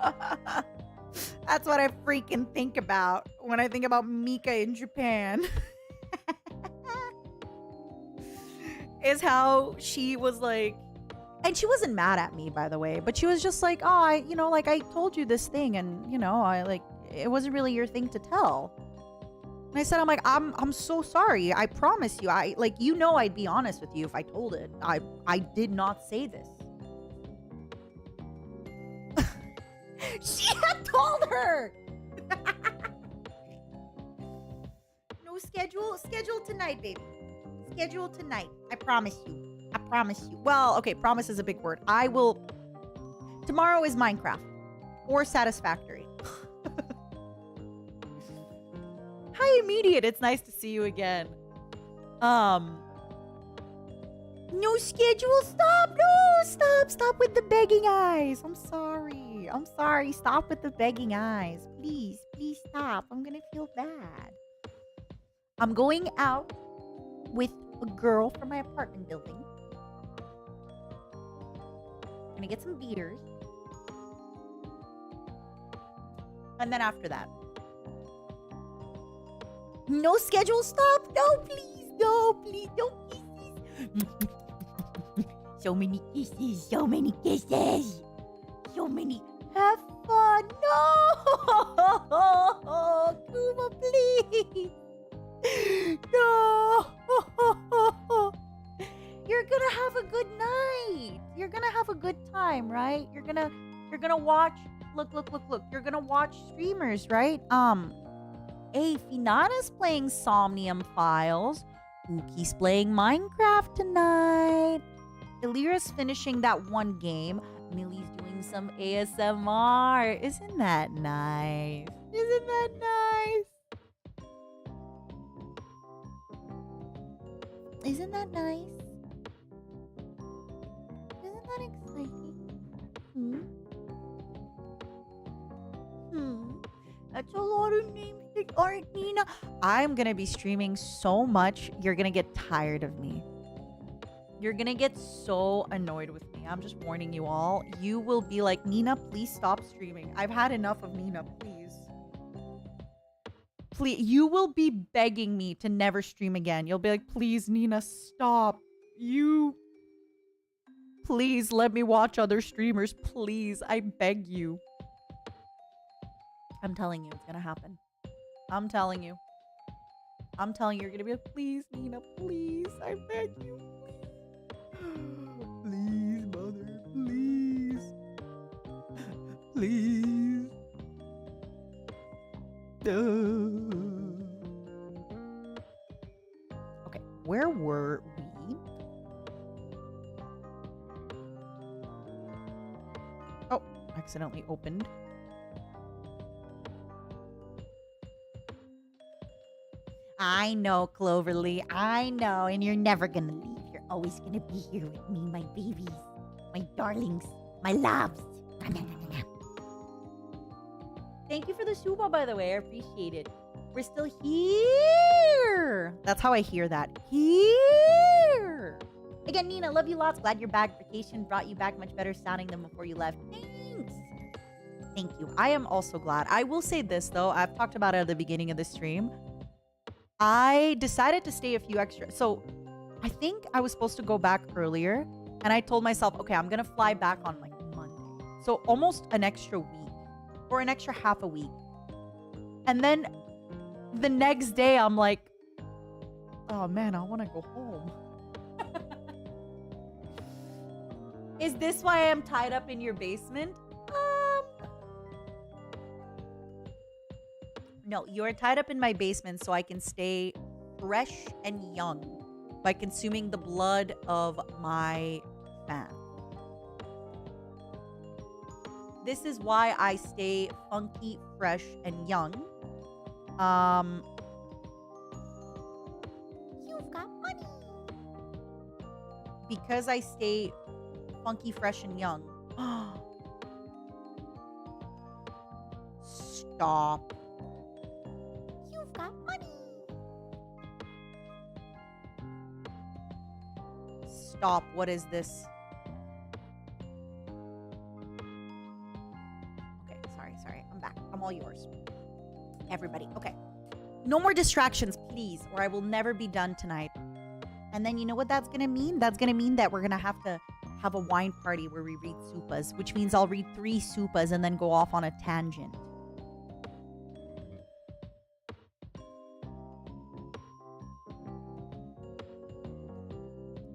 C: That's what I freaking think about when I think about Mika in Japan. Is how she was like, and she wasn't mad at me, by the way, but she was just like, oh, I told you this thing, and it wasn't really your thing to tell. And I said, I'm so sorry. I promise you. I'd be honest with you if I told it. I did not say this. She had told her. No schedule. Schedule tonight, baby. Schedule tonight. I promise you. I promise you. Well, okay, promise is a big word. I will. Tomorrow is Minecraft or Satisfactory. Hi, Immediate. It's nice to see you again. No schedule. Stop. No, stop. Stop with the begging eyes. I'm sorry. I'm sorry. Stop with the begging eyes. Please, please stop. I'm gonna feel bad. I'm going out with a girl from my apartment building. Gonna get some beers. And then after that. No schedule. Stop. No, please. No, please. No kisses. So many kisses. So many kisses. So many. Have fun. No. Kuma, please. No. You're gonna have a good night. You're gonna have a good time, right? You're gonna watch. Look. You're gonna watch streamers, right? Hey, Finana's playing Somnium Files. Uki's playing Minecraft tonight. Illyra's finishing that one game. Millie's doing some ASMR. Isn't that nice? Isn't that nice? Isn't that nice? Isn't that exciting? That's a lot of names that aren't Nina. I'm gonna be streaming so much, you're gonna get tired of me. You're gonna get so annoyed with me. I'm just warning you all. You will be like, Nina, please stop streaming. I've had enough of Nina, please. Please, you will be begging me to never stream again. You'll be like, please, Nina, stop. Please let me watch other streamers. Please, I beg you. I'm telling you, it's gonna happen. I'm telling you. I'm telling you, you're gonna be like, please, Nina, please, I beg you. Please, mother, please. Please. Okay, where were we? Oh, accidentally opened. I know, Cloverly. I know. And you're never gonna leave. You're always gonna be here with me, my babies, my darlings, my loves. Thank you for the suba, by the way. I appreciate it. We're still here. That's how I hear that. Here. Again, Nina, love you lots. Glad you're back. Vacation brought you back much better sounding than before you left. Thanks. Thank you. I am also glad. I will say this, though. I've talked about it at the beginning of the stream. I decided to stay a few extra. So I think I was supposed to go back earlier. And I told myself, okay, I'm going to fly back on like Monday. So almost an extra week. Or an extra half a week. And then the next day, I'm like, oh man, I want to go home. Is this why I'm tied up in your basement? No, you're tied up in my basement so I can stay fresh and young by consuming the blood of my fans. This is why I stay funky, fresh, and young.
B: You've got money.
C: Because I stay funky, fresh, and young. Stop.
B: You've got money.
C: Stop. What is this? Sorry. I'm back. I'm all yours. Everybody. Okay. No more distractions, please, or I will never be done tonight. And then you know what that's going to mean? That's going to mean that we're going to have a wine party where we read supas, which means I'll read 3 supas and then go off on a tangent.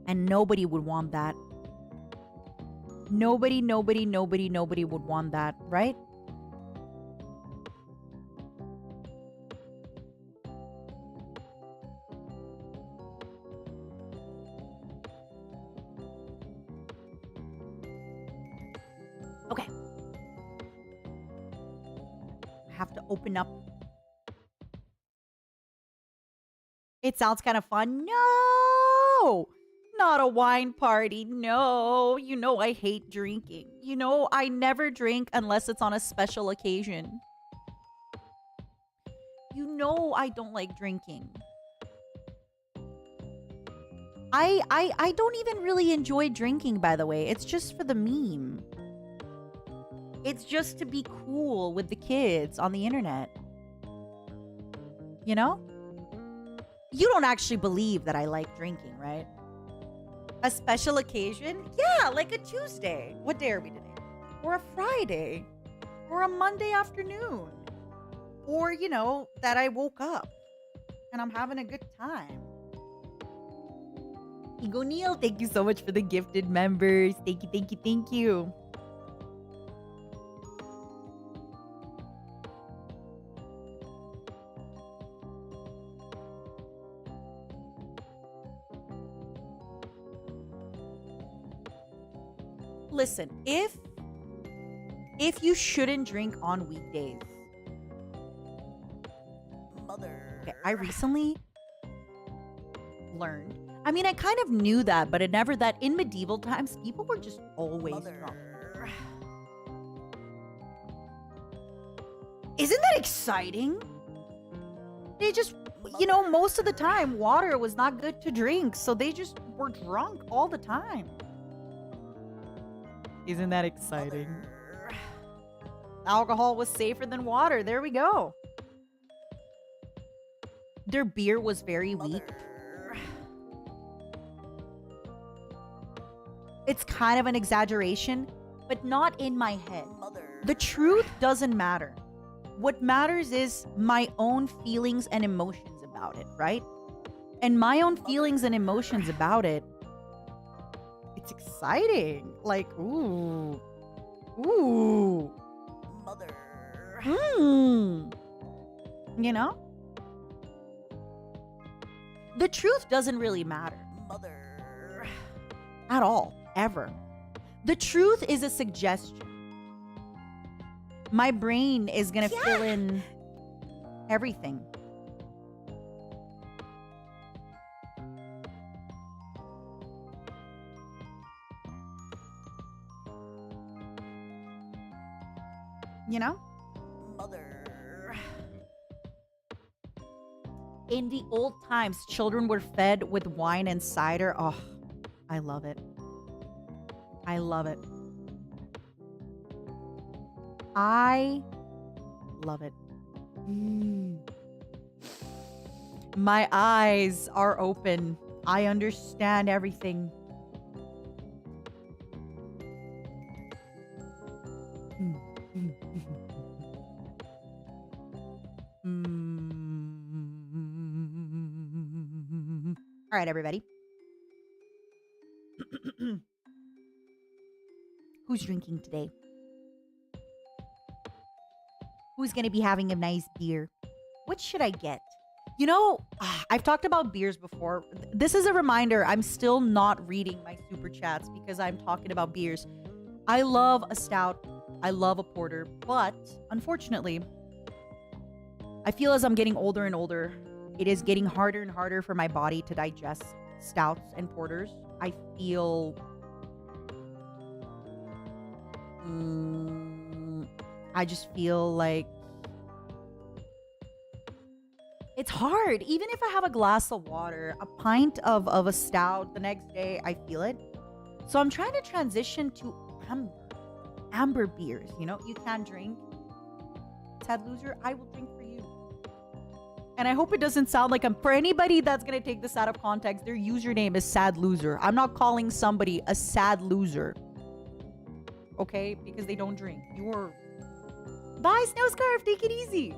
C: And nobody would want that. Nobody would want that, right? Okay. I have to open up It sounds kind of fun. No! Not a wine party. No. You know I hate drinking. You know I never drink unless it's on a special occasion. You know I don't like drinking. I don't even really enjoy drinking, by the way. It's just for the meme. It's just to be cool with the kids on the internet. You know? You don't actually believe that I like drinking, right? A special occasion? Yeah, like a Tuesday. What day are we today? Or a Friday. Or a Monday afternoon. Or, you know, that I woke up and I'm having a good time. Ego Neil, thank you so much for the gifted members. Thank you, thank you, thank you. Listen, if you shouldn't drink on weekdays. Okay, I recently learned. I mean, I kind of knew that, but it never that in medieval times, people were just always drunk. Isn't that exciting? They just, you know, most of the time, water was not good to drink, so they just were drunk all the time. Isn't that exciting? Alcohol was safer than water. There we go. Their beer was very weak. It's kind of an exaggeration, but not in my head. The truth doesn't matter. What matters is my own feelings and emotions about it, right? And my own feelings and emotions about it, it's exciting. Like, ooh. Ooh. You know? The truth doesn't really matter. At all. Ever. The truth is a suggestion. My brain is gonna fill in everything. You know? In the old times, children were fed with wine and cider. Oh, I love it. I love it. I love it. My eyes are open. I understand everything. All right, everybody. Who's drinking today? Who's going to be having a nice beer? What should I get? You know, I've talked about beers before. This is a reminder. I'm still not reading my super chats because I'm talking about beers. I love a stout. I love a porter. But unfortunately, I feel as I'm getting older and older, it is getting harder and harder for my body to digest stouts and porters. I feel... I just feel like it's hard. Even if I have a glass of water, a pint of a stout, the next day I feel it. So I'm trying to transition to amber beers. You know, you can drink. Sad loser, I will drink for you. And I hope it doesn't sound like for anybody that's going to take this out of context, their username is sad loser. I'm not calling somebody a sad loser. Okay? Because they don't drink. You're... Bye, Snow Scarf. Take it easy.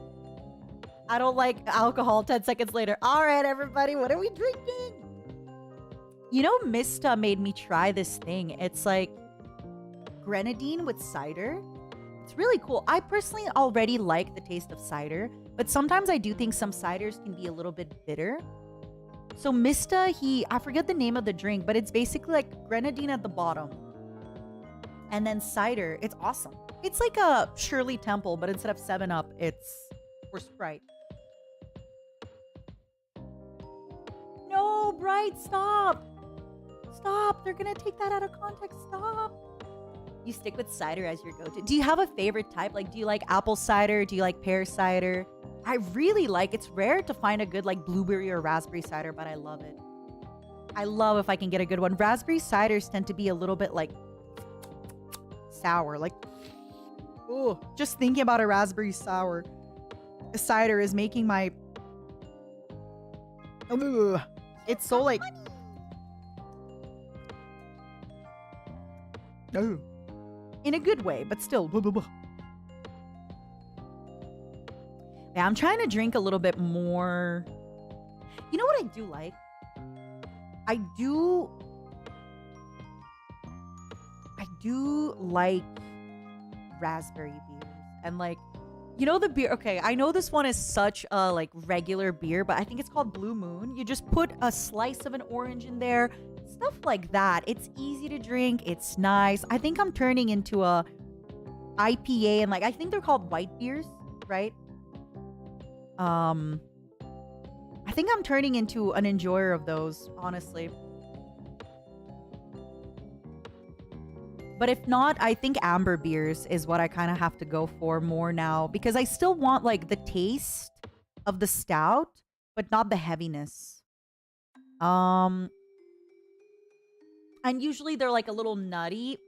C: I don't like alcohol. 10 seconds later. All right, everybody. What are we drinking? You know, Mista made me try this thing. It's like grenadine with cider. It's really cool. I personally already like the taste of cider, but sometimes I do think some ciders can be a little bit bitter. So Mista, I forget the name of the drink, but it's basically like grenadine at the bottom. And then cider. It's awesome. It's like a Shirley Temple, but instead of 7-Up, it's... or Sprite. bright. Stop. Stop. They're gonna take that out of context. Stop. You stick with cider as your go-to. Do you have a favorite type? Like, do you like apple cider? Do you like pear cider? I really like, it's rare to find a good like blueberry or raspberry cider, but I love it. I love if I can get a good one. Raspberry ciders tend to be a little bit like sour. Like, oh, just thinking about a raspberry sour cider is making my... Ugh. It's so like... Oh. In a good way, but still. Yeah, I'm trying to drink a little bit more. You know what I do like? I do like raspberry beers. And like, you know the beer, okay, I know this one is such a like regular beer, but I think it's called Blue Moon. You just put a slice of an orange in there, stuff like that. It's easy to drink, it's nice. I think I'm turning into a IPA, and like I think they're called white beers, right? I think I'm turning into an enjoyer of those, honestly. But if not, I think amber beers is what I kind of have to go for more now, because I still want like the taste of the stout, but not the heaviness. And usually they're like a little nutty.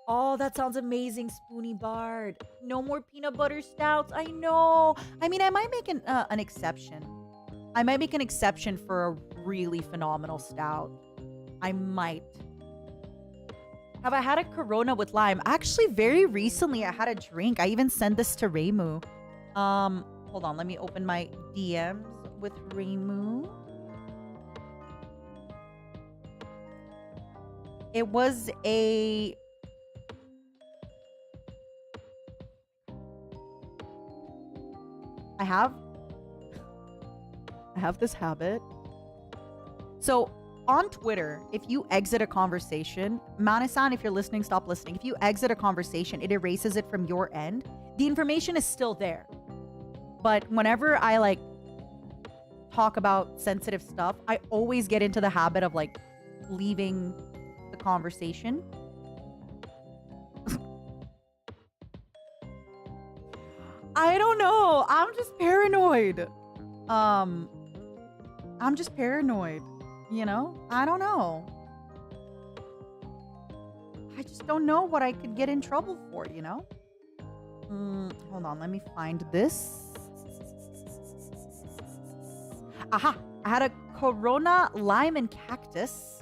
C: Oh, that sounds amazing, Spoony Bard. No more peanut butter stouts. I know. I mean, I might make an exception. I might make an exception for a really phenomenal stout. I might. Have I had a Corona with lime? Actually, very recently, I had a drink. I even sent this to Reimu. Hold on. Let me open my DMs with Reimu. It was a... I have this habit. So on Twitter, if you exit a conversation, Manasan, if you're listening, stop listening. If you exit a conversation, it erases it from your end. The information is still there. But whenever I like talk about sensitive stuff, I always get into the habit of like leaving the conversation. I don't know. I'm just paranoid. I'm just paranoid, you know? I don't know. I just don't know what I could get in trouble for, you know? Hold on, let me find this. Aha! I had a Corona lime and cactus,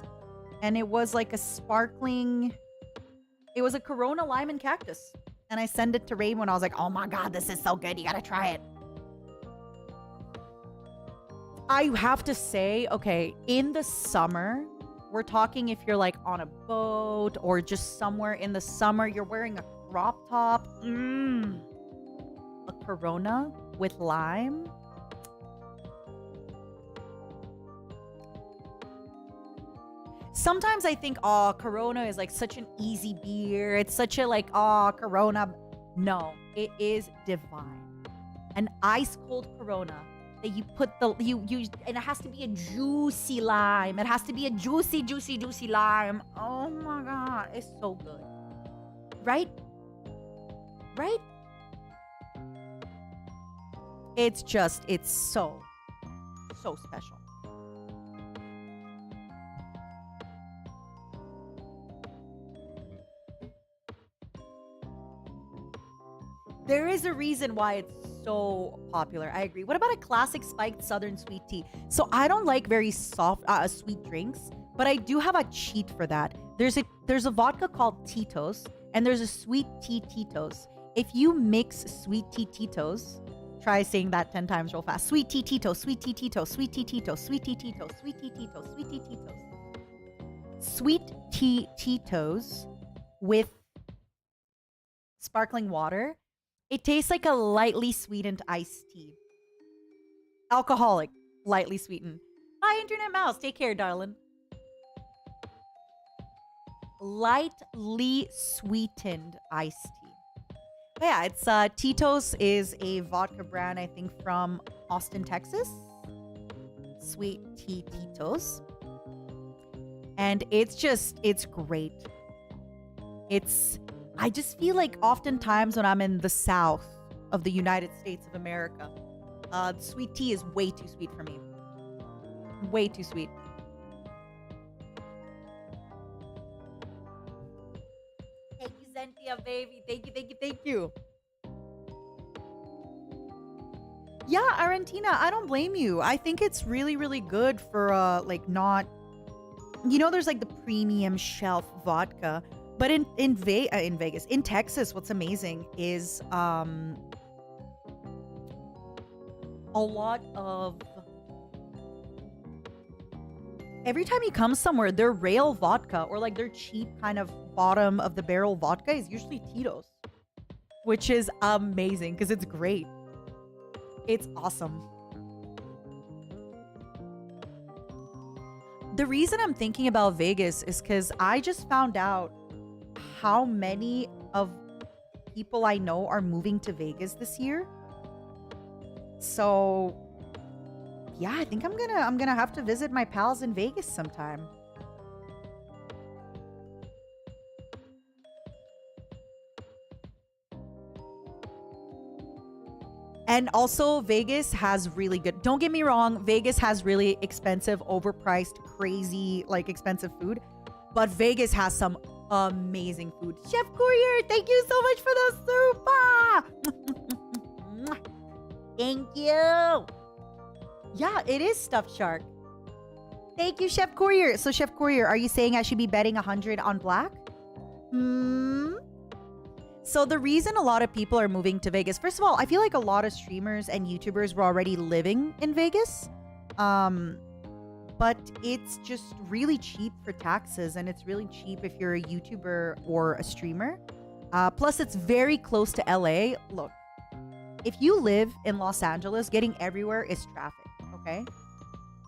C: and it was like a sparkling... It was a Corona lime and cactus. And I sent it to Ray when I was like, oh my God, this is so good. You gotta try it. I have to say, okay, in the summer, we're talking if you're like on a boat or just somewhere in the summer, you're wearing a crop top. A Corona with lime. Sometimes I think, oh, Corona is like such an easy beer. It's such a like, oh, Corona. No, it is divine. An ice cold Corona that you put and it has to be a juicy lime. It has to be a juicy, juicy, juicy lime. Oh my God, it's so good. Right? Right? It's so special. There is a reason why it's so popular. I agree. What about a classic spiked southern sweet tea? So I don't like very soft, sweet drinks, but I do have a cheat for that. There's a vodka called Tito's, and there's a sweet tea Tito's. If you mix sweet tea Tito's, try saying that 10 times real fast. Sweet tea Tito's, sweet tea Tito's, sweet tea Tito's, sweet tea Tito's, sweet tea Tito's, sweet tea Tito's. Sweet tea Tito's with sparkling water. It tastes like a lightly sweetened iced tea. Alcoholic, lightly sweetened. Bye, Internet Mouse. Take care, darling. Lightly sweetened iced tea. But yeah, it's Tito's is a vodka brand, I think, from Austin, Texas. Sweet tea Tito's. And it's great. I just feel like oftentimes when I'm in the south of the United States of America, sweet tea is way too sweet for me. Way too sweet. Thank you, Zentia, baby. Thank you. Yeah, Arentina, I don't blame you. I think it's really, really good for like not, there's like the premium shelf vodka, but in Vegas, in Texas, what's amazing is a lot of, every time you come somewhere, their rail vodka or like their cheap kind of bottom of the barrel vodka is usually Tito's, which is amazing because it's great. It's awesome. The reason I'm thinking about Vegas is because I just found out how many of people I know are moving to Vegas this year. So yeah, I think I'm gonna have to visit my pals in Vegas sometime. And also Vegas has really good, don't get me wrong, Vegas has really expensive, overpriced, crazy, like expensive food. But Vegas has some amazing food. Chef Courier, thank you so much for the super.
B: Thank you.
C: Yeah, it is stuffed shark. Thank you, Chef Courier. So Chef Courier, are you saying I should be betting 100 on black? So the reason a lot of people are moving to Vegas, first of all, I feel like a lot of streamers and YouTubers were already living in Vegas. But it's just really cheap for taxes, and it's really cheap if you're a YouTuber or a streamer. Plus, it's very close to LA. Look, if you live in Los Angeles, getting everywhere is traffic, okay?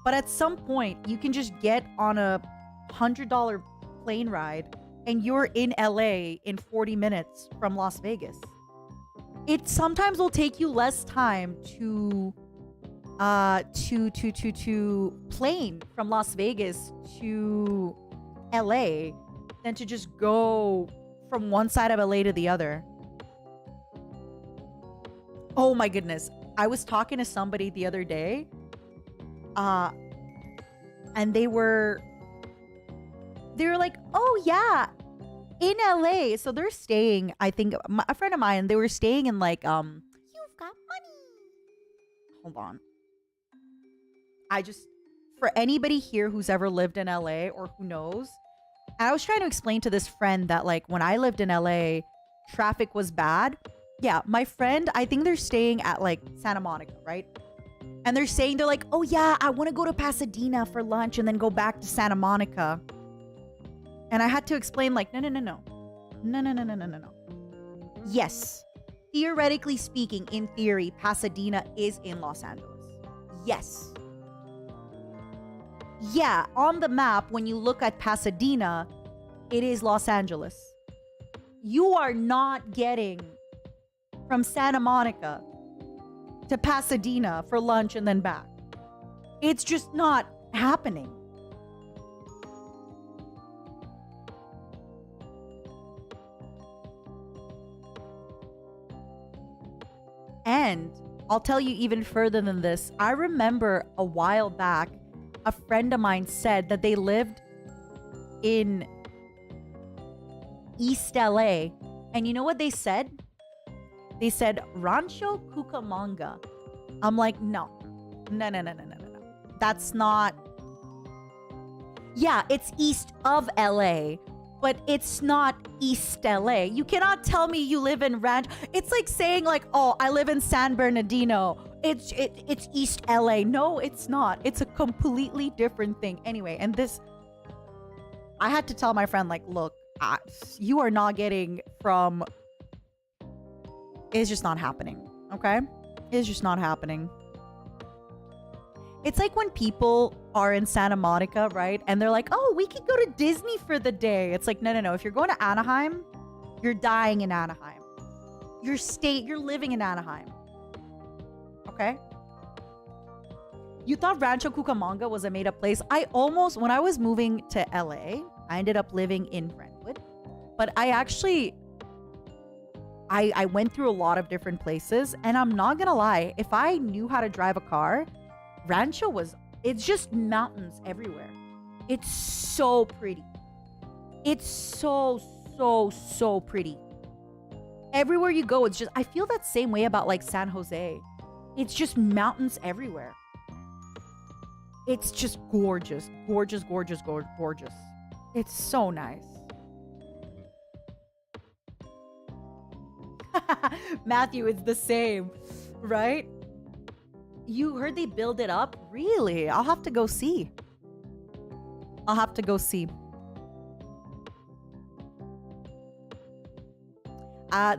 C: But at some point, you can just get on a $100 plane ride and you're in LA in 40 minutes from Las Vegas. It sometimes will take you less time to plane from Las Vegas to LA than to just go from one side of LA to the other. Oh my goodness. I was talking to somebody the other day, and they were like, oh yeah, in LA. So they're staying, I think, a friend of mine, they were staying in like,
B: You've got money.
C: hold on. For anybody here who's ever lived in LA or who knows, I was trying to explain to this friend that like when I lived in LA, traffic was bad. Yeah, my friend, I think they're staying at like Santa Monica, right? And they're like, oh yeah, I want to go to Pasadena for lunch and then go back to Santa Monica. And I had to explain like, no. Yes, theoretically speaking, in theory, Pasadena is in Los Angeles. Yes. Yeah, on the map, when you look at Pasadena, it is Los Angeles. You are not getting from Santa Monica to Pasadena for lunch and then back. It's just not happening. And I'll tell you even further than this. I remember a while back, a friend of mine said that they lived in East LA. And you know what they said? They said Rancho Cucamonga. I'm like, no. That's not. Yeah, it's east of LA, but it's not East LA. You cannot tell me you live in Rancho. It's like saying like, oh, I live in San Bernardino. It's East LA. No, it's not. It's a completely different thing. Anyway, and this, I had to tell my friend like, look, you are not getting from. It's just not happening. Okay, it's just not happening. It's like when people are in Santa Monica, right? And they're like, oh, we could go to Disney for the day. It's like, no. If you're going to Anaheim, you're dying in Anaheim. You're living in Anaheim. Okay? You thought Rancho Cucamonga was a made-up place. When I was moving to LA, I ended up living in Brentwood. But I went through a lot of different places, and I'm not gonna lie, if I knew how to drive a car, it's just mountains everywhere. It's so pretty. It's so pretty. Everywhere you go, I feel that same way about like San Jose. It's just mountains everywhere. It's just gorgeous. Gorgeous. It's so nice. Matthew, it's the same, right? You heard they build it up? Really? I'll have to go see.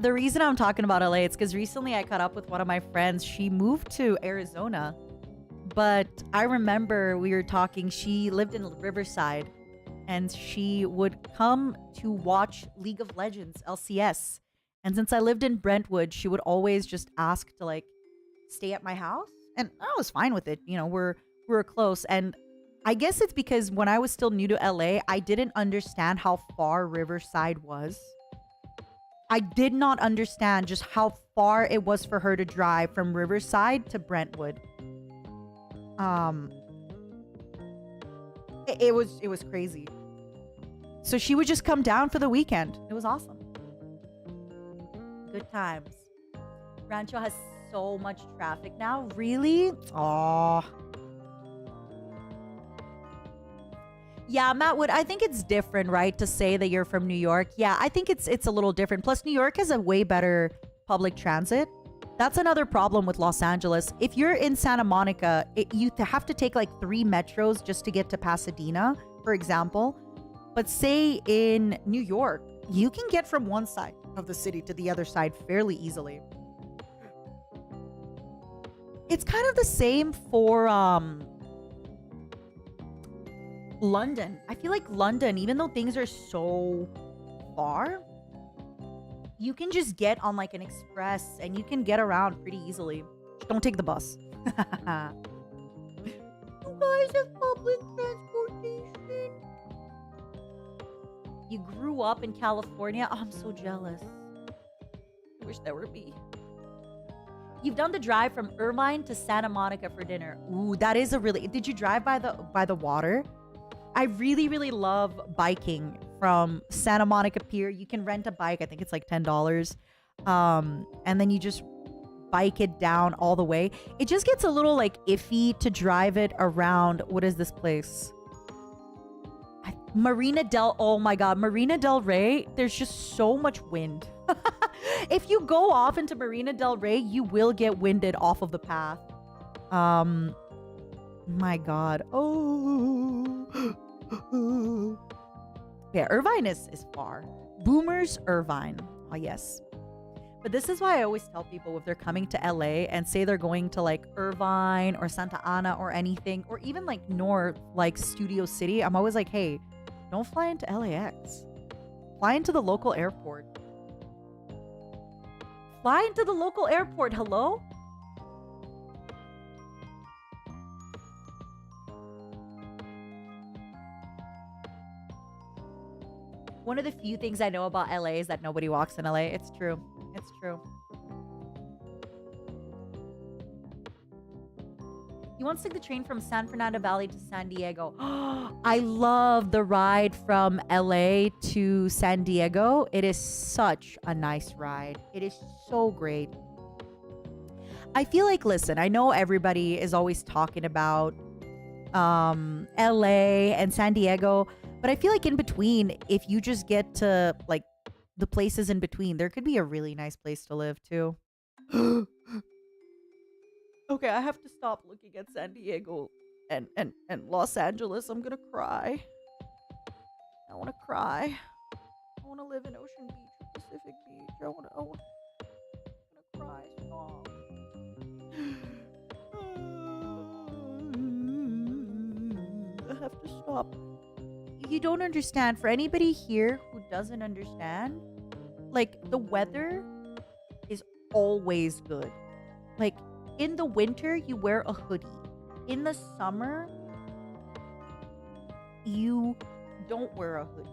C: The reason I'm talking about LA, it's because recently I caught up with one of my friends. She moved to Arizona, but I remember we were talking. She lived in Riverside, and she would come to watch League of Legends, LCS. And since I lived in Brentwood, she would always just ask to like stay at my house. And I was fine with it. You know, we're close. And I guess it's because when I was still new to LA, I didn't understand how far Riverside was. I did not understand just how far it was for her to drive from Riverside to Brentwood. It was crazy. So she would just come down for the weekend. It was awesome. Good times. Rancho has so much traffic now. Really? Aw. Yeah, Matt Wood, I think it's different, right, to say that you're from New York. Yeah, I think it's a little different. Plus, New York has a way better public transit. That's another problem with Los Angeles. If you're in Santa Monica, you have to take like 3 metros just to get to Pasadena, for example. But say in New York, you can get from one side of the city to the other side fairly easily. It's kind of the same for London. I feel like London, even though things are so far, you can just get on like an express and you can get around pretty easily. Just don't take the bus. You guys have public transportation. You grew up in California. Oh, I'm so jealous. I wish that were me. You've done the drive from Irvine to Santa Monica for dinner. Ooh, that is a really... Did you drive by the water? I really love biking from Santa Monica Pier. You can rent a bike. I think it's like $10. And then you just bike it down all the way. It just gets a little like iffy to drive it around. What is this place? Oh my God, Marina Del Rey. There's just so much wind. If you go off into Marina Del Rey, you will get winded off of the path. My God. Oh. Yeah, Irvine is far. Boomers, Irvine. Oh, yes. But this is why I always tell people if they're coming to LA and say they're going to like Irvine or Santa Ana or anything, or even like north, like Studio City, I'm always like, hey, don't fly into LAX. Fly into the local airport. Fly into the local airport, hello? One of the few things I know about LA is that nobody walks in LA. It's true. It's true. You want to take the train from San Fernando Valley to San Diego. I love the ride from LA to San Diego. It is such a nice ride. It is so great. I feel like, listen, I know everybody is always talking about LA and San Diego, but I feel like in between, if you just get to like the places in between, there could be a really nice place to live too. Okay, I have to stop looking at San Diego and Los Angeles. I'm gonna cry. I want to cry. I want to live in Ocean Beach, Pacific Beach. I'm gonna cry. Stop. I have to stop. You don't understand. For anybody here who doesn't understand, like the weather is always good. Like, in the winter, you wear a hoodie. In the summer, you don't wear a hoodie.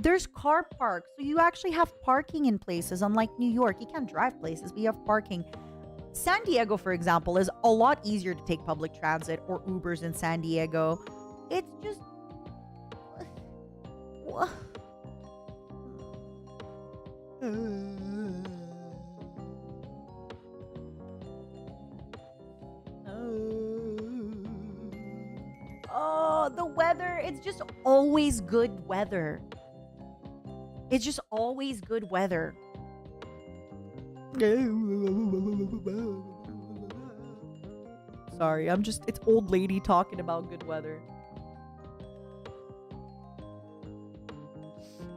C: There's car parks, so you actually have parking in places. Unlike New York, you can't drive places, but you have parking. San Diego, for example, is a lot easier to take public transit or Ubers in San Diego. It's just... Oh, the weather. It's just always good weather. It's just always good weather. Sorry, it's old lady talking about good weather.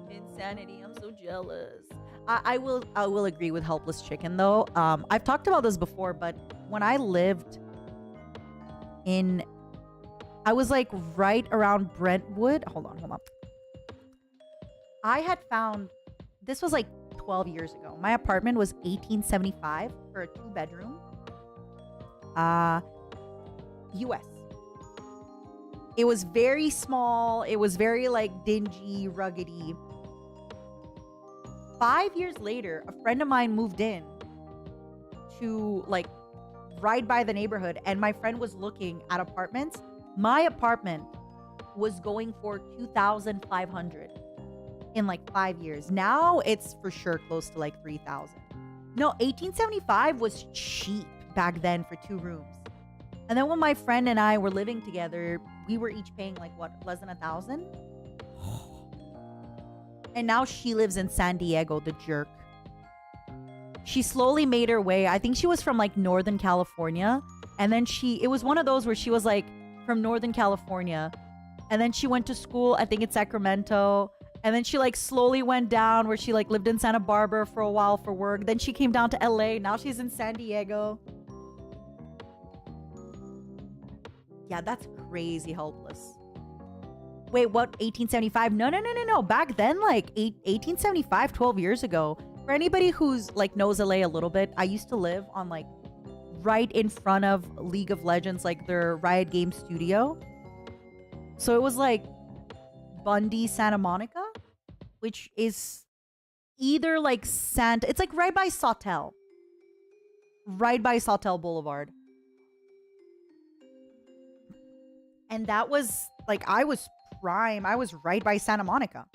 C: Insanity, I'm so jealous. I will agree with Helpless Chicken though. I've talked about this before, but when I lived I was like right around Brentwood. Hold on. I had found, this was like 12 years ago. My apartment was $18.75 for a 2-bedroom. US. It was very small. It was very like dingy, ruggedy. 5 years later, a friend of mine moved in to like right by the neighborhood, and my friend was looking at apartments. My apartment was going for $2,500 in like 5 years. Now it's for sure close to like $3,000. No, $18.75 was cheap back then for 2 rooms. And then when my friend and I were living together, we were each paying like what, less than $1,000? And now she lives in San Diego, the jerk. She slowly made her way. I think she was from like Northern California. And then it was one of those where she was like from Northern California. And then she went to school, I think in Sacramento. And then she like slowly went down where she like lived in Santa Barbara for a while for work. Then she came down to LA. Now she's in San Diego. Yeah, that's crazy helpless. Wait, what? 1875? No. Back then, like 1875, 12 years ago. For anybody who's like knows LA a little bit, I used to live on like right in front of League of Legends, like their Riot Games studio. So it was like Bundy, Santa Monica, which is either like it's like right by Sawtelle. Right by Sawtelle Boulevard. And that was like, I was prime. I was right by Santa Monica.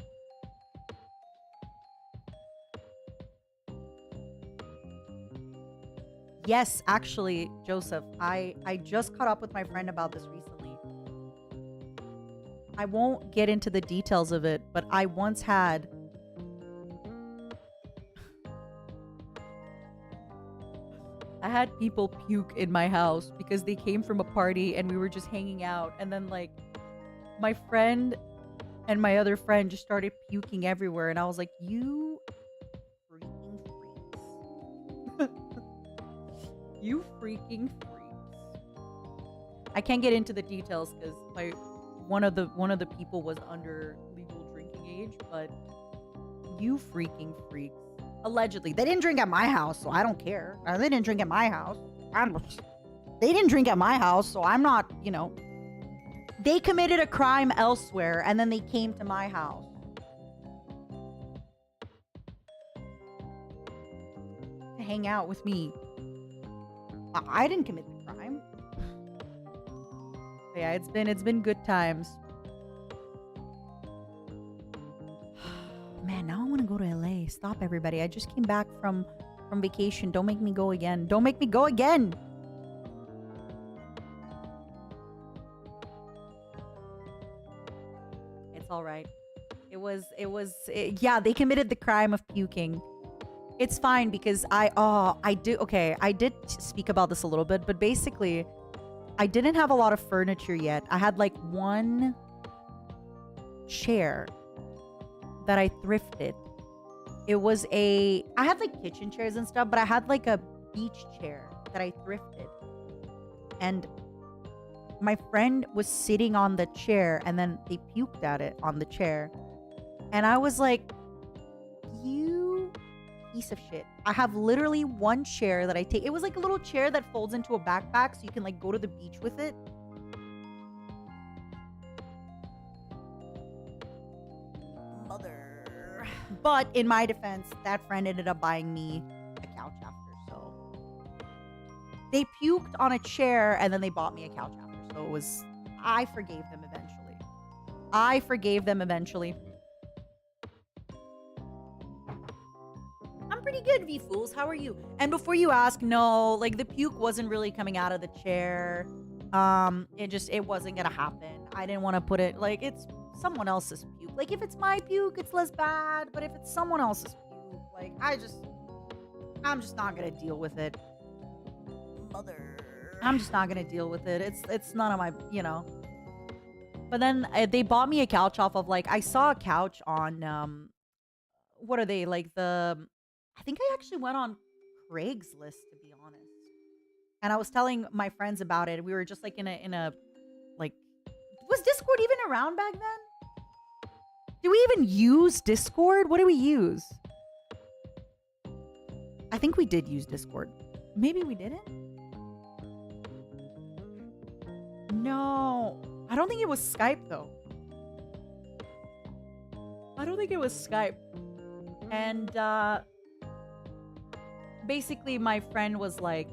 C: Yes, actually, Joseph, I just caught up with my friend about this recently. I won't get into the details of it, but I once had people puke in my house because they came from a party and we were just hanging out, and then like my friend and my other friend just started puking everywhere, and I was like, you freaking freaks. You freaking freaks. I can't get into the details because one of the people was under legal drinking age, but you freaking freaks. Allegedly. They didn't drink at my house, so I don't care. They didn't drink at my house. They didn't drink at my house, so I'm not, They committed a crime elsewhere, and then they came to my house. To hang out with me. I didn't commit the crime. But yeah, it's been good times. Man, now I want to go to LA. Stop, everybody. I just came back from vacation. Don't make me go again. Don't make me go again. It's all right. Yeah, they committed the crime of puking. It's fine because I did speak about this a little bit, but basically I didn't have a lot of furniture yet. I had like one chair that I thrifted. I had like kitchen chairs and stuff, but I had like a beach chair that I thrifted. And my friend was sitting on the chair and then they puked at it on the chair. And I was like, you piece of shit. I have literally one chair that I take. It was like a little chair that folds into a backpack so you can like go to the beach with it.
A: Mother.
C: But in my defense, that friend ended up buying me a couch after. So they puked on a chair and then they bought me a couch after. So it was, I forgave them eventually. I forgave them eventually. I'm pretty good, V-Fools. How are you? And before you ask, no, like the puke wasn't really coming out of the chair. It wasn't gonna happen. I didn't want to put it, like, it's someone else's puke. Like, if it's my puke, it's less bad. But if it's someone else's puke, like, I'm just not gonna deal with it.
A: Mother.
C: I'm just not gonna deal with it. It's none of my, you know. But then they bought me a couch off of, like, I saw a couch on, what are they, like, I think I actually went on Craigslist, to be honest. And I was telling my friends about it. We were just, like, in a, like, was Discord even around back then? Do we even use Discord? What do we use? I think we did use Discord. Maybe we didn't? No. I don't think it was Skype, though. I don't think it was Skype. And, basically, my friend was like,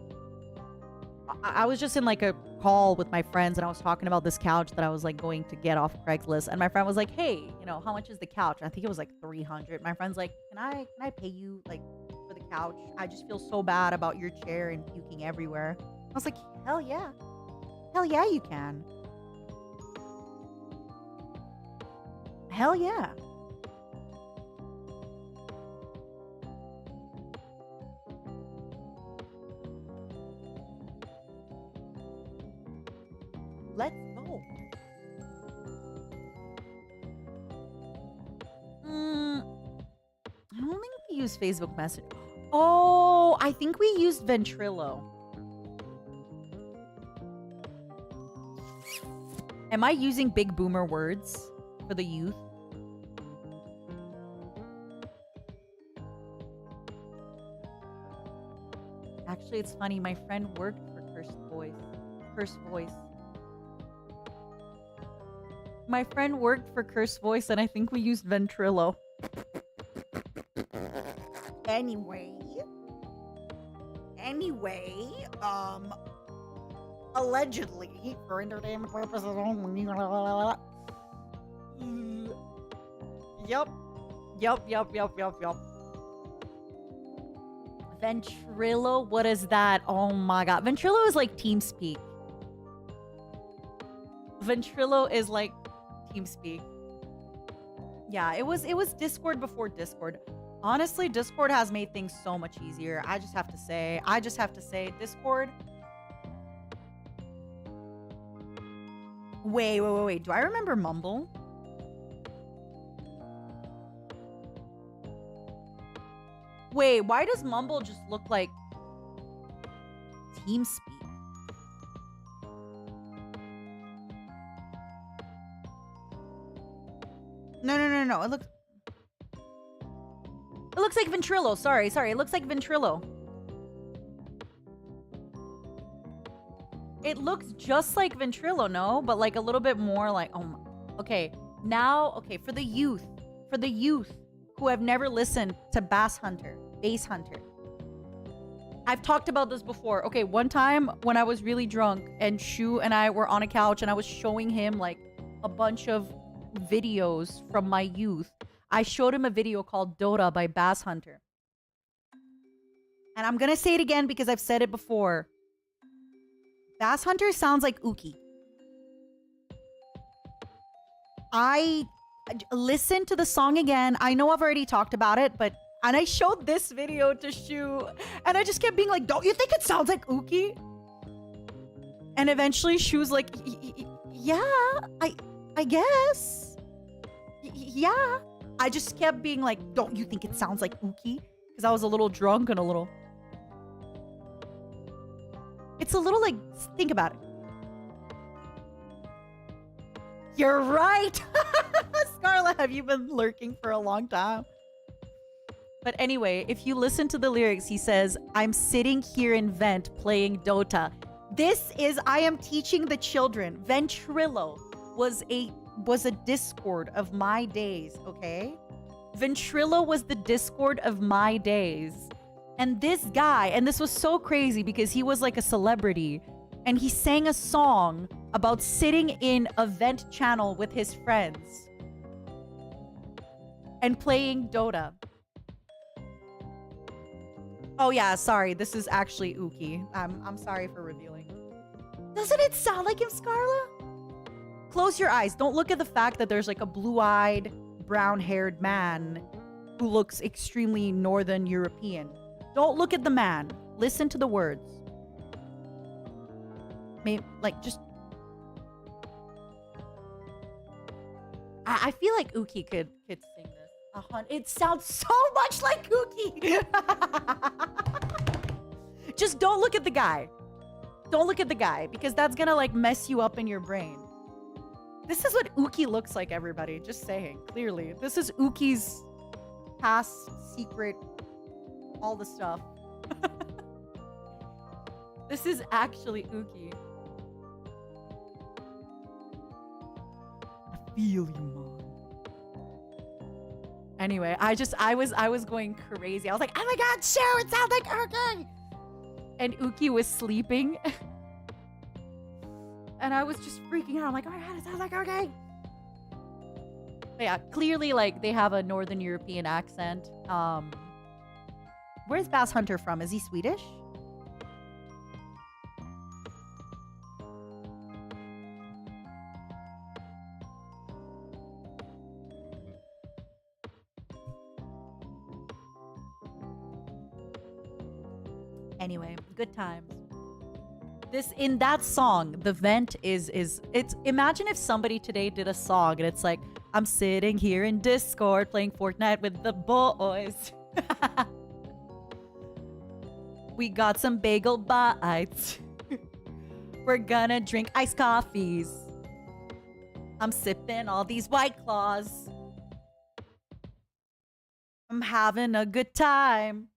C: I was just in like a call with my friends and I was talking about this couch that I was like going to get off Craigslist. And my friend was like, hey, you know, how much is the couch? I think it was like 300. My friend's like, can I pay you like for the couch? I just feel so bad about your chair and puking everywhere. I was like, hell yeah. Hell yeah, you can. Hell yeah. Let's go. I don't think we use Facebook Messenger. Oh, I think we used Ventrilo. Am I using big boomer words for the youth? Actually, it's funny. My friend worked for Cursed Voice. My friend worked for Cursed Voice, and I think we used Ventrilo.
A: Anyway, allegedly, for entertainment purposes only. Yup.
C: Ventrilo, what is that? Oh my god. Ventrilo is like TeamSpeak. Ventrilo is like TeamSpeak. Yeah, it was Discord before Discord. Honestly, Discord has made things so much easier. I just have to say, Discord. Wait. Do I remember Mumble? Wait, why does Mumble just look like TeamSpeak? No. It looks like Ventrilo. Sorry. It looks like Ventrilo. It looks just like Ventrilo, no? But like a little bit more like, oh my. Okay, now, okay, for the youth who have never listened to Base Hunter. I've talked about this before. Okay, one time when I was really drunk and Shu and I were on a couch and I was showing him like a bunch of videos from my youth. I showed him a video called Dota by Bass Hunter. And I'm gonna say it again because I've said it before. Bass Hunter sounds like Uki. I listened to the song again. I know I've already talked about it, and I showed this video to Shu, and I just kept being like, don't you think it sounds like Uki? And eventually Shu's like, yeah, I guess. Yeah. I just kept being like, don't you think it sounds like Uki? Because I was a little drunk and a little... It's a little like, think about it. You're right. Scarlett, have you been lurking for a long time? But anyway, if you listen to the lyrics, he says, I'm sitting here in Vent playing Dota. I am teaching the children. Ventrilo was a Discord of my days, okay? Ventrilo was the Discord of my days. And this guy, and this was so crazy because he was like a celebrity, and he sang a song about sitting in a Vent channel with his friends and playing Dota. Oh yeah, sorry. This is actually Uki. I'm sorry for revealing. Doesn't it sound like him, Scarla? Close your eyes. Don't look at the fact that there's like a blue-eyed, brown-haired man who looks extremely Northern European. Don't look at the man. Listen to the words. Maybe, like, just... I feel like Uki could sing this. It sounds so much like Uki. Just don't look at the guy. Don't look at the guy because that's gonna like mess you up in your brain. This is what Uki looks like, everybody. Just saying. Clearly. This is Uki's past, secret, all the stuff. This is actually Uki. I feel you, Mom. Anyway, I was going crazy. I was like, oh my god, Shoo, it sounds like Uki! And Uki was sleeping. And I was just freaking out. I'm like, oh my god, it sounds like Uki! But yeah, clearly, like, they have a Northern European accent. Where's Bass Hunter from? Is he Swedish? Anyway, good times. In that song, the vent it's imagine if somebody today did a song and it's like, I'm sitting here in Discord playing Fortnite with the boys. We got some bagel bites. We're gonna drink iced coffees. I'm sipping all these White Claws. I'm having a good time.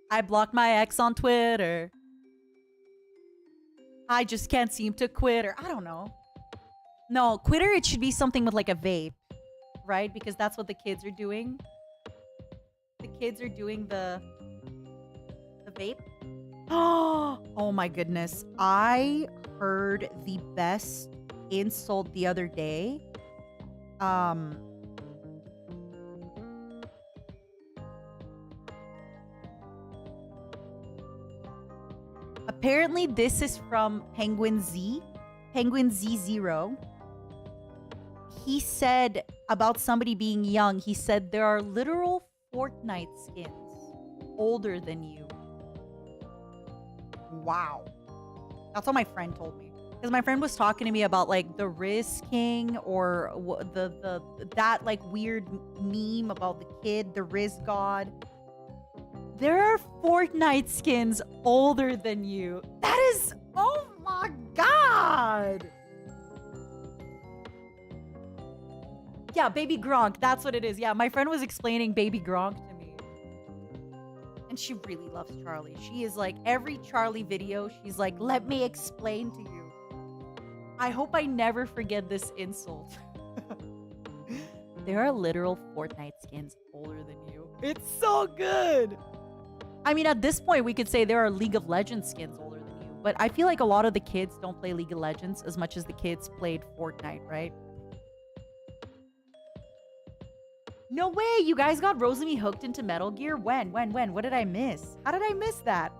C: I blocked my ex on Twitter. I just can't seem to quit her. I don't know. No, quitter, it should be something with like a vape, right? Because that's what the kids are doing. The kids are doing the vape. Oh my goodness. I heard the best insult the other day. Apparently, this is from Penguin Z0. He said about somebody being young, he said there are literal Fortnite skins older than you. Wow. That's what my friend told me. Because my friend was talking to me about like the Riz King or that like weird meme about the kid, the Riz God. There are Fortnite skins older than you. That is, oh my god. Yeah, Baby Gronk. That's what it is. Yeah, my friend was explaining Baby Gronk to me. And she really loves Charlie. She is like, every Charlie video, she's like, let me explain to you. I hope I never forget this insult. There are literal Fortnite skins older than you. It's so good. I mean, at this point, we could say there are League of Legends skins older than you. But I feel like a lot of the kids don't play League of Legends as much as the kids played Fortnite, right? No way! You guys got Rosemi hooked into Metal Gear? When? What did I miss? How did I miss that?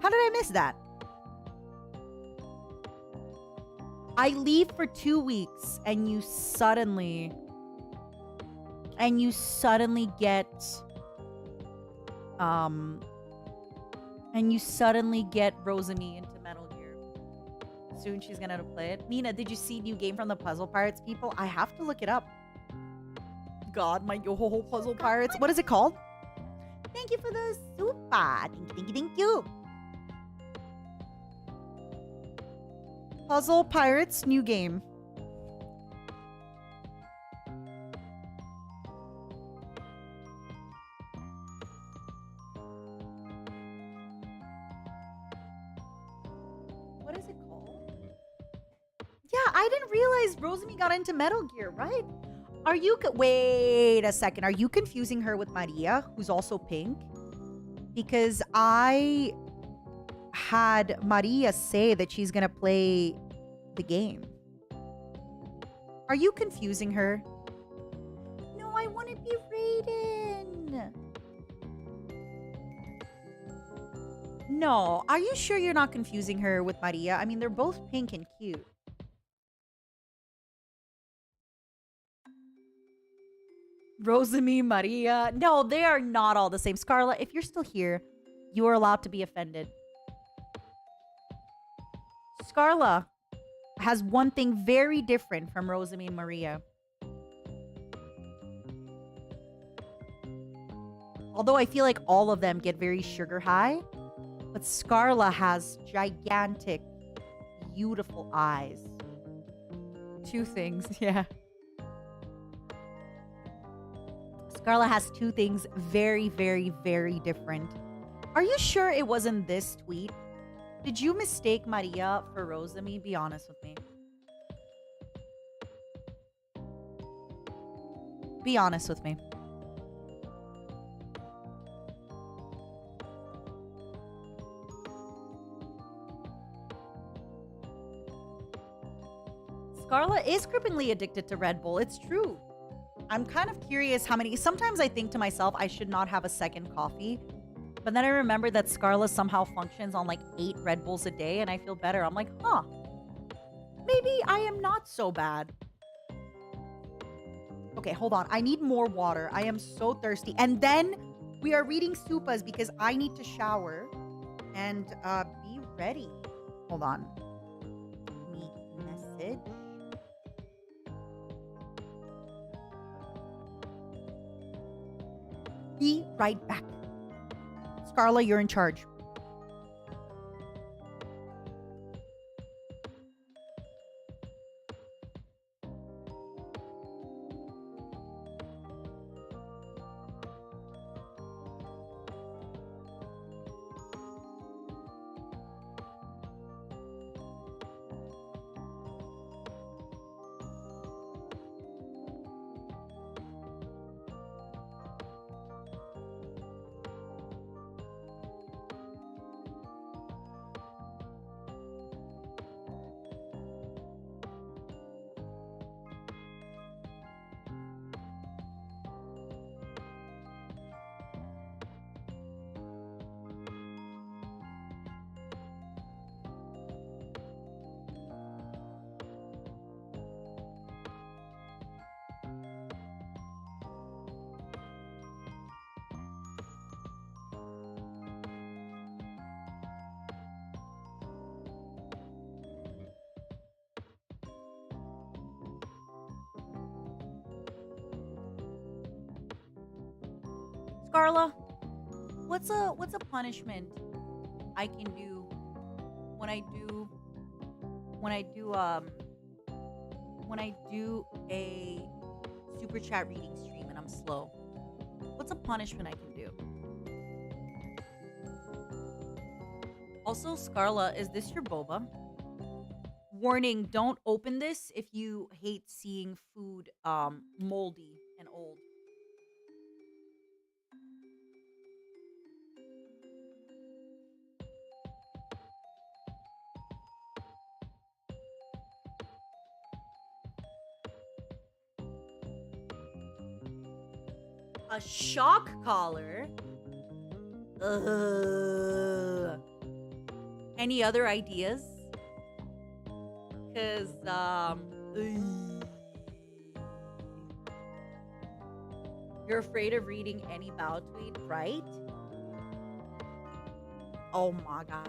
C: How did I miss that? I leave for 2 weeks and you suddenly get Rosemi into Metal Gear. Soon she's gonna play it. Nina, did you see new game from the Puzzle Pirates people? I have to look it up. God, my Yo-Ho-Ho Puzzle Pirates. What is it called?
B: Thank you for the super. Thank you.
A: Puzzle Pirates new game.
C: I didn't realize Rosemi got into Metal Gear, right? Are you... Wait a second. Are you confusing her with Maria, who's also pink? Because I had Maria say that she's gonna play the game. Are you confusing her? No, I want to be Raiden. No, are you sure you're not confusing her with Maria? I mean, they're both pink and cute. Rosemi, Maria. No, they are not all the same. Scarlet, if you're still here, you are allowed to be offended. Scarla has one thing very different from Rosemi and Maria. Although I feel like all of them get very sugar high, but Scarla has gigantic, beautiful eyes. Two things, yeah. Scarla has two things very, very, very different. Are you sure it wasn't this tweet? Did you mistake Maria for Rosemi? Be honest with me. Be honest with me. Scarla is cripplingly addicted to Red Bull. It's true. I'm kind of curious how many... Sometimes I think to myself, I should not have a second coffee. But then I remember that Scarla somehow functions on like 8 Red Bulls a day, and I feel better. I'm like, huh. Maybe I am not so bad. Okay, hold on. I need more water. I am so thirsty. And then we are reading Supas because I need to shower and be ready. Hold on. Meet message. Be right back. Scarla, you're in charge. Scarla, what's a punishment I can do when I do a super chat reading stream and I'm slow? What's a punishment I can do? Also, Scarla, is this your boba? Warning, don't open this if you hate seeing food moldy and old. A shock collar? Ugh. Any other ideas? Cause you're afraid of reading any bow tweet, right? Oh my god.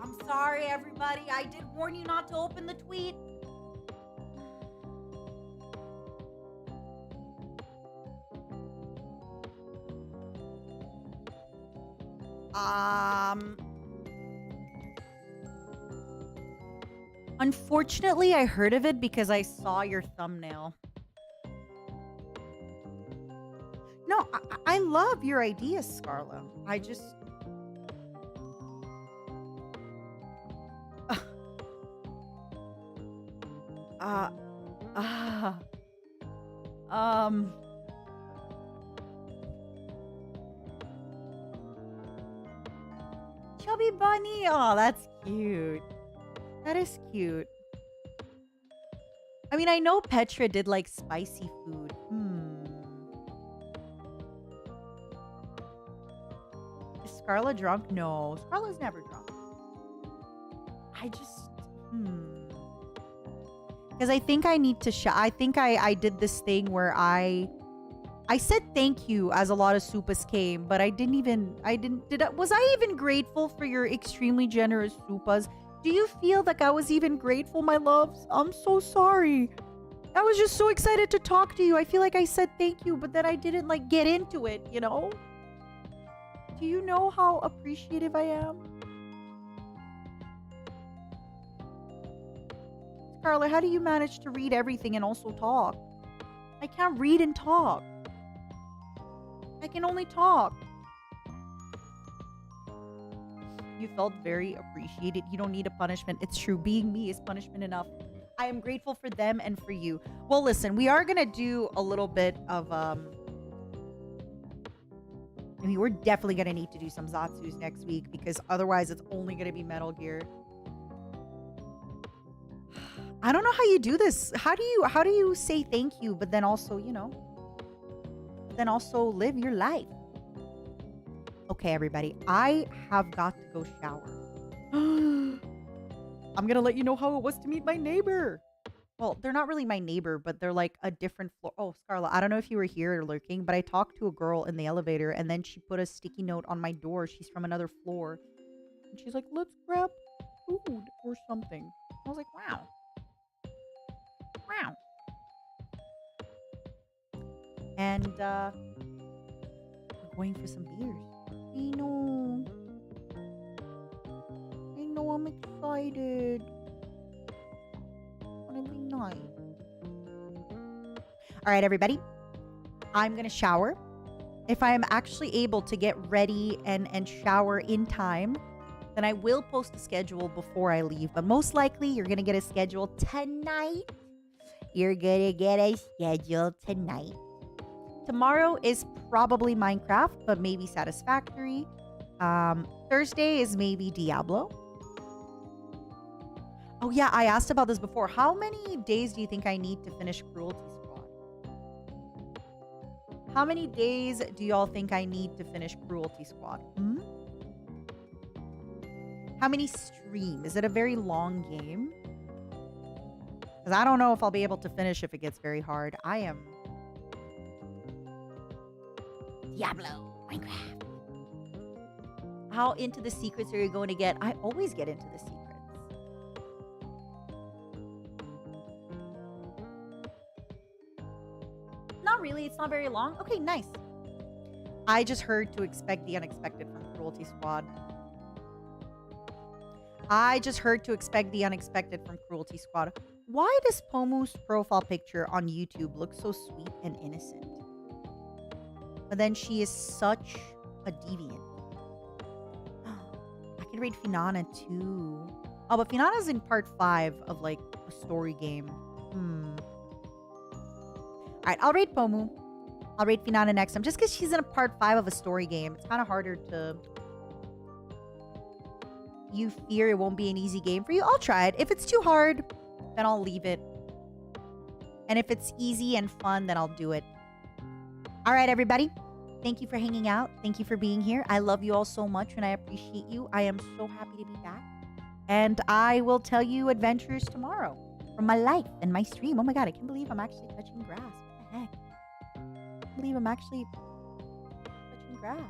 C: I'm sorry, everybody. I did warn you not to open the tweet. Unfortunately, I heard of it because I saw your thumbnail.
A: No, I love your ideas, Scarla. I just. Uh, uh, um. Chubby bunny. Oh, that's cute. That is cute. I mean, I know Petra did like spicy food. Is Scarla drunk? No, Scarla's never drunk. I just, because I think I need to I think I did this thing where I said thank you as a lot of supas came, but was I even grateful for your extremely generous supas? Do you feel like I was even grateful, my loves? I'm so sorry. I was just so excited to talk to you. I feel like I said thank you, but then I didn't like get into it, you know? Do you know how appreciative I am? Scarlett, how do you manage to read everything and also talk? I can't read and talk. I can only talk. You felt very appreciated. You don't need a punishment. It's true. Being me is punishment enough. I am grateful for them and for you. Well, listen, we are going to do a little bit of, I mean, we're definitely going to need to do some Zatsus next week because otherwise it's only going to be Metal Gear. I don't know how you do this. How do you say thank you, but then also, you know, live your life? Okay, everybody, I have got to go shower. I'm gonna let you know how it was to meet my neighbor. Well, they're not really my neighbor, but they're like a different floor. Oh, Scarla, I don't know if you were here or lurking, but I talked to a girl in the elevator and then she put a sticky note on my door. She's from another floor. And she's like, let's grab food or something. I was like, wow. Wow. And we're going for some beers. I know, I'm excited. It's gonna be nice. All right, everybody. I'm gonna shower. If I am actually able to get ready and shower in time, then I will post a schedule before I leave. But most likely, you're gonna get a schedule tonight. You're gonna get a schedule tonight. Tomorrow is probably Minecraft, but maybe Satisfactory. Thursday is maybe Diablo. Oh yeah, I asked about this before. How many days do you think I need to finish Cruelty Squad? How many days do y'all think I need to finish Cruelty Squad? How many streams? Is it a very long game? Because I don't know if I'll be able to finish if it gets very hard. I am...
B: Diablo, Minecraft.
C: How into the secrets are you going to get? I always get into the secrets. Not really. It's not very long. Okay, nice. I just heard to expect the unexpected from Cruelty Squad. Why does Pomu's profile picture on YouTube look so sweet and innocent? But then she is such a deviant. I can read Finana too. Oh, but Finana's in part 5 of like a story game. Alright, I'll read Pomu. I'll read Finana next time. Just because she's in a part 5 of a story game, it's kind of harder to... You fear it won't be an easy game for you? I'll try it. If it's too hard, then I'll leave it. And if it's easy and fun, then I'll do it. All right, everybody. Thank you for hanging out. Thank you for being here. I love you all so much and I appreciate you. I am so happy to be back. And I will tell you adventures tomorrow from my life and my stream. Oh my God, I can't believe I'm actually touching grass. What the heck? I can't believe I'm actually touching grass.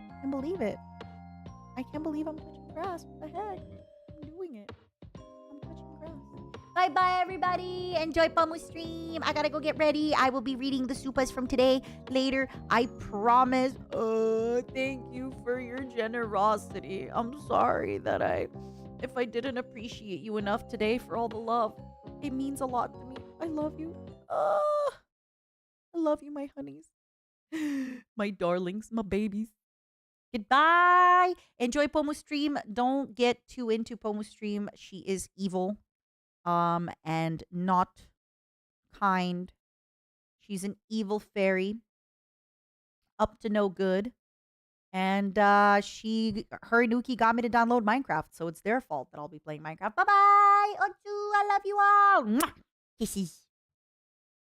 C: I can't believe it. I can't believe I'm touching grass. What the heck? I'm doing it. I'm touching grass. Bye-bye, everybody. Enjoy Pomu's stream. I gotta go get ready. I will be reading the supas from today later. I promise. Thank you for your generosity. I'm sorry that if I didn't appreciate you enough today for all the love. It means a lot to me. I love you. I love you, my honeys. My darlings, my babies. Goodbye. Enjoy Pomu's stream. Don't get too into Pomu's stream. She is evil. And not kind. She's an evil fairy. Up to no good. And her Nuki got me to download Minecraft, so it's their fault that I'll be playing Minecraft. Bye-bye! Otsu, I love you all! Mwah! Kisses.